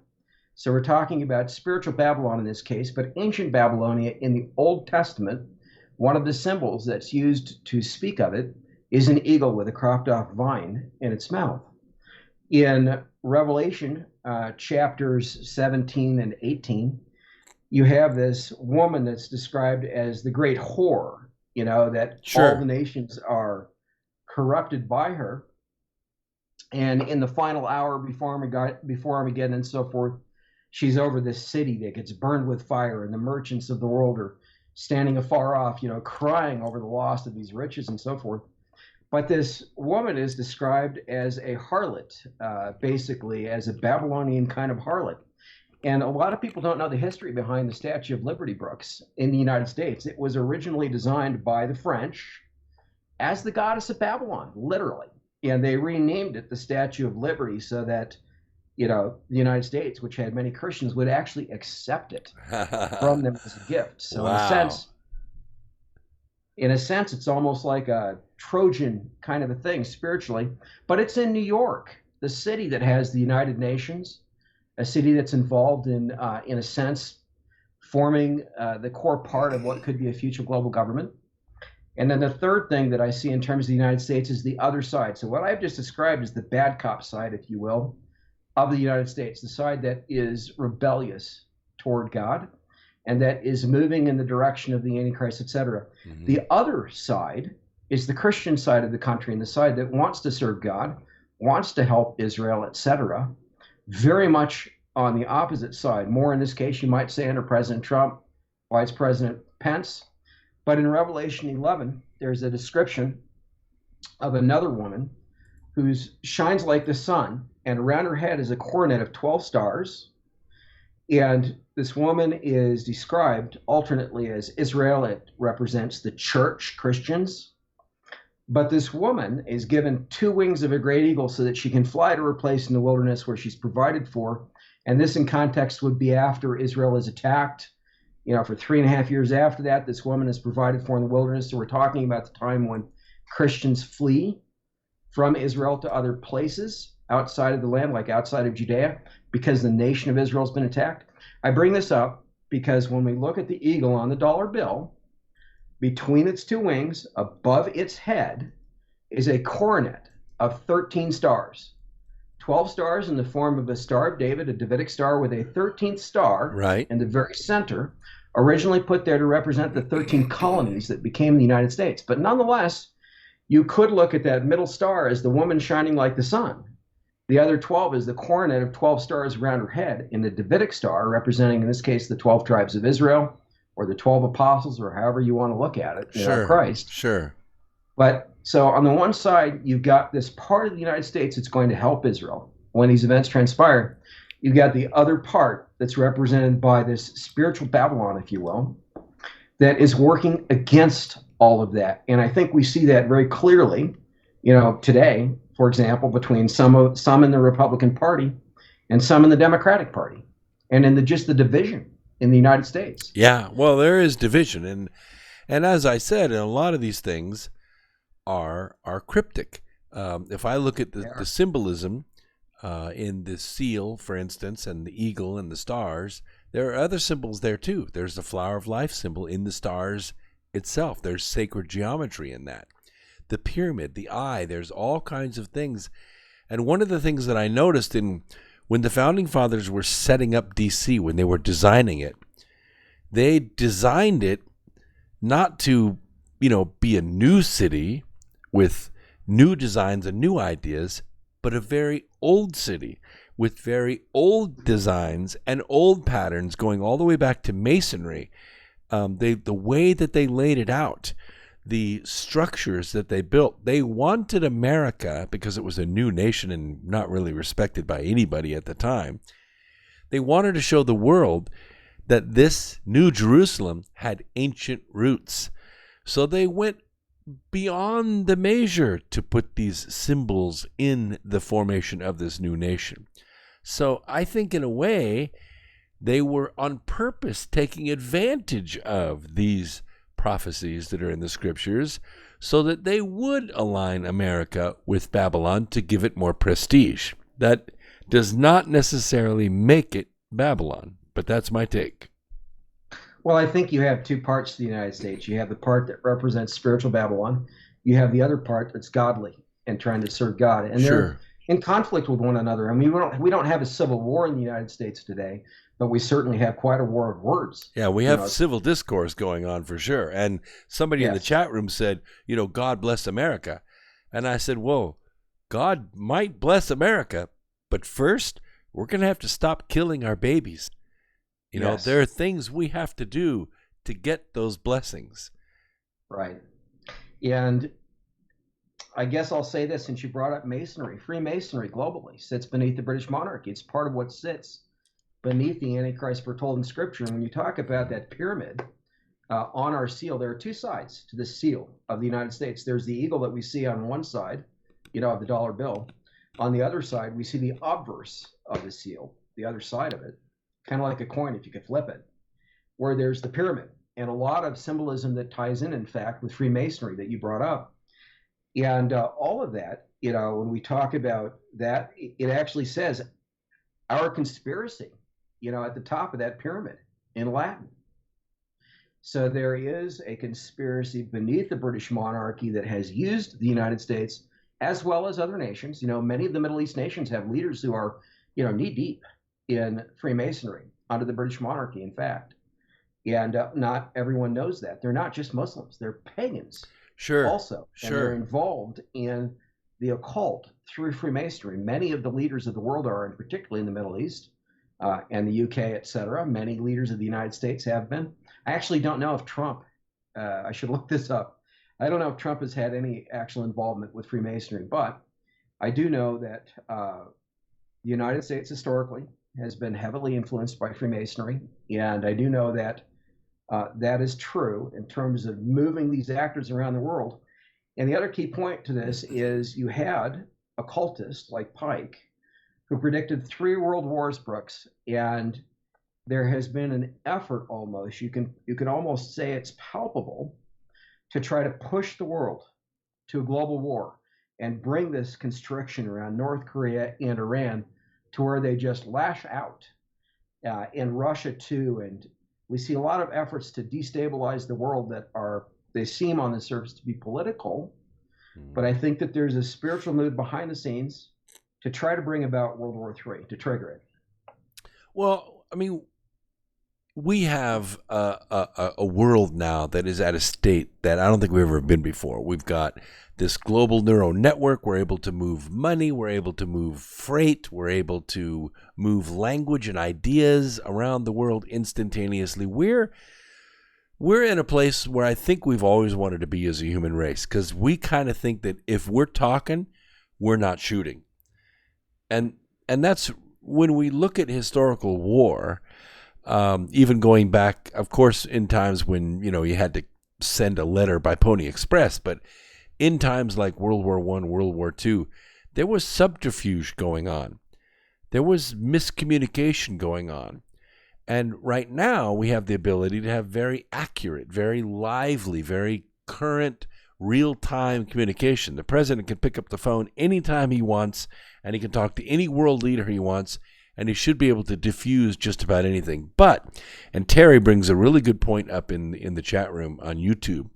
So we're talking about spiritual Babylon in this case, but ancient Babylonia in the Old Testament, one of the symbols that's used to speak of it is an eagle with a cropped off vine in its mouth. In Revelation chapters 17 and 18, you have this woman that's described as the great whore, that all the nations are corrupted by her. And in the final hour before Armageddon and so forth, she's over this city that gets burned with fire, and the merchants of the world are standing afar off, crying over the loss of these riches and so forth. But this woman is described as a harlot, basically as a Babylonian kind of harlot. And a lot of people don't know the history behind the Statue of Liberty, Brooks, in the United States. It was originally designed by the French as the goddess of Babylon, literally. And they renamed it the Statue of Liberty so that, the United States, which had many Christians, would actually accept it from them as a gift. So in a sense, it's almost like a Trojan kind of a thing spiritually, but it's in New York, the city that has the United Nations, a city that's involved in a sense, forming the core part of what could be a future global government. And then the third thing that I see in terms of the United States is the other side. So what I've just described is the bad cop side, if you will, of the United States, the side that is rebellious toward God and that is moving in the direction of the Antichrist, etc. Mm-hmm. The other side is the Christian side of the country, and the side that wants to serve God, wants to help Israel, etc. Very much on the opposite side. More in this case, you might say, under President Trump, Vice President Pence. But in Revelation 11, there's a description of another woman who shines like the sun, and around her head is a coronet of 12 stars. And this woman is described alternately as Israel. It represents the church, Christians. But this woman is given 2 wings of a great eagle so that she can fly to her place in the wilderness where she's provided for. And this in context would be after Israel is attacked. For 3.5 years after that, this woman is provided for in the wilderness. So we're talking about the time when Christians flee from Israel to other places outside of the land, like outside of Judea, because the nation of Israel has been attacked. I bring this up because when we look at the eagle on the dollar bill, between its 2 wings, above its head, is a coronet of 13 stars. 12 stars in the form of a Star of David, a Davidic star with a 13th star in the very center, originally put there to represent the 13 colonies that became the United States. But nonetheless, you could look at that middle star as the woman shining like the sun. The other 12 is the coronet of 12 stars around her head in the Davidic star, representing, in this case, the 12 tribes of Israel, or the 12 apostles, or however you want to look at it, Christ. Sure. But so on the one side, you've got this part of the United States that's going to help Israel when these events transpire. You've got the other part that's represented by this spiritual Babylon, if you will, that is working against all of that. And I think we see that very clearly, today, for example, between some in the Republican Party and some in the Democratic Party, and in just the division in the United States. Yeah, well, there is division, and as I said, a lot of these things are cryptic. If I look at the symbolism in the seal, for instance, and the eagle and the stars, there are other symbols there too. There's the flower of life symbol in the stars itself. There's sacred geometry in that. The pyramid, the eye, there's all kinds of things. And one of the things that I noticed when the Founding Fathers were setting up D.C., when they were designing it, they designed it not to, be a new city with new designs and new ideas, but a very old city with very old designs and old patterns going all the way back to Masonry. The way that they laid it out, the structures that they built, they wanted America, because it was a new nation and not really respected by anybody at the time, they wanted to show the world that this New Jerusalem had ancient roots. So they went beyond the measure to put these symbols in the formation of this new nation. So I think in a way they were on purpose taking advantage of these prophecies that are in the scriptures so that they would align America with Babylon to give it more prestige. That does not necessarily make it Babylon, but that's my take. Well, I think you have two parts to the United States. You have the part that represents spiritual Babylon. You have the other part that's godly and trying to serve God. And they're in conflict with one another. I mean, we don't have a civil war in the United States today, but we certainly have quite a war of words. Yeah, we have civil discourse going on for sure. And somebody in the chat room said, God bless America. And I said, whoa, God might bless America, but first we're going to have to stop killing our babies. There are things we have to do to get those blessings. Right. And I guess I'll say this, since you brought up Masonry. Freemasonry globally sits beneath the British monarchy. It's part of what sits beneath the Antichrist foretold in Scripture. And when you talk about that pyramid on our seal, there are two sides to the seal of the United States. There's the eagle that we see on one side, of the dollar bill. On the other side, we see the obverse of the seal, the other side of it, kind of like a coin if you could flip it, where there's the pyramid. And a lot of symbolism that ties in fact, with Freemasonry that you brought up. And all of that, when we talk about that, it actually says our conspiracy, at the top of that pyramid in Latin. So there is a conspiracy beneath the British monarchy that has used the United States as well as other nations. Many of the Middle East nations have leaders who are, knee deep in Freemasonry under the British monarchy, in fact. And not everyone knows that. They're not just Muslims, they're pagans. Sure. Also, and they're involved in the occult through Freemasonry. Many of the leaders of the world are, and particularly in the Middle East and the UK, etc. Many leaders of the United States have been. I actually don't know if Trump, I should look this up. I don't know if Trump has had any actual involvement with Freemasonry, but I do know that the United States historically has been heavily influenced by Freemasonry, and I do know that that is true in terms of moving these actors around the world. And the other key point to this is you had occultists like Pike who predicted 3 world wars, Brooks, and there has been an effort almost, you can almost say it's palpable, to try to push the world to a global war and bring this constriction around North Korea and Iran to where they just lash out, and Russia too. And we see a lot of efforts to destabilize the world that they seem on the surface to be political, but I think that there's a spiritual mood behind the scenes to try to bring about World War III, to trigger it. Well, I mean, we have a world now that is at a state that I don't think we've ever been before. We've got this global neural network. We're able to move money. We're able to move freight. We're able to move language and ideas around the world instantaneously. We're in a place where I think we've always wanted to be as a human race, because we kind of think that if we're talking, we're not shooting. And that's when we look at historical war, even going back, of course, in times when, you had to send a letter by Pony Express, but in times like World War I, World War II, there was subterfuge going on. There was miscommunication going on. And right now we have the ability to have very accurate, very lively, very current, real-time communication. The president can pick up the phone anytime he wants, and he can talk to any world leader he wants, and he should be able to diffuse just about anything. But, and Terry brings a really good point up in the chat room on YouTube,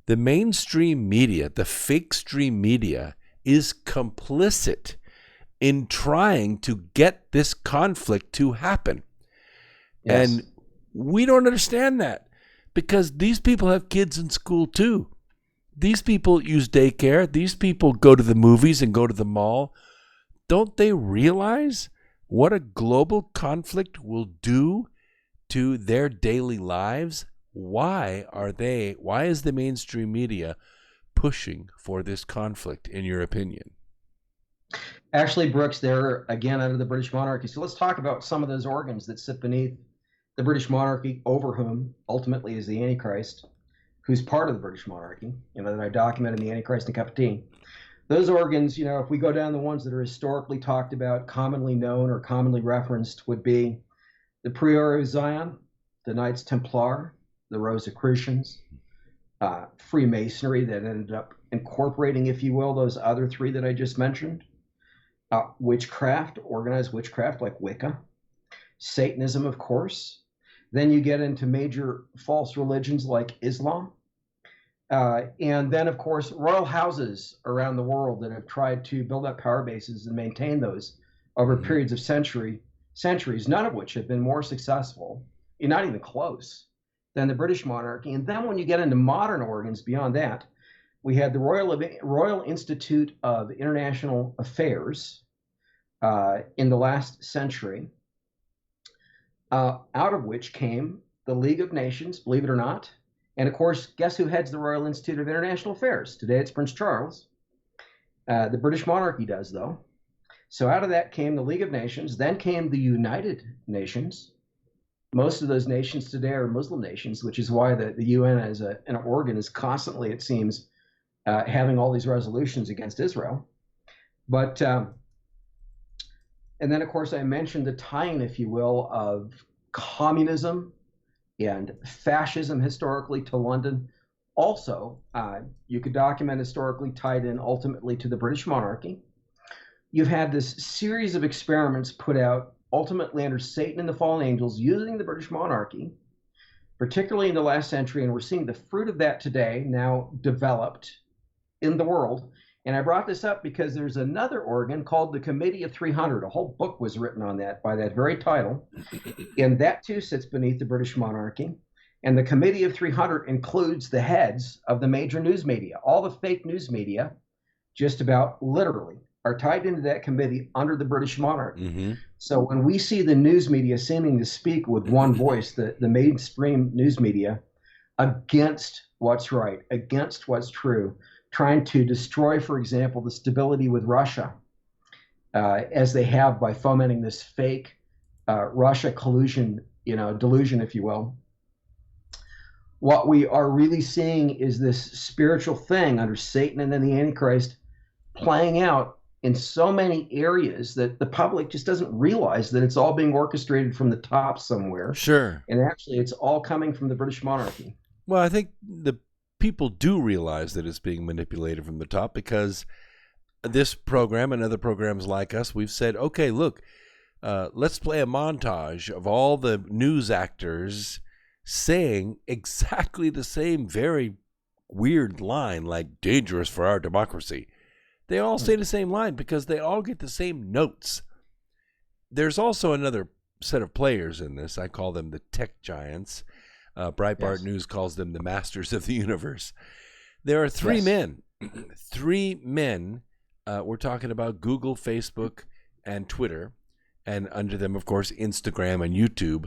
the mainstream media, the fake stream media, is complicit in trying to get this conflict to happen. Yes. And we don't understand that, because these people have kids in school too. These people use daycare. These people go to the movies and go to the mall. Don't they realize what a global conflict will do to their daily lives? Why is the mainstream media pushing for this conflict, in your opinion? Actually, Brooks, they're again under the British monarchy. So let's talk about some of those organs that sit beneath the British monarchy, over whom ultimately is the Antichrist, who's part of the British monarchy, that I documented in the Antichrist and Cup of Tea. Those organs, if we go down the ones that are historically talked about, commonly known or commonly referenced, would be the Priori of Zion, the Knights Templar, the Rosicrucians, Freemasonry that ended up incorporating, if you will, those other three that I just mentioned. Witchcraft, organized witchcraft like Wicca. Satanism, of course. Then you get into major false religions like Islam. And then, of course, royal houses around the world that have tried to build up power bases and maintain those over periods of centuries, none of which have been more successful, not even close, than the British monarchy. And then when you get into modern organs beyond that, we had the Royal Institute of International Affairs in the last century, out of which came the League of Nations, believe it or not. And of course, guess who heads the Royal Institute of International Affairs? Today it's Prince Charles. The British monarchy does, though. So out of that came the League of Nations, then came the United Nations. Most of those nations today are Muslim nations, which is why the UN as an organ is constantly, it seems, having all these resolutions against Israel. But, and then of course I mentioned the tying, if you will, of communism and fascism historically to London. Also, you could document historically tied in ultimately to the British monarchy. You've had this series of experiments put out ultimately under Satan and the fallen angels using the British monarchy, particularly in the last century, and we're seeing the fruit of that today now developed in the world. And I brought this up because there's another organ called the Committee of 300. A whole book was written on that by that very title, and that too sits beneath the British monarchy. And the Committee of 300 includes the heads of the major news media. All the fake news media, just about literally, are tied into that committee under the British monarchy. So when we see the news media seeming to speak with one voice, the mainstream news media, against what's right, against what's true, trying to destroy, for example, the stability with Russia, as they have by fomenting this fake Russia collusion, delusion, if you will. What we are really seeing is this spiritual thing under Satan and then the Antichrist playing out in so many areas that the public just doesn't realize that it's all being orchestrated from the top somewhere. Sure. And actually, it's all coming from the British monarchy. Well, I think the people do realize that it's being manipulated from the top, because this program and other programs like us, we've said, okay, look, let's play a montage of all the news actors saying exactly the same very weird line, like dangerous for our democracy. They all say the same line because they all get the same notes. There's also another set of players in this. I call them the tech giants. Breitbart News calls them the masters of the universe. There are three men. Three men. We're talking about Google, Facebook, and Twitter. And under them, of course, Instagram and YouTube.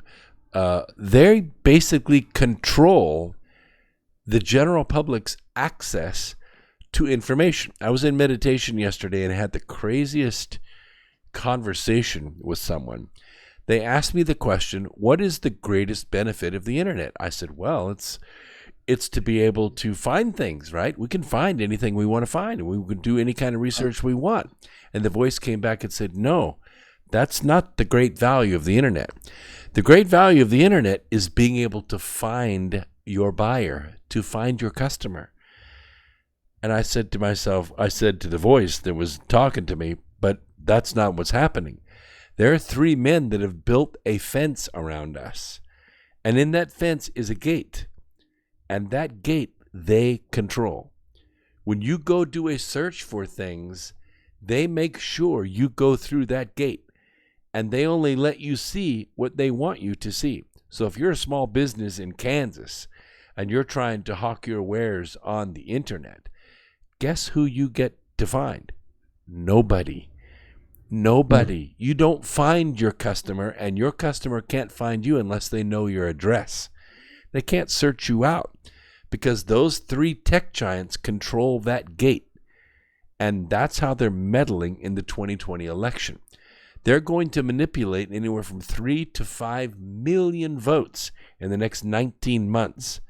They basically control the general public's access to information. I was in meditation yesterday and had the craziest conversation with someone. They asked me the question, what is the greatest benefit of the internet? I said, well, it's to be able to find things, right? We can find anything we want to find, and we can do any kind of research we want. And the voice came back and said, no, that's not the great value of the internet. The great value of the internet is being able to find your buyer, to find your customer. And I said to myself, I said to the voice that was talking to me, but that's not what's happening. There are three men that have built a fence around us. And in that fence is a gate. And that gate they control. When you go do a search for things, they make sure you go through that gate. And they only let you see what they want you to see. So if you're a small business in Kansas and you're trying to hawk your wares on the internet, guess who you get to find? Nobody. Nobody. You don't find your customer, and your customer can't find you unless they know your address. They can't search you out because those three tech giants control that gate. And that's how they're meddling in the 2020 election. They're going to manipulate anywhere from 3 to 5 million votes in the next 19 months.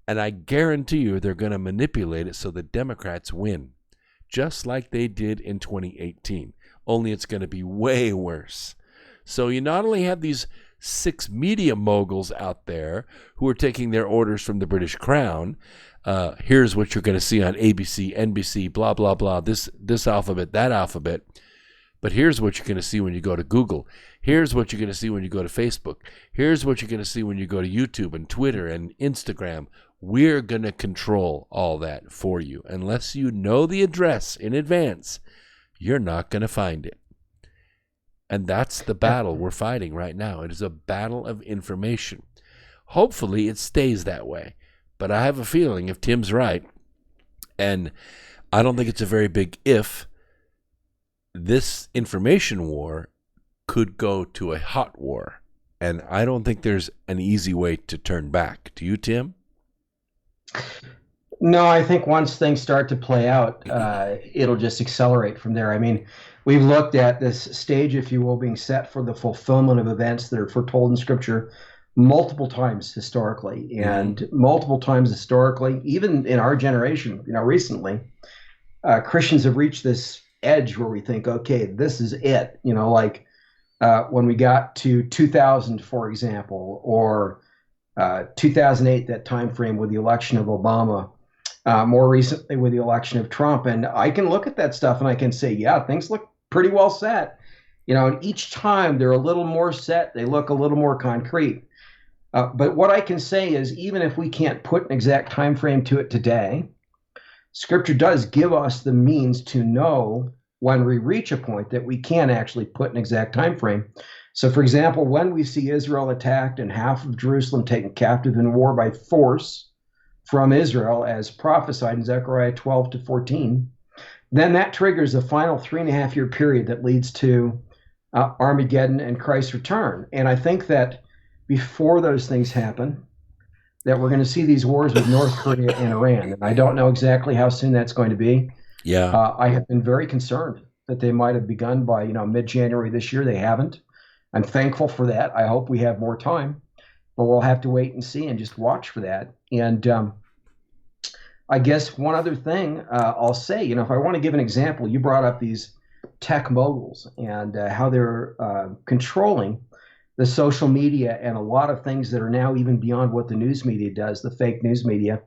And I guarantee you they're going to manipulate it so the Democrats win, just like they did in 2018. Only it's going to be way worse. So you not only have these 6 media moguls out there who are taking their orders from the British Crown, Here's what you're going to see on ABC, NBC, blah, blah, blah, this alphabet, that alphabet. But here's what you're going to see when you go to Google. Here's what you're going to see when you go to Facebook. Here's what you're going to see when you go to YouTube and Twitter and Instagram. We're going to control all that for you. Unless you know the address in advance, you're not going to find it. And that's the battle we're fighting right now. It is a battle of information. Hopefully it stays that way. But I have a feeling if Tim's right, and I don't think it's a very big if, this information war could go to a hot war. And I don't think there's an easy way to turn back. Do you, Tim? No, I think once things start to play out, it'll just accelerate from there. I mean, we've looked at this stage, if you will, being set for the fulfillment of events that are foretold in Scripture multiple times historically, and multiple times historically, even in our generation, recently, Christians have reached this edge where we think, okay, this is it. Like when we got to 2000, for example, or 2008, that time frame with the election of Obama, more recently with the election of Trump. And I can look at that stuff and I can say, yeah, things look pretty well set. And each time they're a little more set, they look a little more concrete. But what I can say is, even if we can't put an exact time frame to it today, Scripture does give us the means to know when we reach a point that we can actually put an exact time frame. So, for example, when we see Israel attacked and half of Jerusalem taken captive in war by force from Israel, as prophesied in Zechariah 12-14, then that triggers the final 3.5-year period that leads to Armageddon and Christ's return. And I think that before those things happen, that we're going to see these wars with North Korea and Iran. And I don't know exactly how soon that's going to be. Yeah. I have been very concerned that they might have begun by, mid-January this year. They haven't. I'm thankful for that. I hope we have more time, but we'll have to wait and see and just watch for that. And I guess one other thing I'll say, if I want to give an example, you brought up these tech moguls and how they're controlling the social media and a lot of things that are now even beyond what the news media does, the fake news media.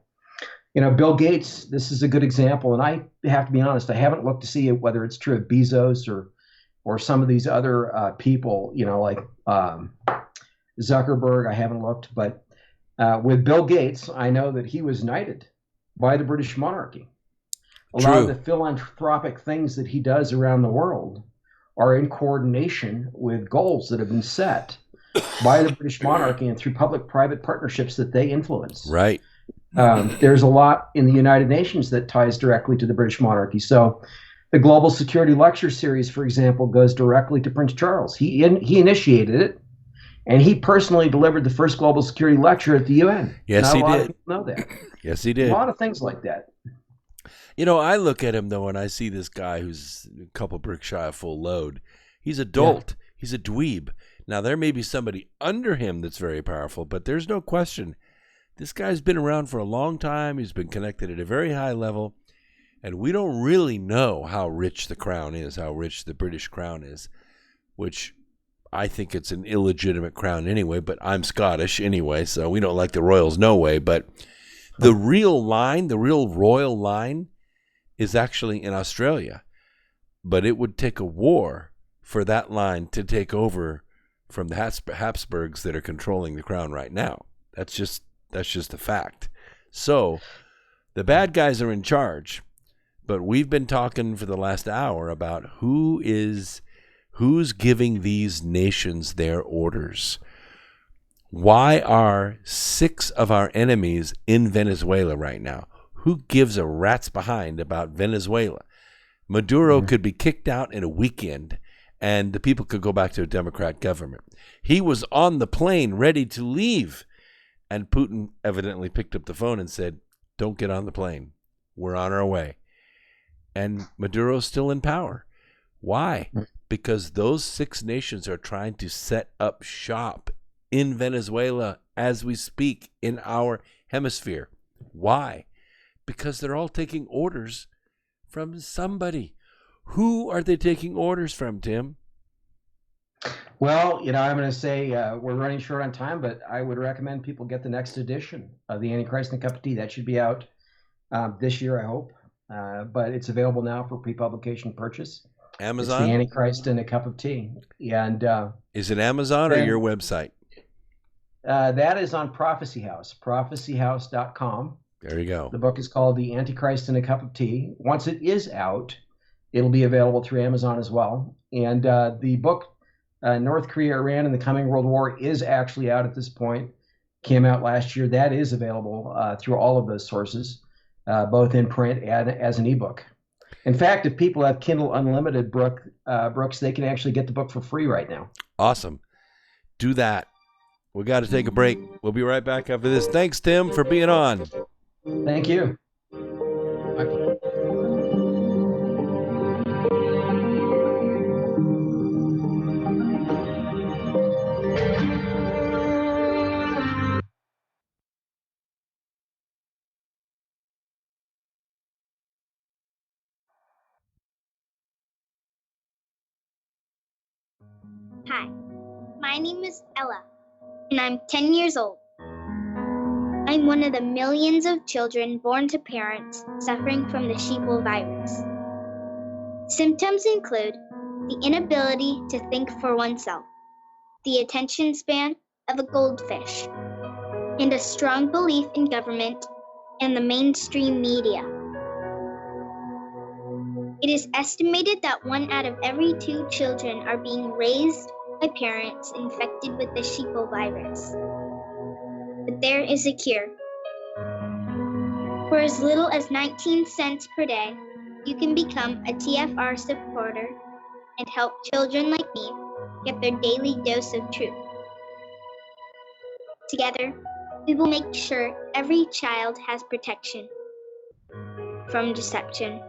Bill Gates, this is a good example. And I have to be honest, I haven't looked to see whether it's true of Bezos or some of these other people, like Zuckerberg. I haven't looked, but with Bill Gates, I know that he was knighted by the British monarchy. A lot of the philanthropic things that he does around the world are in coordination with goals that have been set by the British monarchy and through public-private partnerships that they influence. Right. There's a lot in the United Nations that ties directly to the British monarchy. So the Global Security Lecture Series, for example, goes directly to Prince Charles. He initiated it, and he personally delivered the first Global Security Lecture at the UN. Yes, he did. Not a lot of people know that. Yes, he did. A lot of things like that. I look at him, though, and I see this guy who's a couple bricks shy of full load. He's a dolt. Yeah. He's a dweeb. Now, there may be somebody under him that's very powerful, but there's no question. This guy's been around for a long time. He's been connected at a very high level. And we don't really know how rich the crown is, how rich the British crown is, which I think it's an illegitimate crown anyway, but I'm Scottish anyway, so we don't like the royals no way. But the real line, the real royal line, is actually in Australia. But it would take a war for that line to take over from the Habsburgs that are controlling the crown right now. That's just a fact. So the bad guys are in charge, but we've been talking for the last hour about who's giving these nations their orders. Why are 6 of our enemies in Venezuela right now? Who gives a rat's behind about Venezuela? Maduro could be kicked out in a weekend, and the people could go back to a Democrat government. He was on the plane ready to leave, and Putin evidently picked up the phone and said, "Don't get on the plane. We're on our way." And Maduro's still in power. Why? Because those 6 nations are trying to set up shop in Venezuela as we speak in our hemisphere. Why? Because they're all taking orders from somebody. Who are they taking orders from, Tim? Well, I'm going to say we're running short on time, but I would recommend people get the next edition of the Antichrist and a Cup of Tea. That should be out this year, I hope. But it's available now for pre-publication purchase. Amazon? It's The Antichrist and a Cup of Tea. And is it Amazon or your website? That is on Prophecy House, prophecyhouse.com. There you go. The book is called The Antichrist and a Cup of Tea. Once it is out, it'll be available through Amazon as well. And the book, North Korea, Iran, and the Coming World War, is actually out at this point. Came out last year. That is available through all of those sources, both in print and as an ebook. In fact, if people have Kindle Unlimited, Brooks, they can actually get the book for free right now. Awesome. Do that. We got to take a break. We'll be right back after this. Thanks, Tim, for being on. Thank you. Hi, my name is Ella, and I'm 10 years old. I'm one of the millions of children born to parents suffering from the sheeple virus. Symptoms include the inability to think for oneself, the attention span of a goldfish, and a strong belief in government and the mainstream media. It is estimated that 1 out of every 2 children are being raised by parents infected with the sheeple virus. But there is a cure. For as little as 19 cents per day, you can become a TFR supporter and help children like me get their daily dose of truth. Together, we will make sure every child has protection from deception.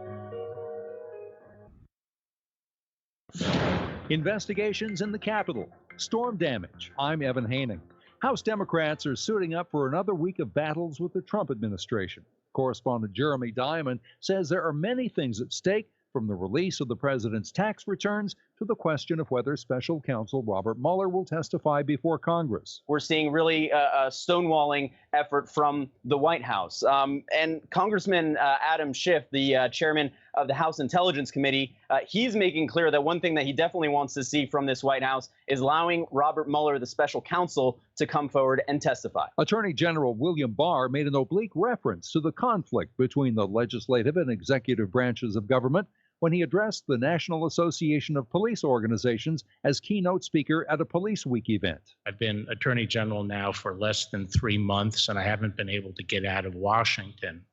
Investigations in the Capitol. Storm damage. I'm Evan Haining. House Democrats are suiting up for another week of battles with the Trump administration. Correspondent Jeremy Diamond says there are many things at stake, from the release of the president's tax returns to the question of whether special counsel Robert Mueller will testify before Congress. We're seeing really a stonewalling effort from the White House. And Congressman Adam Schiff, the chairman of the House Intelligence Committee, he's making clear that one thing that he definitely wants to see from this White House is allowing Robert Mueller, the special counsel, to come forward and testify. Attorney General William Barr made an oblique reference to the conflict between the legislative and executive branches of government when he addressed the National Association of Police Organizations as keynote speaker at a Police Week event. I've been Attorney General now for less than 3 months, and I haven't been able to get out of Washington.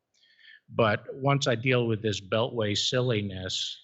But once I deal with this Beltway silliness,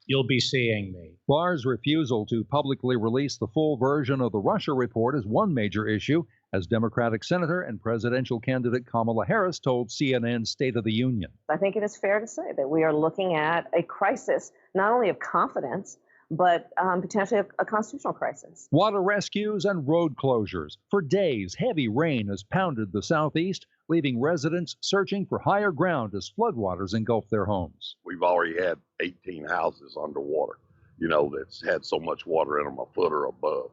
you'll be seeing me. Barr's refusal to publicly release the full version of the Russia report is one major issue, as Democratic Senator and presidential candidate Kamala Harris told CNN's State of the Union. I think it is fair to say that we are looking at a crisis, not only of confidence, but potentially a constitutional crisis. Water rescues and road closures. For days, heavy rain has pounded the southeast, leaving residents searching for higher ground as floodwaters engulf their homes. We've already had 18 houses underwater, that's had so much water in them, a foot or above.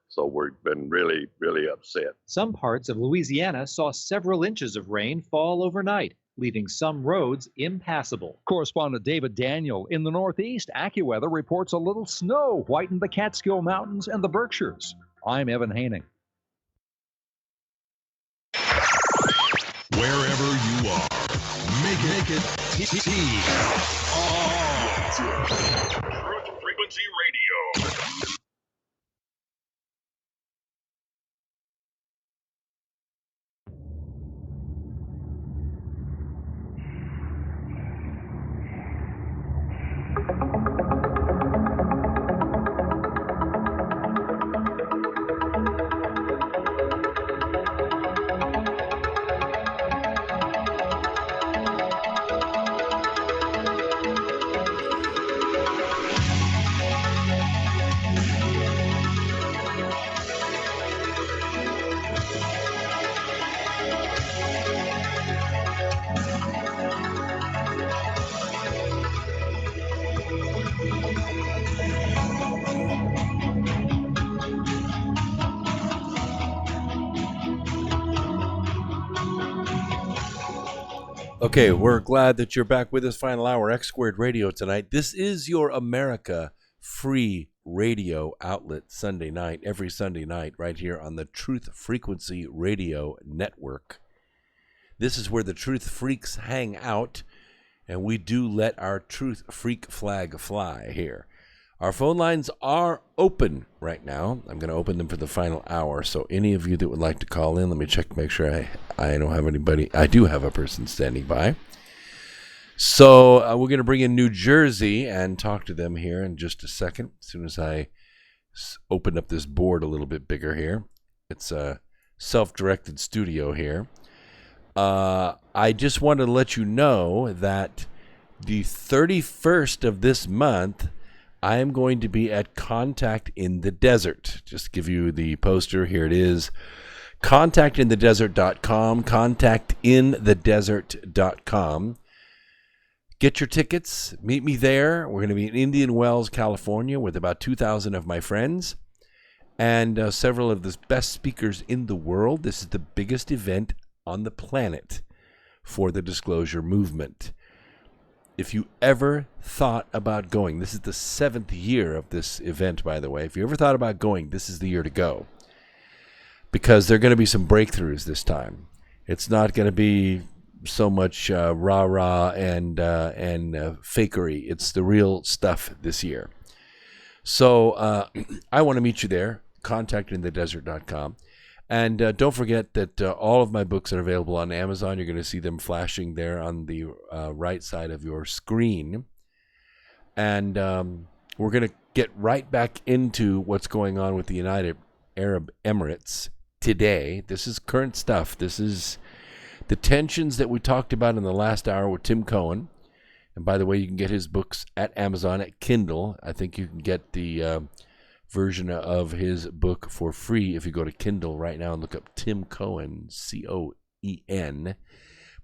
So we've been really, really upset. Some parts of Louisiana saw several inches of rain fall overnight, leaving some roads impassable. Correspondent David Daniel in the Northeast, AccuWeather reports a little snow whitened the Catskill Mountains and the Berkshires. I'm Evan Haining. Wherever you are, make it Truth Frequency Radio. Okay, we're glad that you're back with us. Final hour, X Squared Radio tonight. This is your America free radio outlet Sunday night, every Sunday night, right here on the Truth Frequency Radio Network. This is where the Truth Freaks hang out, and we do let our Truth Freak flag fly here. Our phone lines are open right now. I'm going to open them for the final hour. So any of you that would like to call in, let me check, make sure I don't have anybody. I do have a person standing by. So we're going to bring in New Jersey and talk to them here in just a second. As soon as I open up this board a little bit bigger here. It's a self-directed studio here. I just wanted to let you know that the 31st of this month, I am going to be at Contact in the Desert. Just give you the poster. Here it is. Contactinthedesert.com. Contactinthedesert.com. Get your tickets. Meet me there. We're going to be in Indian Wells, California, with about 2,000 of my friends and several of the best speakers in the world. This is the biggest event on the planet for the disclosure movement. If you ever thought about going, this is the 7th year of this event, by the way. If you ever thought about going, this is the year to go. Because there are going to be some breakthroughs this time. It's not going to be so much rah-rah and fakery. It's the real stuff this year. So I want to meet you there. Contactinthedesert.com. And don't forget that all of my books are available on Amazon. You're going to see them flashing there on the right side of your screen. And we're going to get right back into what's going on with the United Arab Emirates today. This is current stuff. This is the tensions that we talked about in the last hour with Tim Cohen. And by the way, you can get his books at Amazon at Kindle. I think you can get the version of his book for free if you go to Kindle right now and look up Tim Cohen, C-O-E-N.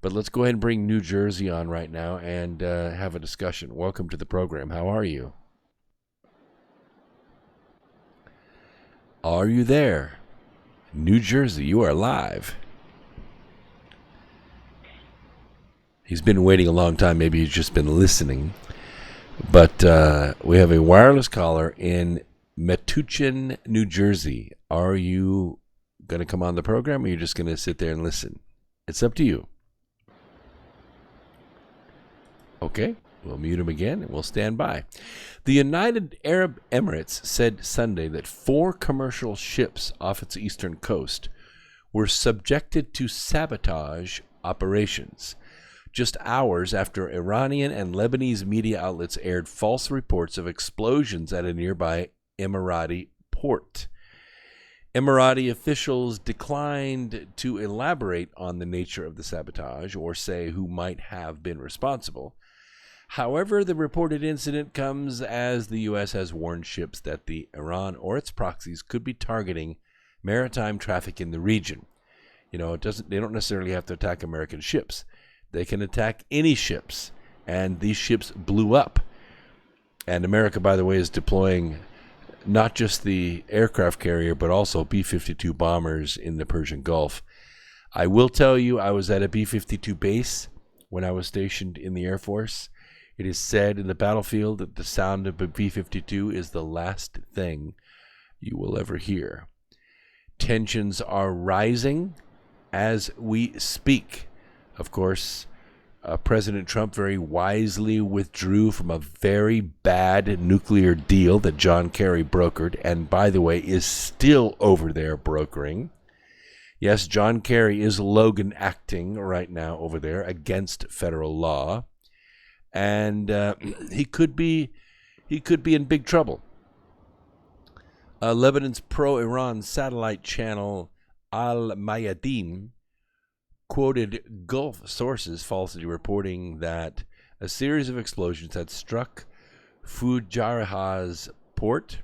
But let's go ahead and bring New Jersey on right now and have a discussion. Welcome to the program. How are you? Are you there? New Jersey, you are live. He's been waiting a long time. Maybe he's just been listening. But we have a wireless caller in Metuchen, New Jersey. Are you going to come on the program, or are you just going to sit there and listen? It's up to you. Okay, we'll mute him again, and we'll stand by. The United Arab Emirates said Sunday that 4 commercial ships off its eastern coast were subjected to sabotage operations, just hours after Iranian and Lebanese media outlets aired false reports of explosions at a nearby Emirati port. Emirati officials declined to elaborate on the nature of the sabotage or say who might have been responsible. However, the reported incident comes as the U.S. has warned ships that the Iran or its proxies could be targeting maritime traffic in the region. You know, they don't necessarily have to attack American ships. They can attack any ships, and these ships blew up. And America, by the way, is deploying not just the aircraft carrier, but also B-52 bombers in the Persian Gulf. I will tell you, I was at a B-52 base when I was stationed in the Air Force. It is said in the battlefield that the sound of a B-52 is the last thing you will ever hear. Tensions are rising as we speak. Of course, President Trump very wisely withdrew from a very bad nuclear deal that John Kerry brokered, and by the way, is still over there brokering. Yes, John Kerry is Logan acting right now over there against federal law, and he could be in big trouble. Lebanon's pro-Iran satellite channel Al Mayadeen quoted Gulf sources falsely reporting that a series of explosions had struck Fujairah's port.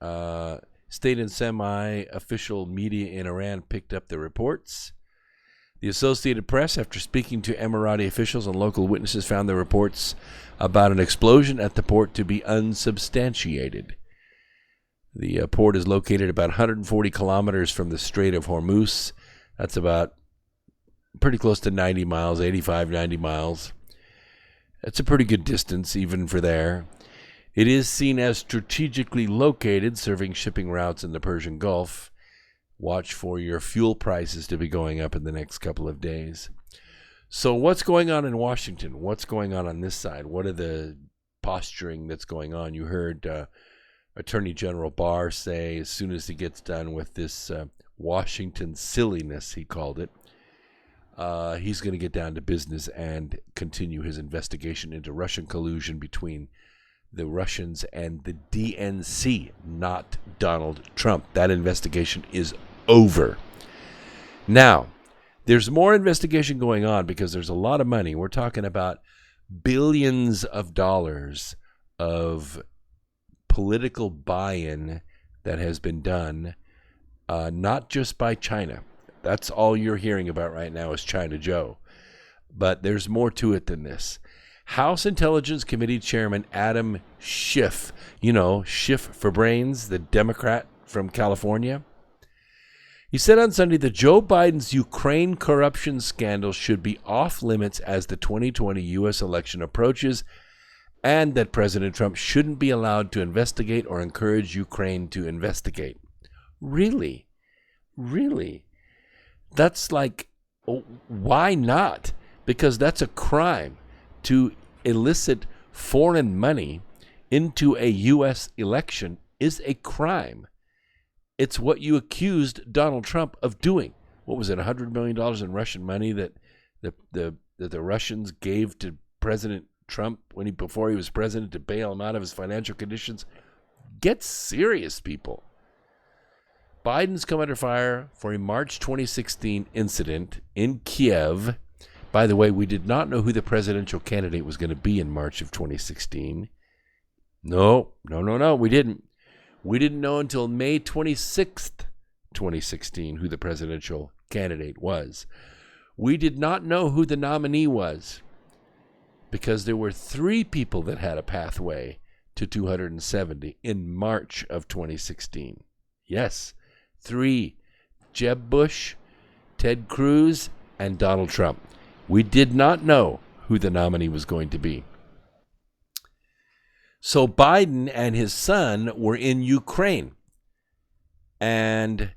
State and semi-official media in Iran picked up the reports. The Associated Press, after speaking to Emirati officials and local witnesses, found the reports about an explosion at the port to be unsubstantiated. The port is located about 140 kilometers from the Strait of Hormuz. That's about pretty close to 90 miles, 85, 90 miles. That's a pretty good distance even for there. It is seen as strategically located, serving shipping routes in the Persian Gulf. Watch for your fuel prices to be going up in the next couple of days. So what's going on in Washington? What's going on this side? What are the posturing that's going on? You heard Attorney General Barr say as soon as he gets done with this Washington silliness, he called it, he's going to get down to business and continue his investigation into Russian collusion between the Russians and the DNC, not Donald Trump. That investigation is over. Now, there's more investigation going on because there's a lot of money. We're talking about billions of dollars of political buy-in that has been done, not just by China. That's all you're hearing about right now is China Joe. But there's more to it than this. House Intelligence Committee Chairman Adam Schiff, Schiff for brains, the Democrat from California, he said on Sunday that Joe Biden's Ukraine corruption scandal should be off limits as the 2020 U.S. election approaches, and that President Trump shouldn't be allowed to investigate or encourage Ukraine to investigate. Really? Really? That's like, why not? Because that's a crime. To elicit foreign money into a U.S. election is a crime. It's what you accused Donald Trump of doing. What was it, $100 million in Russian money that the Russians gave to President Trump before he was president to bail him out of his financial conditions? Get serious, people. Biden's come under fire for a March 2016 incident in Kiev. By the way, we did not know who the presidential candidate was going to be in March of 2016. No, we didn't. We didn't know until May 26th, 2016, who the presidential candidate was. We did not know who the nominee was because there were 3 people that had a pathway to 270 in March of 2016. Yes, 3. Jeb Bush, Ted Cruz, and Donald Trump. We did not know who the nominee was going to be. So Biden and his son were in Ukraine. And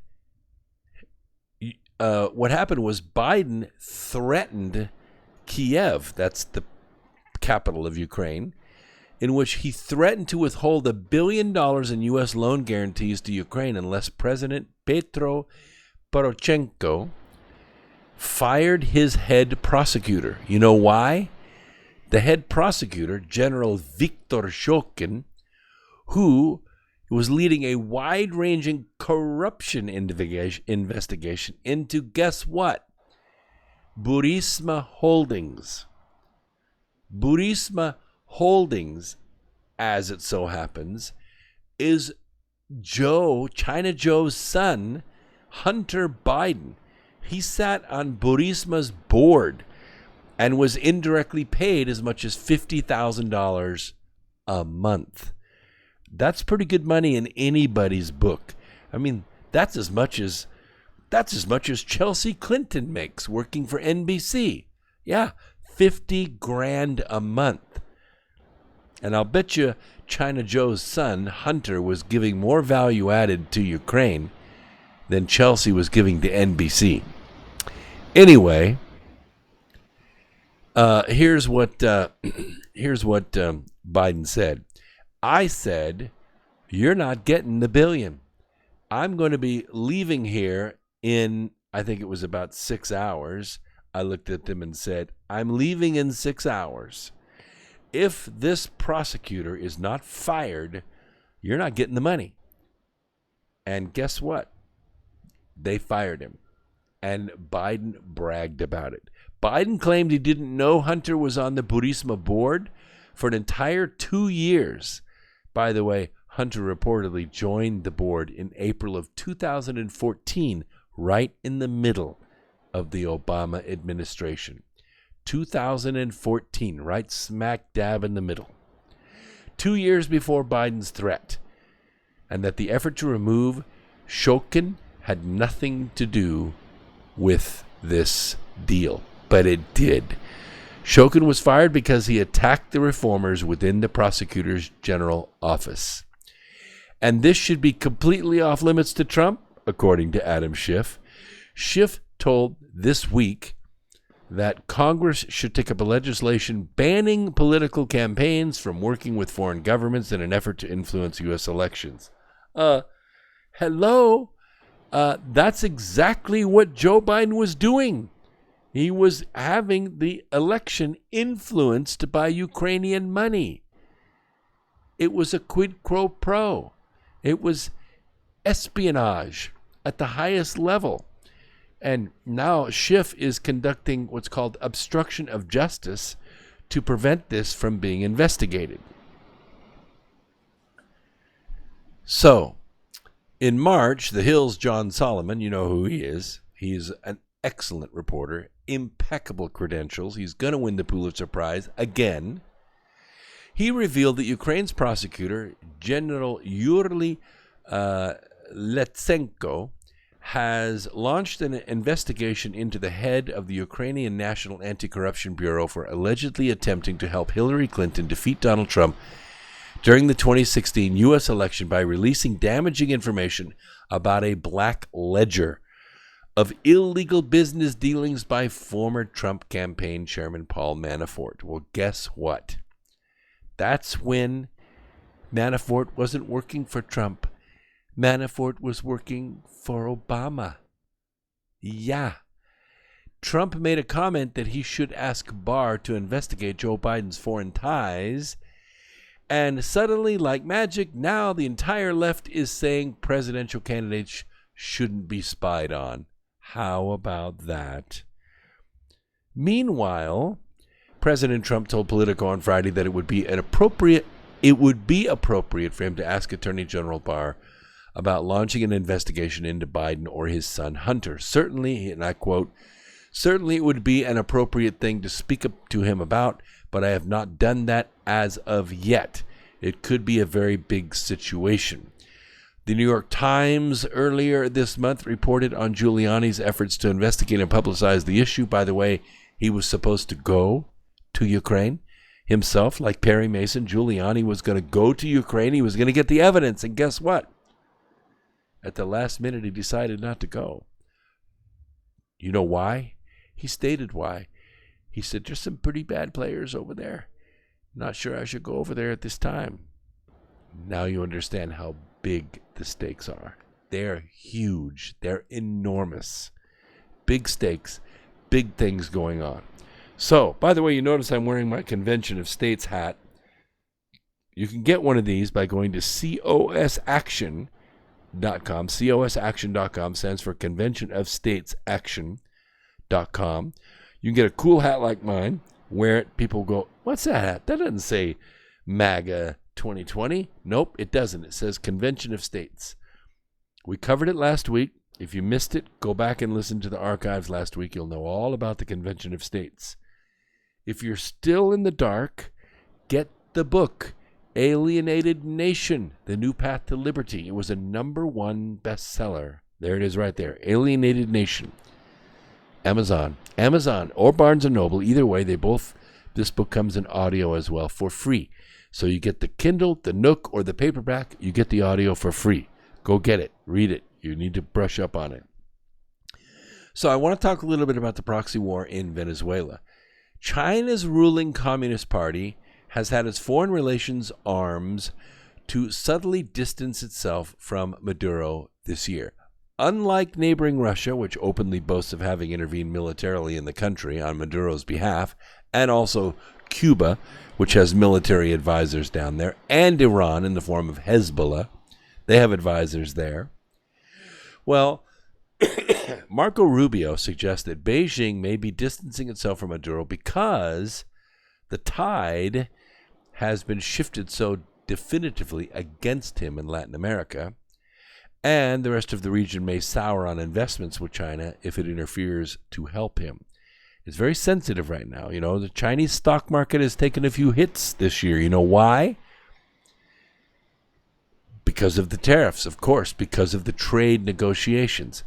what happened was Biden threatened Kiev, that's the capital of Ukraine, in which he threatened to withhold $1 billion in U.S. loan guarantees to Ukraine unless President Petro Poroshenko fired his head prosecutor. You know why? The head prosecutor, General Viktor Shokin, who was leading a wide-ranging corruption investigation into, guess what? Burisma Holdings. Burisma Holdings, as it so happens, is China Joe's son, Hunter Biden. He sat on Burisma's board and was indirectly paid as much as $50,000 a month. That's pretty good money in anybody's book. I mean, that's as much as Chelsea Clinton makes working for NBC. Yeah, $50,000 a month. And I'll bet you China Joe's son, Hunter, was giving more value added to Ukraine than Chelsea was giving to NBC. Anyway, here's what Biden said. I said, you're not getting the $1 billion. I'm going to be leaving here in, I think it was about 6 hours. I looked at them and said, I'm leaving in 6 hours. If this prosecutor is not fired, you're not getting the money. And guess what? They fired him. And Biden bragged about it. Biden claimed he didn't know Hunter was on the Burisma board for an entire 2 years. By the way, Hunter reportedly joined the board in April of 2014, right in the middle of the Obama administration. 2014, right smack dab in the middle. 2 years before Biden's threat. And that the effort to remove Shokin had nothing to do with this deal, but it did. Shokin was fired because he attacked the reformers within the prosecutor's general office. And this should be completely off limits to Trump, according to Adam Schiff. Schiff told This Week that Congress should take up a legislation banning political campaigns from working with foreign governments in an effort to influence U.S. elections. Hello? That's exactly what Joe Biden was doing. He was having the election influenced by Ukrainian money. It was a quid pro quo. It was espionage at the highest level. And now Schiff is conducting what's called obstruction of justice to prevent this from being investigated. So, in March, The Hill's John Solomon, you know who he is. He's an excellent reporter, impeccable credentials. He's going to win the Pulitzer Prize again. He revealed that Ukraine's prosecutor, General Yuri Letsenko, has launched an investigation into the head of the Ukrainian National Anti-Corruption Bureau for allegedly attempting to help Hillary Clinton defeat Donald Trump during the 2016 U.S. election by releasing damaging information about a black ledger of illegal business dealings by former Trump campaign chairman Paul Manafort. Well, guess what? That's when Manafort wasn't working for Trump. Manafort was working for Obama. Yeah. Trump made a comment that he should ask Barr to investigate Joe Biden's foreign ties. And suddenly, like magic, now the entire left is saying presidential candidates shouldn't be spied on. How about that? Meanwhile, President Trump told Politico on Friday that it would be appropriate for him to ask Attorney General Barr about launching an investigation into Biden or his son Hunter. Certainly, and I quote, "Certainly it would be an appropriate thing to speak up to him about, but I have not done that as of yet. It could be a very big situation." The New York Times earlier this month reported on Giuliani's efforts to investigate and publicize the issue. By the way, he was supposed to go to Ukraine himself, like Perry Mason. Giuliani was going to go to Ukraine. He was going to get the evidence. And guess what? At the last minute, he decided not to go. You know why? He stated why. He said, "There's some pretty bad players over there. Not sure I should go over there at this time." Now you understand how big the stakes are. They're huge. They're enormous. Big stakes, big things going on. So, by the way, you notice I'm wearing my Convention of States hat. You can get one of these by going to cosaction.com. cosaction.com stands for Convention of States Action.com. You can get a cool hat like mine, wear it, people go, "What's that hat? That doesn't say MAGA 2020. Nope, it doesn't. It says Convention of States. We covered it last week. If you missed it, go back and listen to the archives last week. You'll know all about the Convention of States. If you're still in the dark, get the book, Alienated Nation, The New Path to Liberty. It was a #1 bestseller. There it is right there, Alienated Nation. Amazon or Barnes & Noble. Either way, this book comes in audio as well for free. So you get the Kindle, the Nook, or the paperback. You get the audio for free. Go get it. Read it. You need to brush up on it. So I want to talk a little bit about the proxy war in Venezuela. China's ruling Communist Party has had its foreign relations arms to subtly distance itself from Maduro this year. Unlike neighboring Russia, which openly boasts of having intervened militarily in the country on Maduro's behalf, and also Cuba, which has military advisors down there, and Iran in the form of Hezbollah. They have advisors there. Well, Marco Rubio suggests that Beijing may be distancing itself from Maduro because the tide has been shifted so definitively against him in Latin America, and the rest of the region may sour on investments with China if it interferes to help him. It's very sensitive right now. You know, the Chinese stock market has taken a few hits this year. You know why? Because of the tariffs, of course, because of the trade negotiations.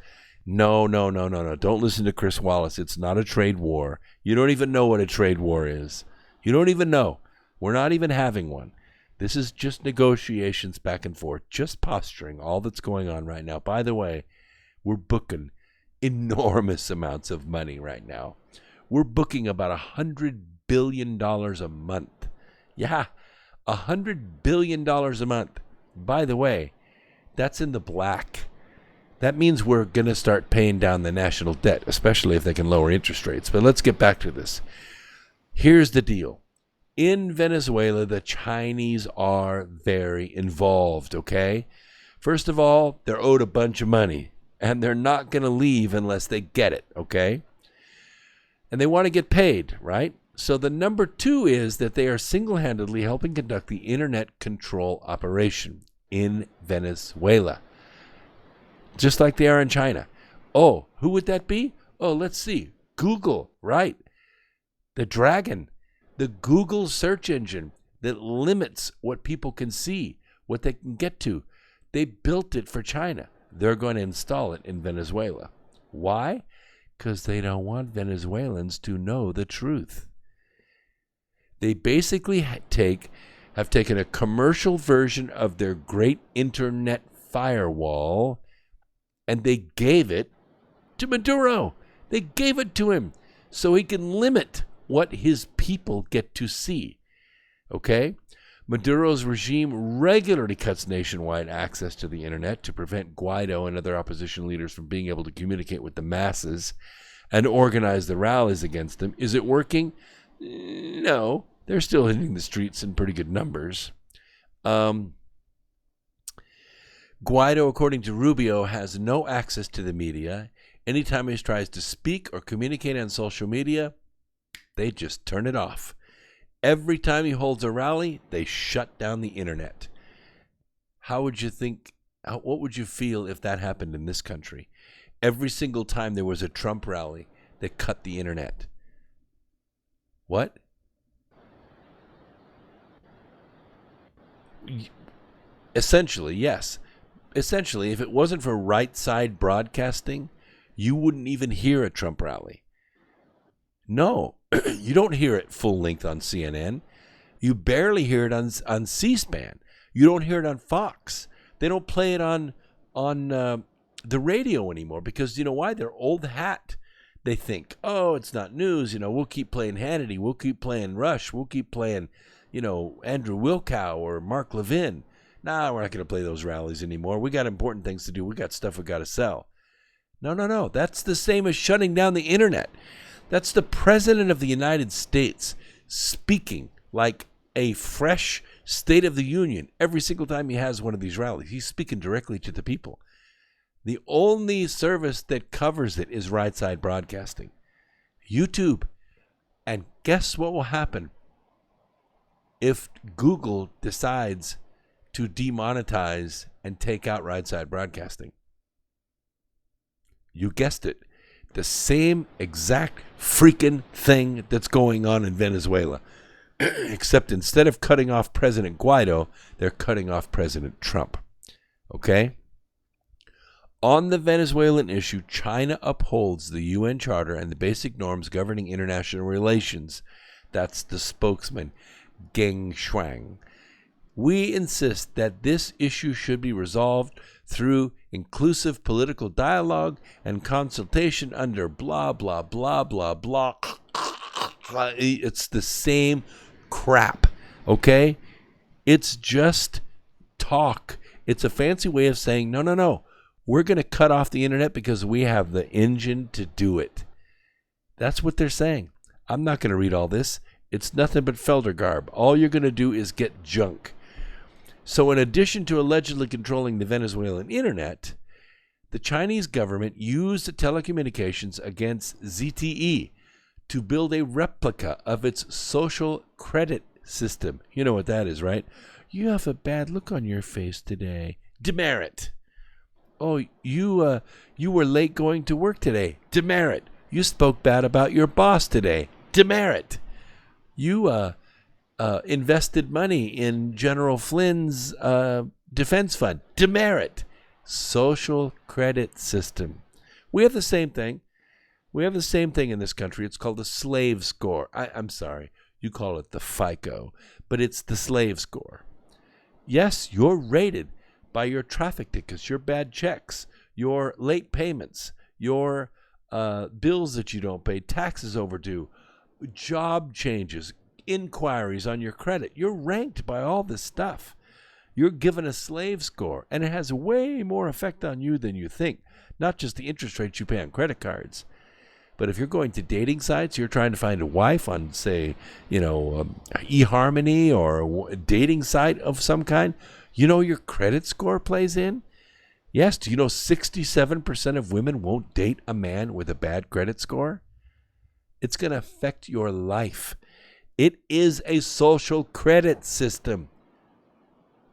No. Don't listen to Chris Wallace. It's not a trade war. You don't even know what a trade war is. You don't even know. We're not even having one. This is just negotiations back and forth, just posturing, all that's going on right now. By the way, we're booking enormous amounts of money right now. We're booking about $100 billion a month. Yeah, $100 billion a month. By the way, that's in the black. That means we're going to start paying down the national debt, especially if they can lower interest rates. But let's get back to this. Here's the deal. In Venezuela, the Chinese are very involved, okay? First of all, they're owed a bunch of money, and they're not going to leave unless they get it, okay? And they want to get paid, right? So the number two is that they are single-handedly helping conduct the internet control operation in Venezuela, just like they are in China. Oh, who would that be? Oh, let's see. Google, right? The dragon, the Google search engine that limits what people can see, what they can get to. They built it for China. They're going to install it in Venezuela. Why? Because they don't want Venezuelans to know the truth. They basically have taken a commercial version of their great internet firewall, and they gave it to Maduro. They gave it to him so he can limit what his people get to see. Okay? Maduro's regime regularly cuts nationwide access to the internet to prevent Guaido and other opposition leaders from being able to communicate with the masses and organize the rallies against them. Is it working? No. They're still hitting the streets in pretty good numbers. Guaido, according to Rubio, has no access to the media. Anytime he tries to speak or communicate on social media, they just turn it off. Every time he holds a rally, they shut down the internet. How would you think, what would you feel if that happened in this country? Every single time there was a Trump rally, they cut the internet. What? Essentially, yes. Essentially, if it wasn't for right side broadcasting, you wouldn't even hear a Trump rally. No, you don't hear it full length on CNN. You barely hear it on C-SPAN. You don't hear it on Fox. They don't play it on the radio anymore because, you know why? They're old hat. They think, oh, it's not news. We'll keep playing Hannity. We'll keep playing Rush. We'll keep playing, Andrew Wilkow or Mark Levin. Nah, we're not going to play those rallies anymore. We got important things to do. We got stuff we got to sell. No. That's the same as shutting down the internet. That's the President of the United States speaking like a fresh State of the Union every single time he has one of these rallies. He's speaking directly to the people. The only service that covers it is right side broadcasting, YouTube. And guess what will happen if Google decides to demonetize and take out right side broadcasting? You guessed it. The same exact freaking thing that's going on in Venezuela. Except instead of cutting off President Guaido, they're cutting off President Trump. Okay? On the Venezuelan issue, China upholds the UN Charter and the basic norms governing international relations. That's the spokesman, Geng Shuang. We insist that this issue should be resolved through inclusive political dialogue and consultation under blah, blah, blah, blah, blah. It's the same crap, okay? It's just talk. It's a fancy way of saying, no. We're going to cut off the internet because we have the engine to do it. That's what they're saying. I'm not going to read all this. It's nothing but Felder garb. All you're going to do is get junk. So in addition to allegedly controlling the Venezuelan internet, the Chinese government used telecommunications against ZTE to build a replica of its social credit system. You know what that is, right? You have a bad look on your face today. Demerit. Oh, you were late going to work today. Demerit. You spoke bad about your boss today. Demerit. You invested money in General Flynn's defense fund. Demerit. Social credit system. We have the same thing. We have the same thing in this country. It's called the slave score. I'm sorry, you call it the FICO, but it's the slave score. Yes, you're rated by your traffic tickets, your bad checks, your late payments, your bills that you don't pay, taxes overdue, job changes, inquiries on your credit. You're ranked by all this stuff. You're given a slave score, and it has way more effect on you than you think. Not just the interest rates you pay on credit cards, but if you're going to dating sites, you're trying to find a wife on, say, eHarmony or a dating site of some kind, your credit score plays in. Yes, do you know 67% of women won't date a man with a bad credit score? It's going to affect your life. It is a social credit system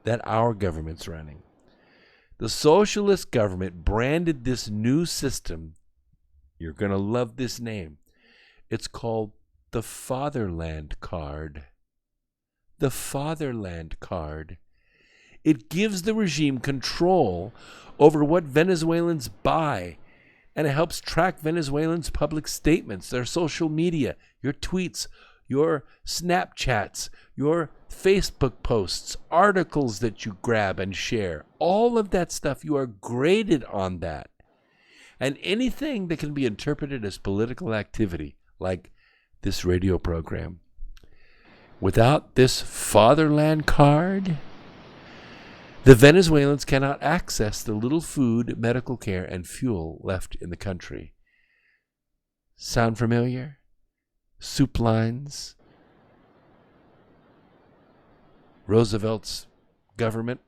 that our government's running. The socialist government branded this new system. You're going to love this name. It's called the Fatherland Card. The Fatherland Card. It gives the regime control over what Venezuelans buy, and it helps track Venezuelans' public statements, their social media, your tweets, your Snapchats, your Facebook posts, articles that you grab and share. All of that stuff, you are graded on that. And anything that can be interpreted as political activity, like this radio program, without this Fatherland Card, the Venezuelans cannot access the little food, medical care, and fuel left in the country. Sound familiar? Soup lines? Roosevelt's government?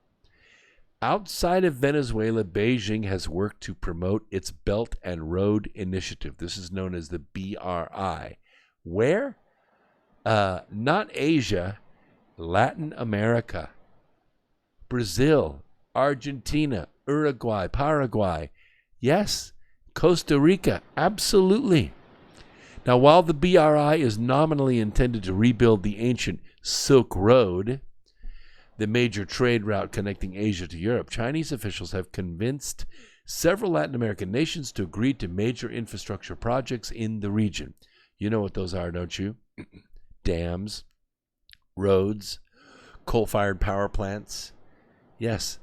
Outside of Venezuela, Beijing has worked to promote its Belt and Road Initiative. This is known as the BRI. Where? Not Asia, Latin America. Brazil, Argentina, Uruguay, Paraguay. Yes, Costa Rica, absolutely. Now, while the BRI is nominally intended to rebuild the ancient Silk Road, the major trade route connecting Asia to Europe, Chinese officials have convinced several Latin American nations to agree to major infrastructure projects in the region. You know what those are, don't you? Dams, roads, coal-fired power plants. Yes,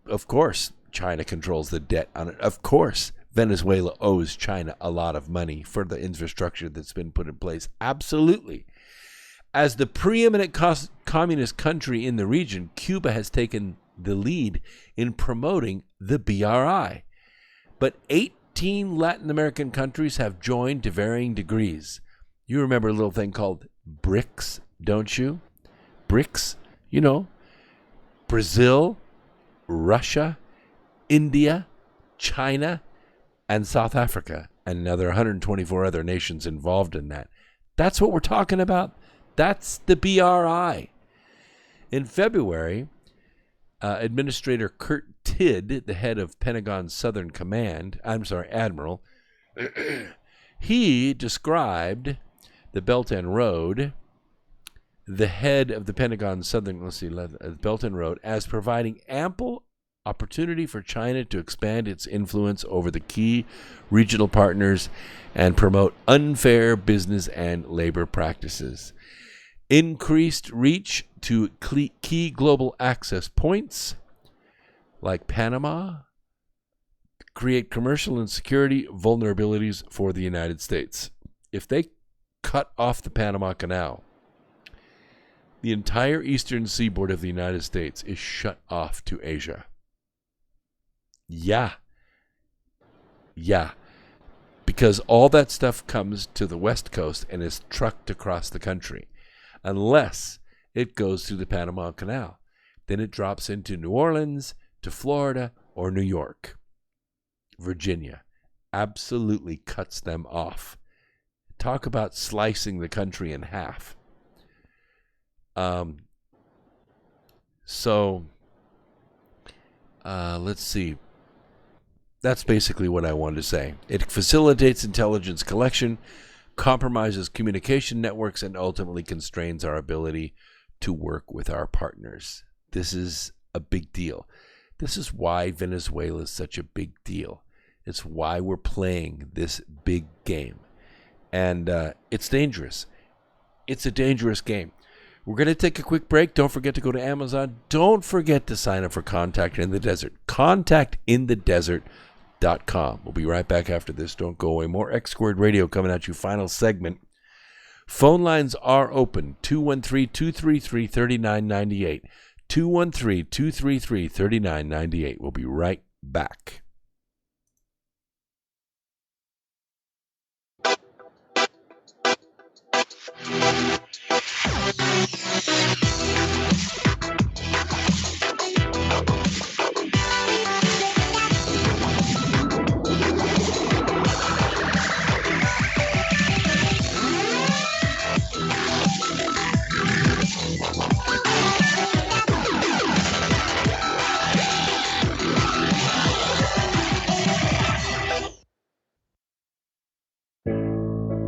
of course, China controls the debt on it. Of course, Venezuela owes China a lot of money for the infrastructure that's been put in place. Absolutely. As the preeminent communist country in the region, Cuba has taken the lead in promoting the BRI. But 18 Latin American countries have joined to varying degrees. You remember a little thing called BRICS, don't you? BRICS, Brazil, Russia, India, China, and South Africa, and another 124 other nations involved in that. That's what we're talking about. That's the BRI. In February, Administrator Kurt Tidd, the head of Pentagon's Southern Command, Admiral, he described the Belt and Road, the head of the Pentagon's Southern Belt and Road, as providing ample opportunity for China to expand its influence over the key regional partners and promote unfair business and labor practices. Increased reach to key global access points like Panama create commercial and security vulnerabilities for the United States. If they cut off the Panama Canal, the entire eastern seaboard of the United States is shut off to Asia. Yeah. Because all that stuff comes to the West Coast and is trucked across the country. Unless it goes through the Panama Canal. Then it drops into New Orleans, to Florida, or New York. Virginia absolutely cuts them off. Talk about slicing the country in half. Let's see. That's basically what I wanted to say. It facilitates intelligence collection, compromises communication networks, and ultimately constrains our ability to work with our partners. This is a big deal. This is why Venezuela is such a big deal. It's why we're playing this big game. And it's dangerous. It's a dangerous game. We're going to take a quick break. Don't forget to go to Amazon. Don't forget to sign up for Contact in the Desert. ContactInTheDesert.com. We'll be right back after this. Don't go away. More X Squared Radio coming at you. Final segment. Phone lines are open. 213-233-3998. 213-233-3998. We'll be right back.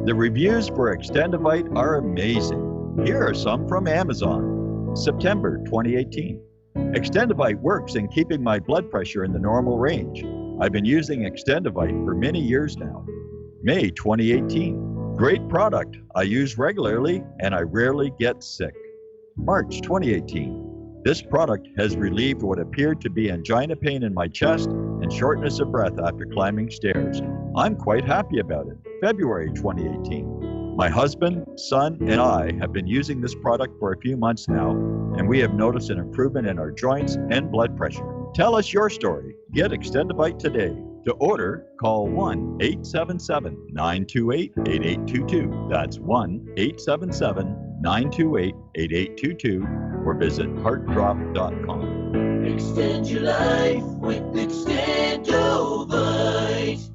The reviews for Extendivite are amazing. Here are some from Amazon. September 2018. Extendivite works in keeping my blood pressure in the normal range. I've been using Extendivite for many years now. May 2018. Great product. I use regularly and I rarely get sick. March 2018. This product has relieved what appeared to be angina pain in my chest and shortness of breath after climbing stairs. I'm quite happy about it. February 2018. My husband, son, and I have been using this product for a few months now, and we have noticed an improvement in our joints and blood pressure. Tell us your story. Get Extendivite today. To order, call 1-877-928-8822. That's 1-877-928-8822, or visit heartdrop.com. Extend your life with Extendivite.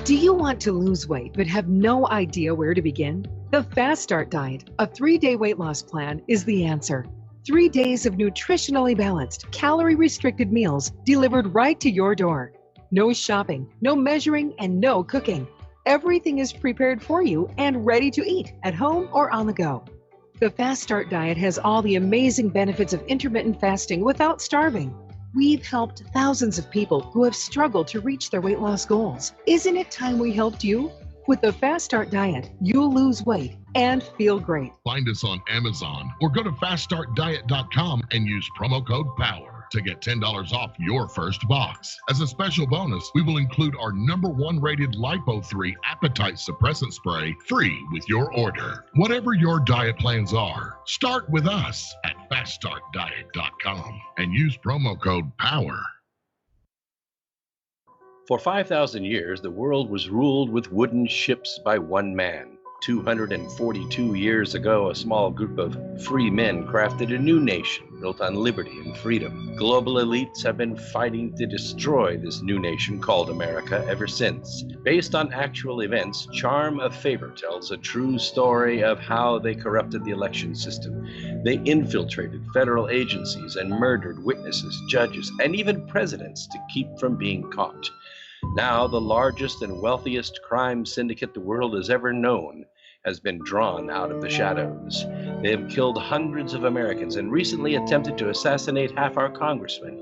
Do you want to lose weight but have no idea where to begin? The Fast Start Diet, a 3-day weight loss plan, is the answer. 3 days of nutritionally balanced, calorie-restricted meals delivered right to your door. No shopping, no measuring, and no cooking. Everything is prepared for you and ready to eat at home or on the go. The Fast Start Diet has all the amazing benefits of intermittent fasting without starving. We've helped thousands of people who have struggled to reach their weight loss goals. Isn't it time we helped you? With the Fast Start Diet, you'll lose weight and feel great. Find us on Amazon or go to faststartdiet.com and use promo code POWER to get $10 off your first box. As a special bonus, we will include our #1 rated Lipo3 appetite suppressant spray free with your order. Whatever your diet plans are, start with us at faststartdiet.com and use promo code POWER. For 5,000 years, the world was ruled with wooden ships by one man. 242 years ago, a small group of free men crafted a new nation built on liberty and freedom. Global elites have been fighting to destroy this new nation called America ever since. Based on actual events, Charm of Favor tells a true story of how they corrupted the election system. They infiltrated federal agencies and murdered witnesses, judges, and even presidents to keep from being caught. Now, the largest and wealthiest crime syndicate the world has ever known has been drawn out of the shadows. They have killed hundreds of Americans and recently attempted to assassinate half our congressmen.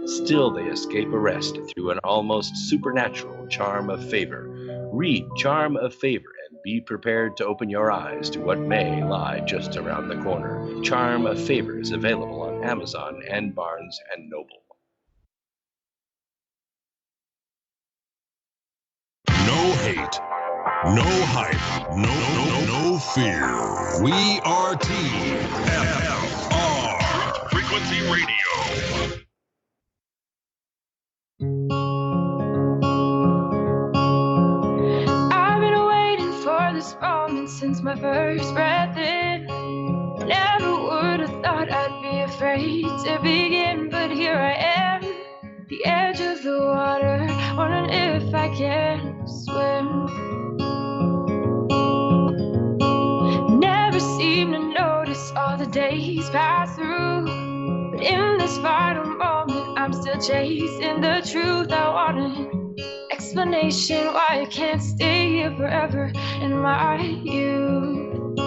Still, they escape arrest through an almost supernatural charm of favor. Read Charm of Favor and be prepared to open your eyes to what may lie just around the corner. Charm of Favor is available on Amazon and Barnes & Noble. No hate, no hype, no fear. We are TFR Frequency Radio. I've been waiting for this moment since my first breath in. Never would have thought I'd be afraid to begin, but here I am, the edge of the water, wondering if I can swim. Never seem to notice all the days pass through, but in this final moment, I'm still chasing the truth. I want an explanation why I can't stay here forever in my youth.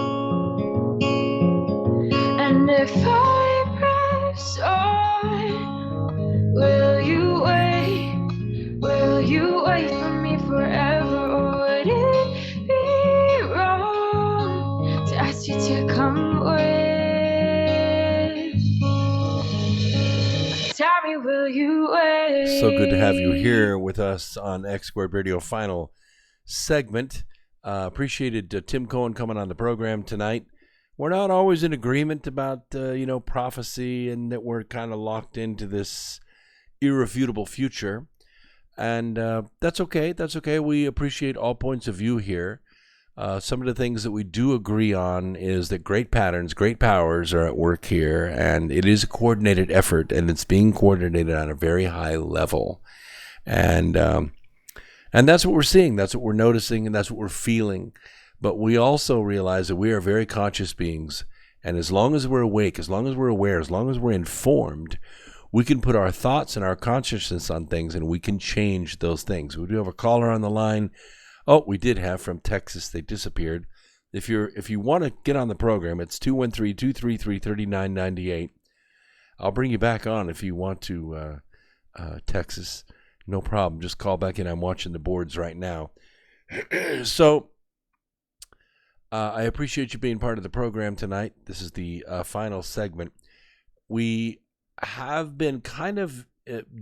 And if I press on, Will you wait? Will you wait for me forever, or would it be wrong to ask you to come with? Tell me, will you wait? So good to have you here with us on X Squared Radio final segment. Appreciated Tim Cohen coming on the program tonight. We're not always in agreement about, prophecy, and that we're kind of locked into this irrefutable future. And that's okay. That's okay. We appreciate all points of view here. Some of the things that we do agree on is that great patterns, great powers are at work here, and it is a coordinated effort, and it's being coordinated on a very high level. And that's what we're seeing. That's what we're noticing, and that's what we're feeling. But we also realize that we are very conscious beings, and as long as we're awake, as long as we're aware, as long as we're informed, we can put our thoughts and our consciousness on things, and we can change those things. We do have a caller on the line. Oh, we did have from Texas. They disappeared. If you want to get on the program, it's 213-233-3998. I'll bring you back on if you want to, Texas. No problem. Just call back in. I'm watching the boards right now. So I appreciate you being part of the program tonight. This is the final segment. We have been kind of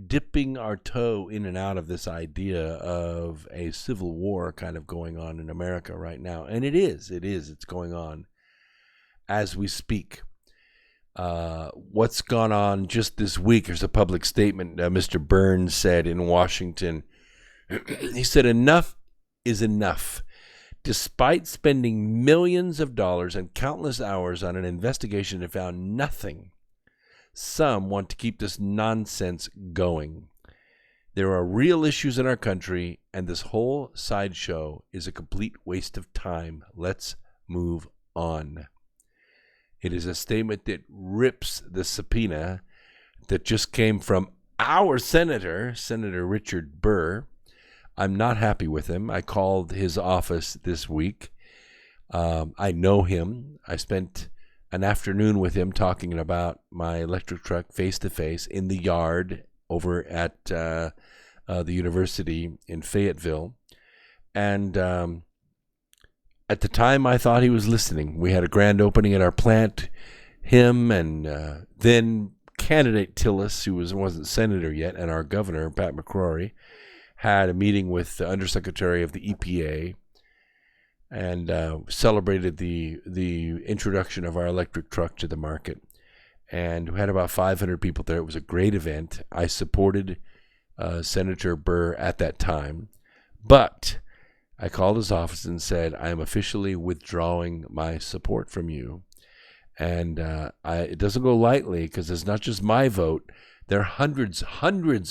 dipping our toe in and out of this idea of a civil war kind of going on in America right now. And it's going on as we speak. What's gone on just this week, there's a public statement Mr. Burns said in Washington. He said, "Enough is enough. Despite spending millions of dollars and countless hours on an investigation and found nothing, some want to keep this nonsense going. There are real issues in our country, and this whole sideshow is a complete waste of time. Let's move on." It is a statement that rips the subpoena that just came from our senator, Senator Richard Burr. I'm not happy with him. I called his office this week. I know him. I spent an afternoon with him talking about my electric truck face-to-face in the yard over at the university in Fayetteville. And at the time, I thought he was listening. We had a grand opening at our plant. Him and then candidate Tillis, who wasn't senator yet, and our governor, Pat McCrory, had a meeting with the undersecretary of the EPA and celebrated the introduction of our electric truck to the market. And we had about 500 people there. It was a great event. I supported Senator Burr at that time. But I called his office and said, "I am officially withdrawing my support from you." And it doesn't go lightly, because it's not just my vote. There are hundreds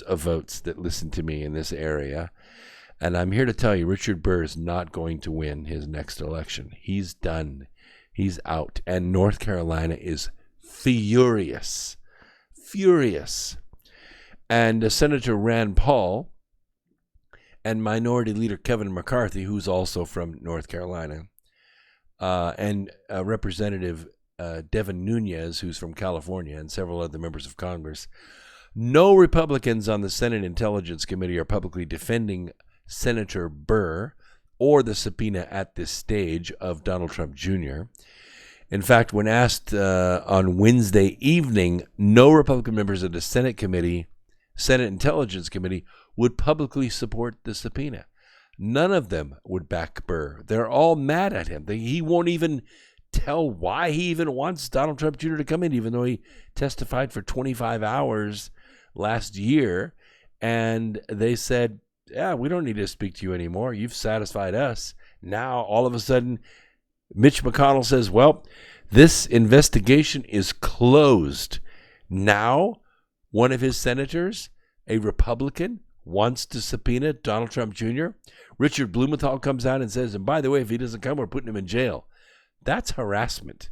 of votes that listen to me in this area. And I'm here to tell you, Richard Burr is not going to win his next election. He's done. He's out. And North Carolina is furious. Furious. And Senator Rand Paul and Minority Leader Kevin McCarthy, who's also from North Carolina, and Representative Devin Nunes, who's from California, and several other members of Congress. No Republicans on the Senate Intelligence Committee are publicly defending Senator Burr or the subpoena at this stage of Donald Trump Jr. In fact, when asked on Wednesday evening, no Republican members of the Senate Intelligence Committee would publicly support the subpoena. None of them would back Burr. They're all mad at him. He won't even tell why he even wants Donald Trump Jr. to come in, even though he testified for 25 hours last year. And they said, "Yeah, we don't need to speak to you anymore. You've satisfied us." Now, all of a sudden, Mitch McConnell says, "Well, this investigation is closed." Now, one of his senators, a Republican, wants to subpoena Donald Trump Jr. Richard Blumenthal comes out and says, "And by the way, if he doesn't come, we're putting him in jail." That's harassment.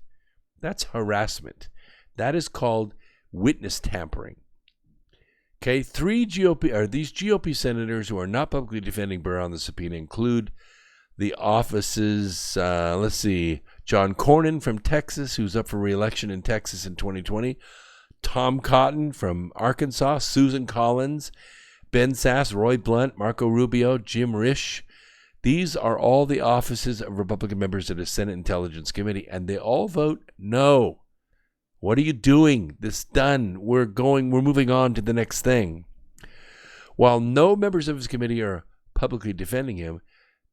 That's harassment. That is called witness tampering. Okay, these GOP senators who are not publicly defending Burr on the subpoena include the offices, John Cornyn from Texas, who's up for re-election in Texas in 2020, Tom Cotton from Arkansas, Susan Collins, Ben Sass, Roy Blunt, Marco Rubio, Jim Risch. These are all the offices of Republican members of the Senate Intelligence Committee, and they all vote no. What are you doing? This done. We're moving on to the next thing. While no members of his committee are publicly defending him,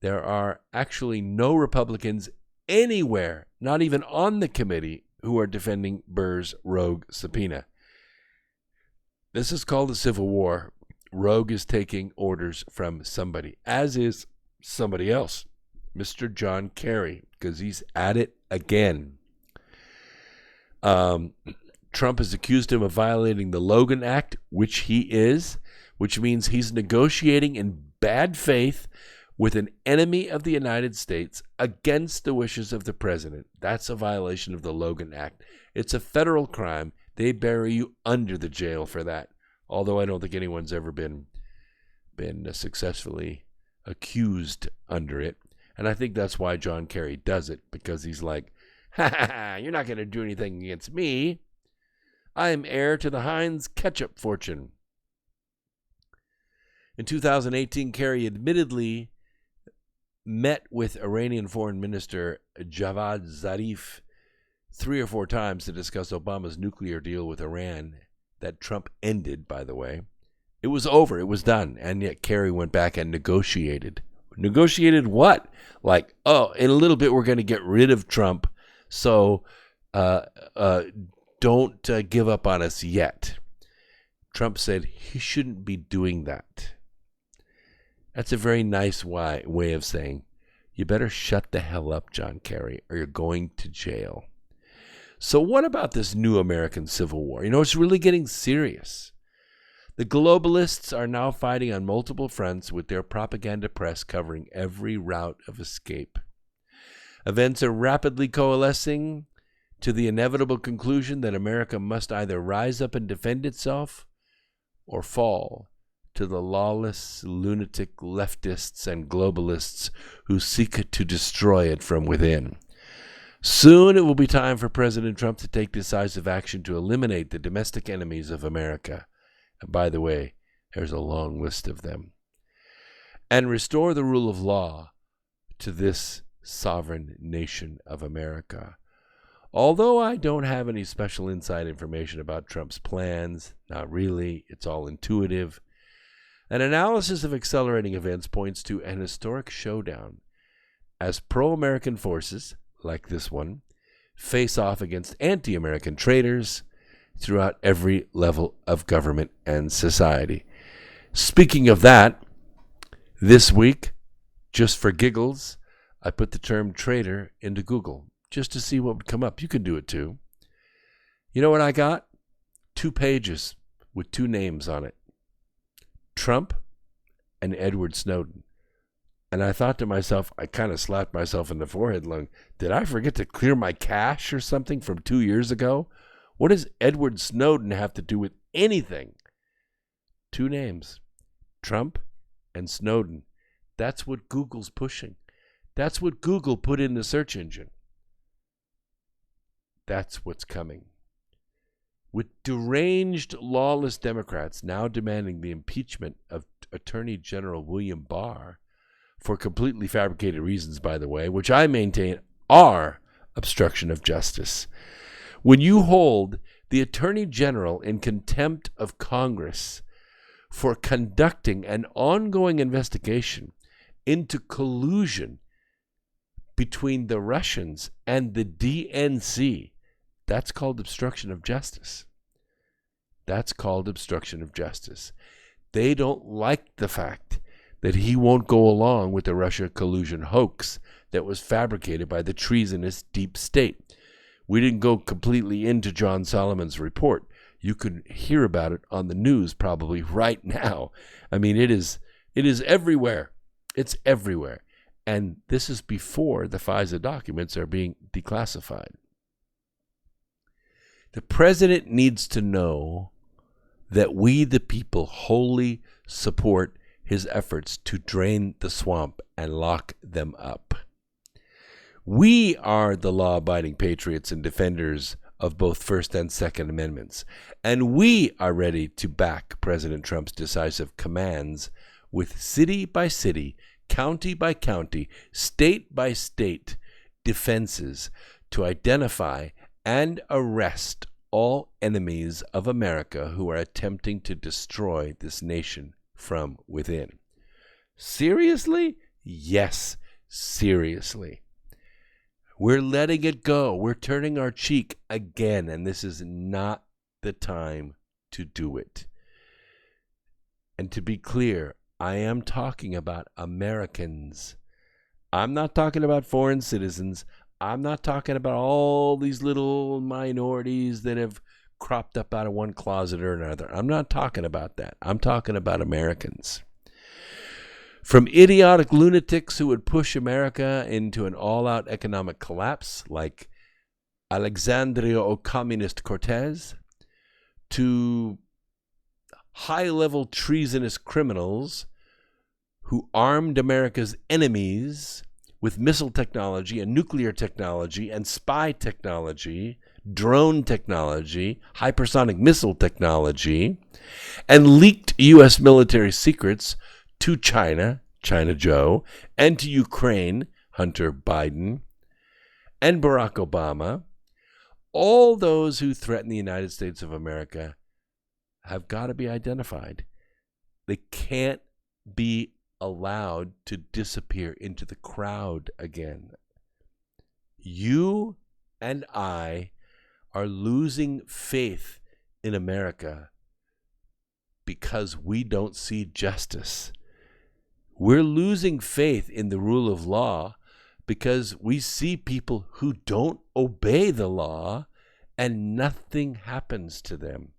there are actually no Republicans anywhere, not even on the committee, who are defending Burr's rogue subpoena. This is called a civil war. Rogue is taking orders from somebody, as is somebody else, Mr. John Kerry, because he's at it again. Trump has accused him of violating the Logan Act, which he is, which means he's negotiating in bad faith with an enemy of the United States against the wishes of the president. That's a violation of the Logan Act. It's a federal crime. They bury you under the jail for that. Although I don't think anyone's ever been successfully accused under it. And I think that's why John Kerry does it, because he's like, ha ha ha, you're not going to do anything against me. I am heir to the Heinz ketchup fortune. In 2018, Kerry admittedly met with Iranian Foreign Minister Javad Zarif 3 or 4 times to discuss Obama's nuclear deal with Iran that Trump ended, by the way. It was over. It was done. And yet Kerry went back and negotiated. Negotiated what? Like, oh, in a little bit we're going to get rid of Trump, so don't give up on us yet. Trump said he shouldn't be doing that. That's a very nice way of saying, you better shut the hell up, John Kerry, or you're going to jail. So what about this new American Civil War? You know, it's really getting serious. The globalists are now fighting on multiple fronts with their propaganda press covering every route of escape. Events are rapidly coalescing to the inevitable conclusion that America must either rise up and defend itself or fall to the lawless, lunatic leftists and globalists who seek to destroy it from within. Soon it will be time for President Trump to take decisive action to eliminate the domestic enemies of America. And by the way, there's a long list of them. And restore the rule of law to this sovereign nation of America. Although I don't have any special inside information about Trump's plans, not really, it's all intuitive, an analysis of accelerating events points to an historic showdown as pro-American forces, like this one, face off against anti-American traitors throughout every level of government and society. Speaking of that, this week, just for giggles, I put the term traitor into Google just to see what would come up. You can do it too. You know what I got? 2 pages with 2 names on it. Trump and Edward Snowden. And I thought to myself, I kind of slapped myself in the forehead, like, did I forget to clear my cache or something from 2 years ago? What does Edward Snowden have to do with anything? 2 names, Trump and Snowden. That's what Google's pushing. That's what Google put in the search engine. That's what's coming. With deranged, lawless Democrats now demanding the impeachment of Attorney General William Barr for completely fabricated reasons, by the way, which I maintain are obstruction of justice. When you hold the Attorney General in contempt of Congress for conducting an ongoing investigation into collusion between the Russians and the DNC, that's called obstruction of justice. That's called obstruction of justice. They don't like the fact that he won't go along with the Russia collusion hoax that was fabricated by the treasonous deep state. We didn't go completely into John Solomon's report. You could hear about it on the news probably right now. I mean, it is everywhere. It's everywhere. And this is before the FISA documents are being declassified. The president needs to know that we, the people, wholly support his efforts to drain the swamp and lock them up. We are the law-abiding patriots and defenders of both First and Second Amendments. And we are ready to back President Trump's decisive commands with city by city, county by county, state by state defenses to identify and arrest all enemies of America who are attempting to destroy this nation from within. Seriously? Yes, seriously. We're letting it go. We're turning our cheek again, and this is not the time to do it. And to be clear, I am talking about Americans. I'm not talking about foreign citizens. I'm not talking about all these little minorities that have cropped up out of one closet or another. I'm not talking about that. I'm talking about Americans. From idiotic lunatics who would push America into an all-out economic collapse like Alexandria Ocasio-Cortez, to high-level treasonous criminals who armed America's enemies with missile technology and nuclear technology and spy technology, drone technology, hypersonic missile technology, and leaked U.S. military secrets to China, China Joe, and to Ukraine, Hunter Biden, and Barack Obama. All those who threaten the United States of America have got to be identified. They can't be allowed to disappear into the crowd again. You and I are losing faith in America because we don't see justice. We're losing faith in the rule of law because we see people who don't obey the law and nothing happens to them.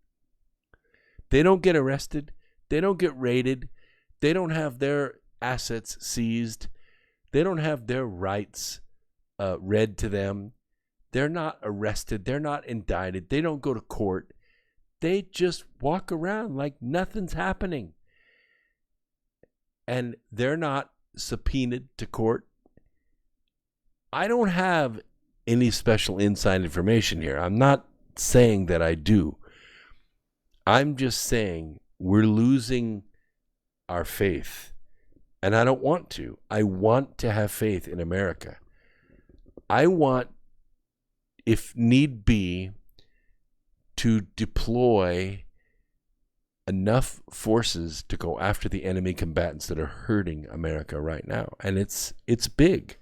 They don't get arrested. They don't get raided. They don't have their assets seized. They don't have their rights read to them. They're not arrested. They're not indicted. They don't go to court. They just walk around like nothing's happening. And they're not subpoenaed to court. I don't have any special inside information here. I'm not saying that I do. I'm just saying we're losing our faith. And I don't want to. I want to have faith in America. I want, if need be, to deploy enough forces to go after the enemy combatants that are hurting America right now. And it's big.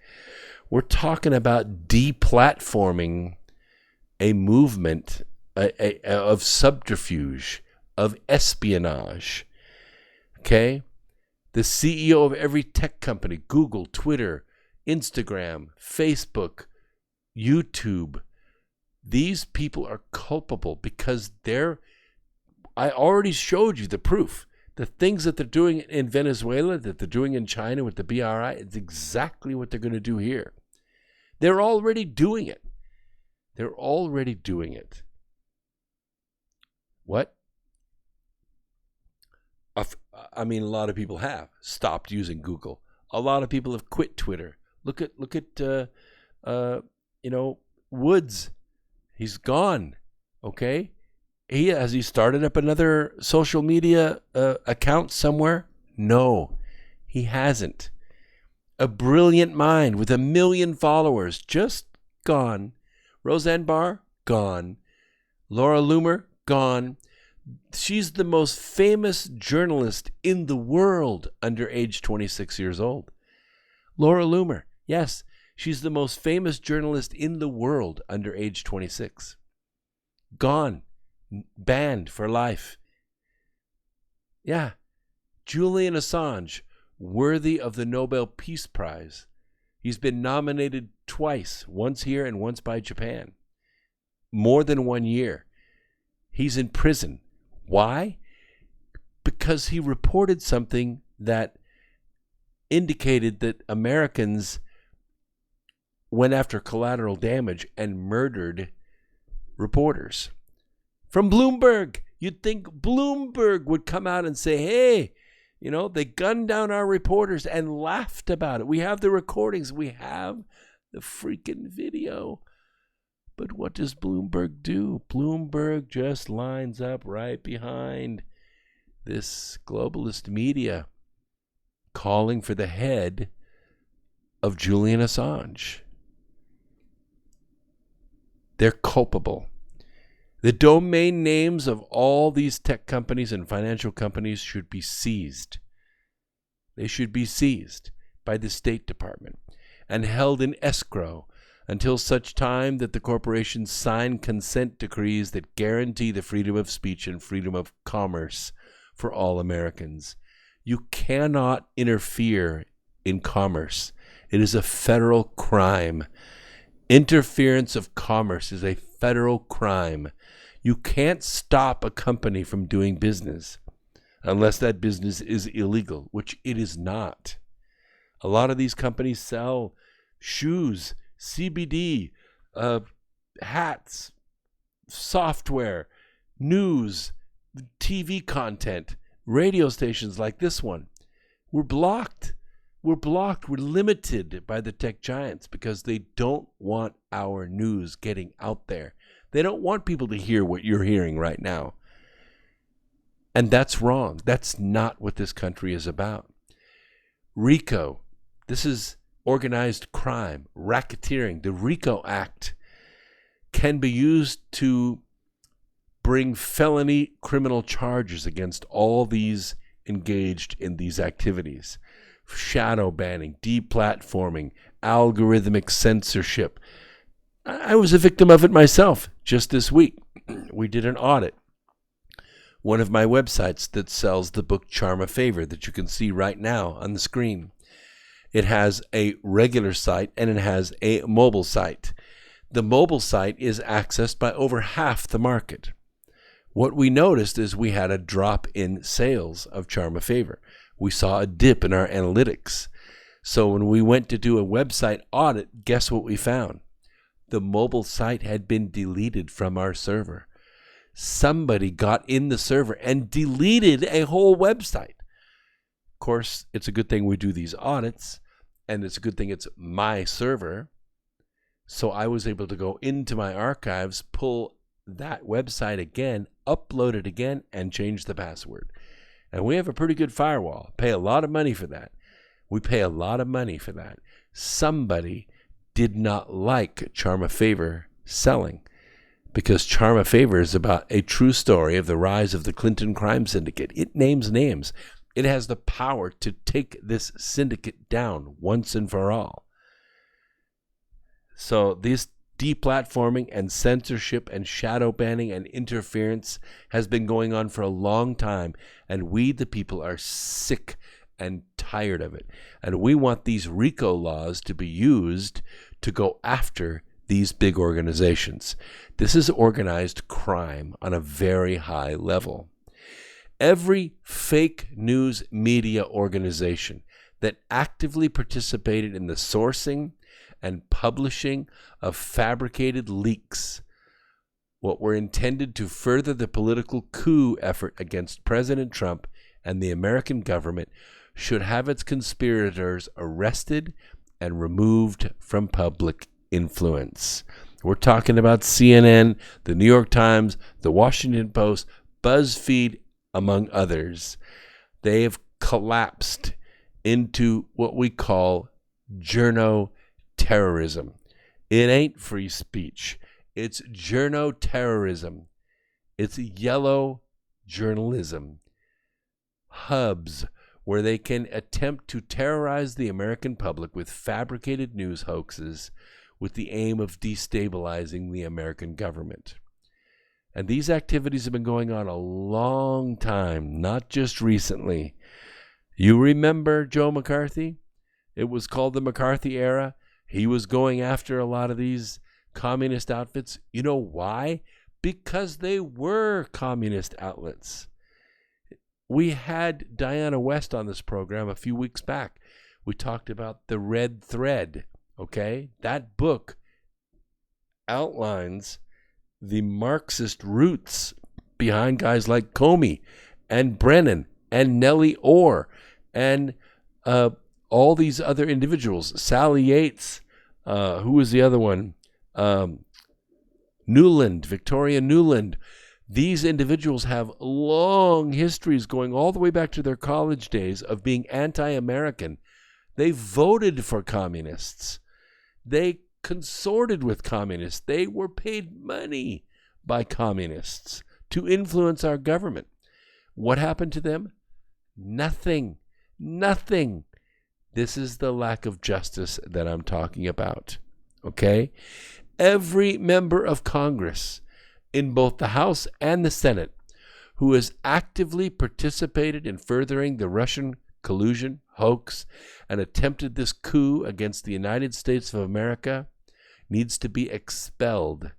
We're talking about deplatforming a movement of subterfuge, of espionage. Okay? The CEO of every tech company, Google, Twitter, Instagram, Facebook, YouTube, these people are culpable because I already showed you the proof. The things that they're doing in Venezuela, that they're doing in China with the BRI, it's exactly what they're going to do here. They're already doing it. They're already doing it. What? I mean, a lot of people have stopped using Google. A lot of people have quit Twitter. Look at Woods. He's gone. Okay. Has he started up another social media account somewhere? No, he hasn't. A brilliant mind with 1 million followers, just gone. Roseanne Barr, gone. Laura Loomer, gone. She's the most famous journalist in the world under age 26 years old. Laura Loomer, yes, she's the most famous journalist in the world under age 26. Gone. Banned for life. Yeah. Julian Assange, worthy of the Nobel Peace Prize. He's been nominated twice, once here and once by Japan. More than 1 year. He's in prison. Why? Because he reported something that indicated that Americans went after collateral damage and murdered reporters. From Bloomberg. You'd think Bloomberg would come out and say, hey, they gunned down our reporters and laughed about it. We have the recordings. We have the freaking video. But what does Bloomberg do? Bloomberg just lines up right behind this globalist media calling for the head of Julian Assange. They're culpable. The domain names of all these tech companies and financial companies should be seized. They should be seized by the State Department and held in escrow until such time that the corporations sign consent decrees that guarantee the freedom of speech and freedom of commerce for all Americans. You cannot interfere in commerce. It is a federal crime. Interference of commerce is a federal crime. You can't stop a company from doing business unless that business is illegal, which it is not. A lot of these companies sell shoes, CBD, hats, software, news, TV content, radio stations like this one. We're blocked. We're limited by the tech giants because they don't want our news getting out there. They don't want people to hear what you're hearing right now. And that's wrong. That's not what this country is about. RICO, this is organized crime, racketeering. The RICO Act can be used to bring felony criminal charges against all these engaged in these activities. Shadow banning, deplatforming, algorithmic censorship. I was a victim of it myself just this week. We did an audit. One of my websites that sells the book Charm a Favor that you can see right now on the screen. It has a regular site and it has a mobile site. The mobile site is accessed by over half the market. What we noticed is we had a drop in sales of Charm a Favor. We saw a dip in our analytics. So when we went to do a website audit, guess what we found? The mobile site had been deleted from our server. Somebody got in the server and deleted a whole website. Of course, it's a good thing we do these audits, and it's a good thing it's my server. So I was able to go into my archives, pull that website again, upload it again, and change the password. And we have a pretty good firewall. Pay a lot of money for that. We pay a lot of money for that. Somebody did not like Charm a Favor selling, because Charm a Favor is about a true story of the rise of the Clinton crime syndicate. It names names. It has the power to take this syndicate down once and for all. So this deplatforming and censorship and shadow banning and interference has been going on for a long time, and we the people are sick and tired of it. And we want these RICO laws to be used to go after these big organizations. This is organized crime on a very high level. Every fake news media organization that actively participated in the sourcing and publishing of fabricated leaks, what were intended to further the political coup effort against President Trump and the American government, should have its conspirators arrested and removed from public influence. We're talking about CNN, the New York Times, the Washington Post, BuzzFeed, among others. They have collapsed into what we call journo-terrorism. It ain't free speech. It's journo-terrorism. It's yellow journalism. Hubs where they can attempt to terrorize the American public with fabricated news hoaxes with the aim of destabilizing the American government. And these activities have been going on a long time, not just recently. You remember Joe McCarthy? It was called the McCarthy era. He was going after a lot of these communist outfits. You know why? Because they were communist outlets. We had Diana West on this program a few weeks back. We talked about the Red Thread, okay? That book outlines the Marxist roots behind guys like Comey and Brennan and Nellie Orr and all these other individuals. Sally Yates, who was the other one? Newland, Victoria Newland. These individuals have long histories going all the way back to their college days of being anti-American. They voted for communists. They consorted with communists. They were paid money by communists to influence our government. What happened to them? Nothing. Nothing. This is the lack of justice that I'm talking about. Okay? Every member of Congress in both the House and the Senate who has actively participated in furthering the Russian collusion hoax and attempted this coup against the United States of America needs to be expelled.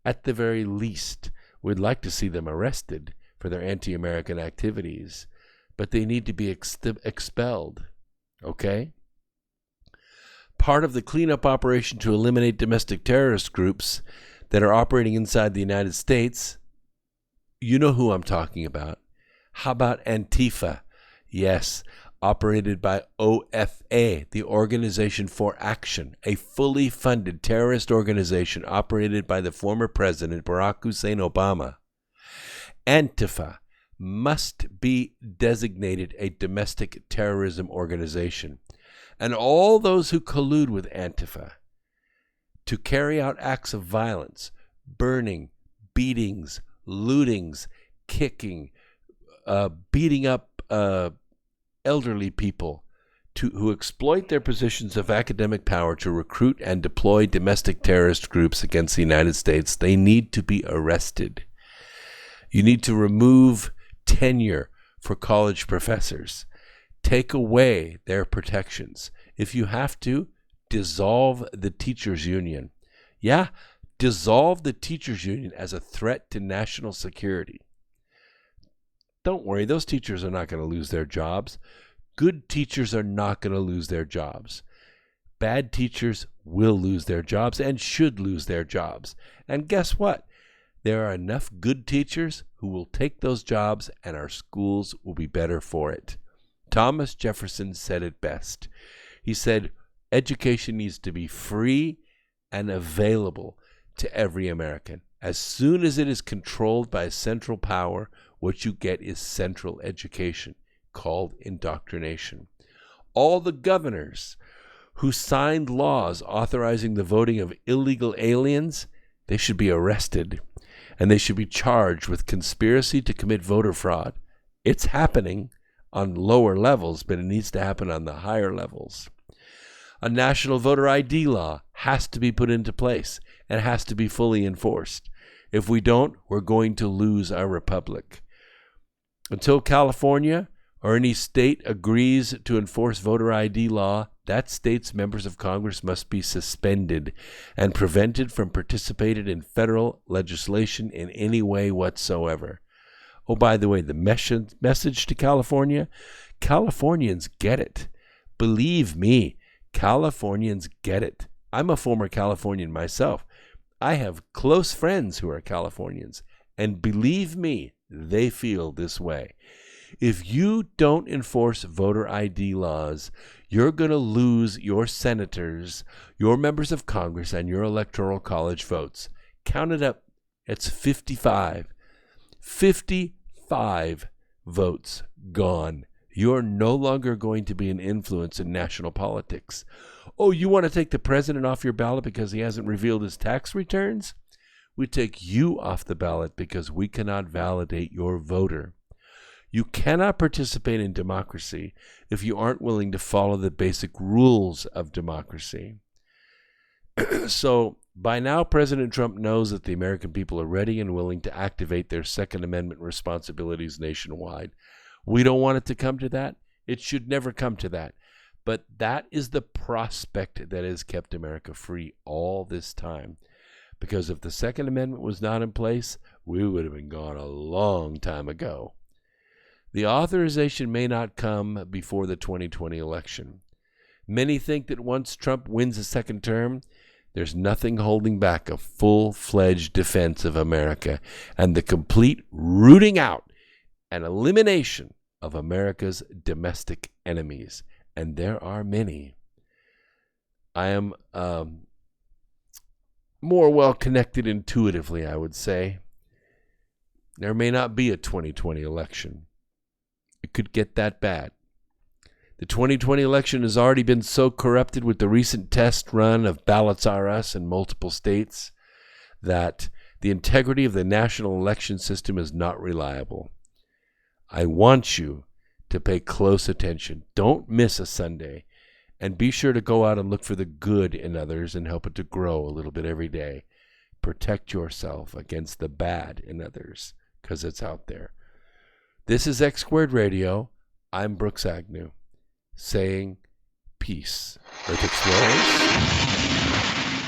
At the very least, we'd like to see them arrested for their anti-American activities, but they need to be expelled. Okay? Part of the cleanup operation to eliminate domestic terrorist groups that are operating inside the United States, you know who I'm talking about. How about Antifa? Yes, operated by OFA, the Organization for Action, a fully funded terrorist organization operated by the former president Barack Hussein Obama. Antifa must be designated a domestic terrorism organization. And all those who collude with Antifa to carry out acts of violence, burning, beatings, lootings, kicking, beating up elderly people, who exploit their positions of academic power to recruit and deploy domestic terrorist groups against the United States, they need to be arrested. You need to remove tenure for college professors. Take away their protections. If you have to, dissolve the teachers' union. Yeah, dissolve the teachers' union as a threat to national security. Don't worry, those teachers are not going to lose their jobs. Good teachers are not going to lose their jobs. Bad teachers will lose their jobs and should lose their jobs. And guess what? There are enough good teachers who will take those jobs, and our schools will be better for it. Thomas Jefferson said it best. He said, education needs to be free and available to every American. As soon as it is controlled by central power, what you get is central education, called indoctrination. All the governors who signed laws authorizing the voting of illegal aliens, they should be arrested, and they should be charged with conspiracy to commit voter fraud. It's happening on lower levels, but it needs to happen on the higher levels. A national voter ID law has to be put into place and has to be fully enforced. If we don't, we're going to lose our republic. Until California or any state agrees to enforce voter ID law, that state's members of Congress must be suspended and prevented from participating in federal legislation in any way whatsoever. Oh, by the way, the message to California, Californians get it. Believe me, Californians get it. I'm a former Californian myself. I have close friends who are Californians, and believe me, they feel this way. If you don't enforce voter ID laws, you're going to lose your senators, your members of Congress, and your electoral college votes. Count it up. It's 55. 55 votes gone. You're no longer going to be an influence in national politics. Oh, you want to take the president off your ballot because he hasn't revealed his tax returns? We take you off the ballot because we cannot validate your voter. You cannot participate in democracy if you aren't willing to follow the basic rules of democracy. So by now, President Trump knows that the American people are ready and willing to activate their Second Amendment responsibilities nationwide. We don't want it to come to that. It should never come to that. But that is the prospect that has kept America free all this time. Because if the Second Amendment was not in place, we would have been gone a long time ago. The authorization may not come before the 2020 election. Many think that once Trump wins a second term, there's nothing holding back a full-fledged defense of America and the complete rooting out and elimination of America's domestic enemies. And there are many. I am more well-connected intuitively, I would say. There may not be a 2020 election. It could get that bad. The 2020 election has already been so corrupted with the recent test run of ballots R Us in multiple states that the integrity of the national election system is not reliable. I want you to pay close attention. Don't miss a Sunday. And be sure to go out and look for the good in others and help it to grow a little bit every day. Protect yourself against the bad in others, because it's out there. This is X Squared Radio. I'm Brooks Agnew, saying peace, Earth Explorers.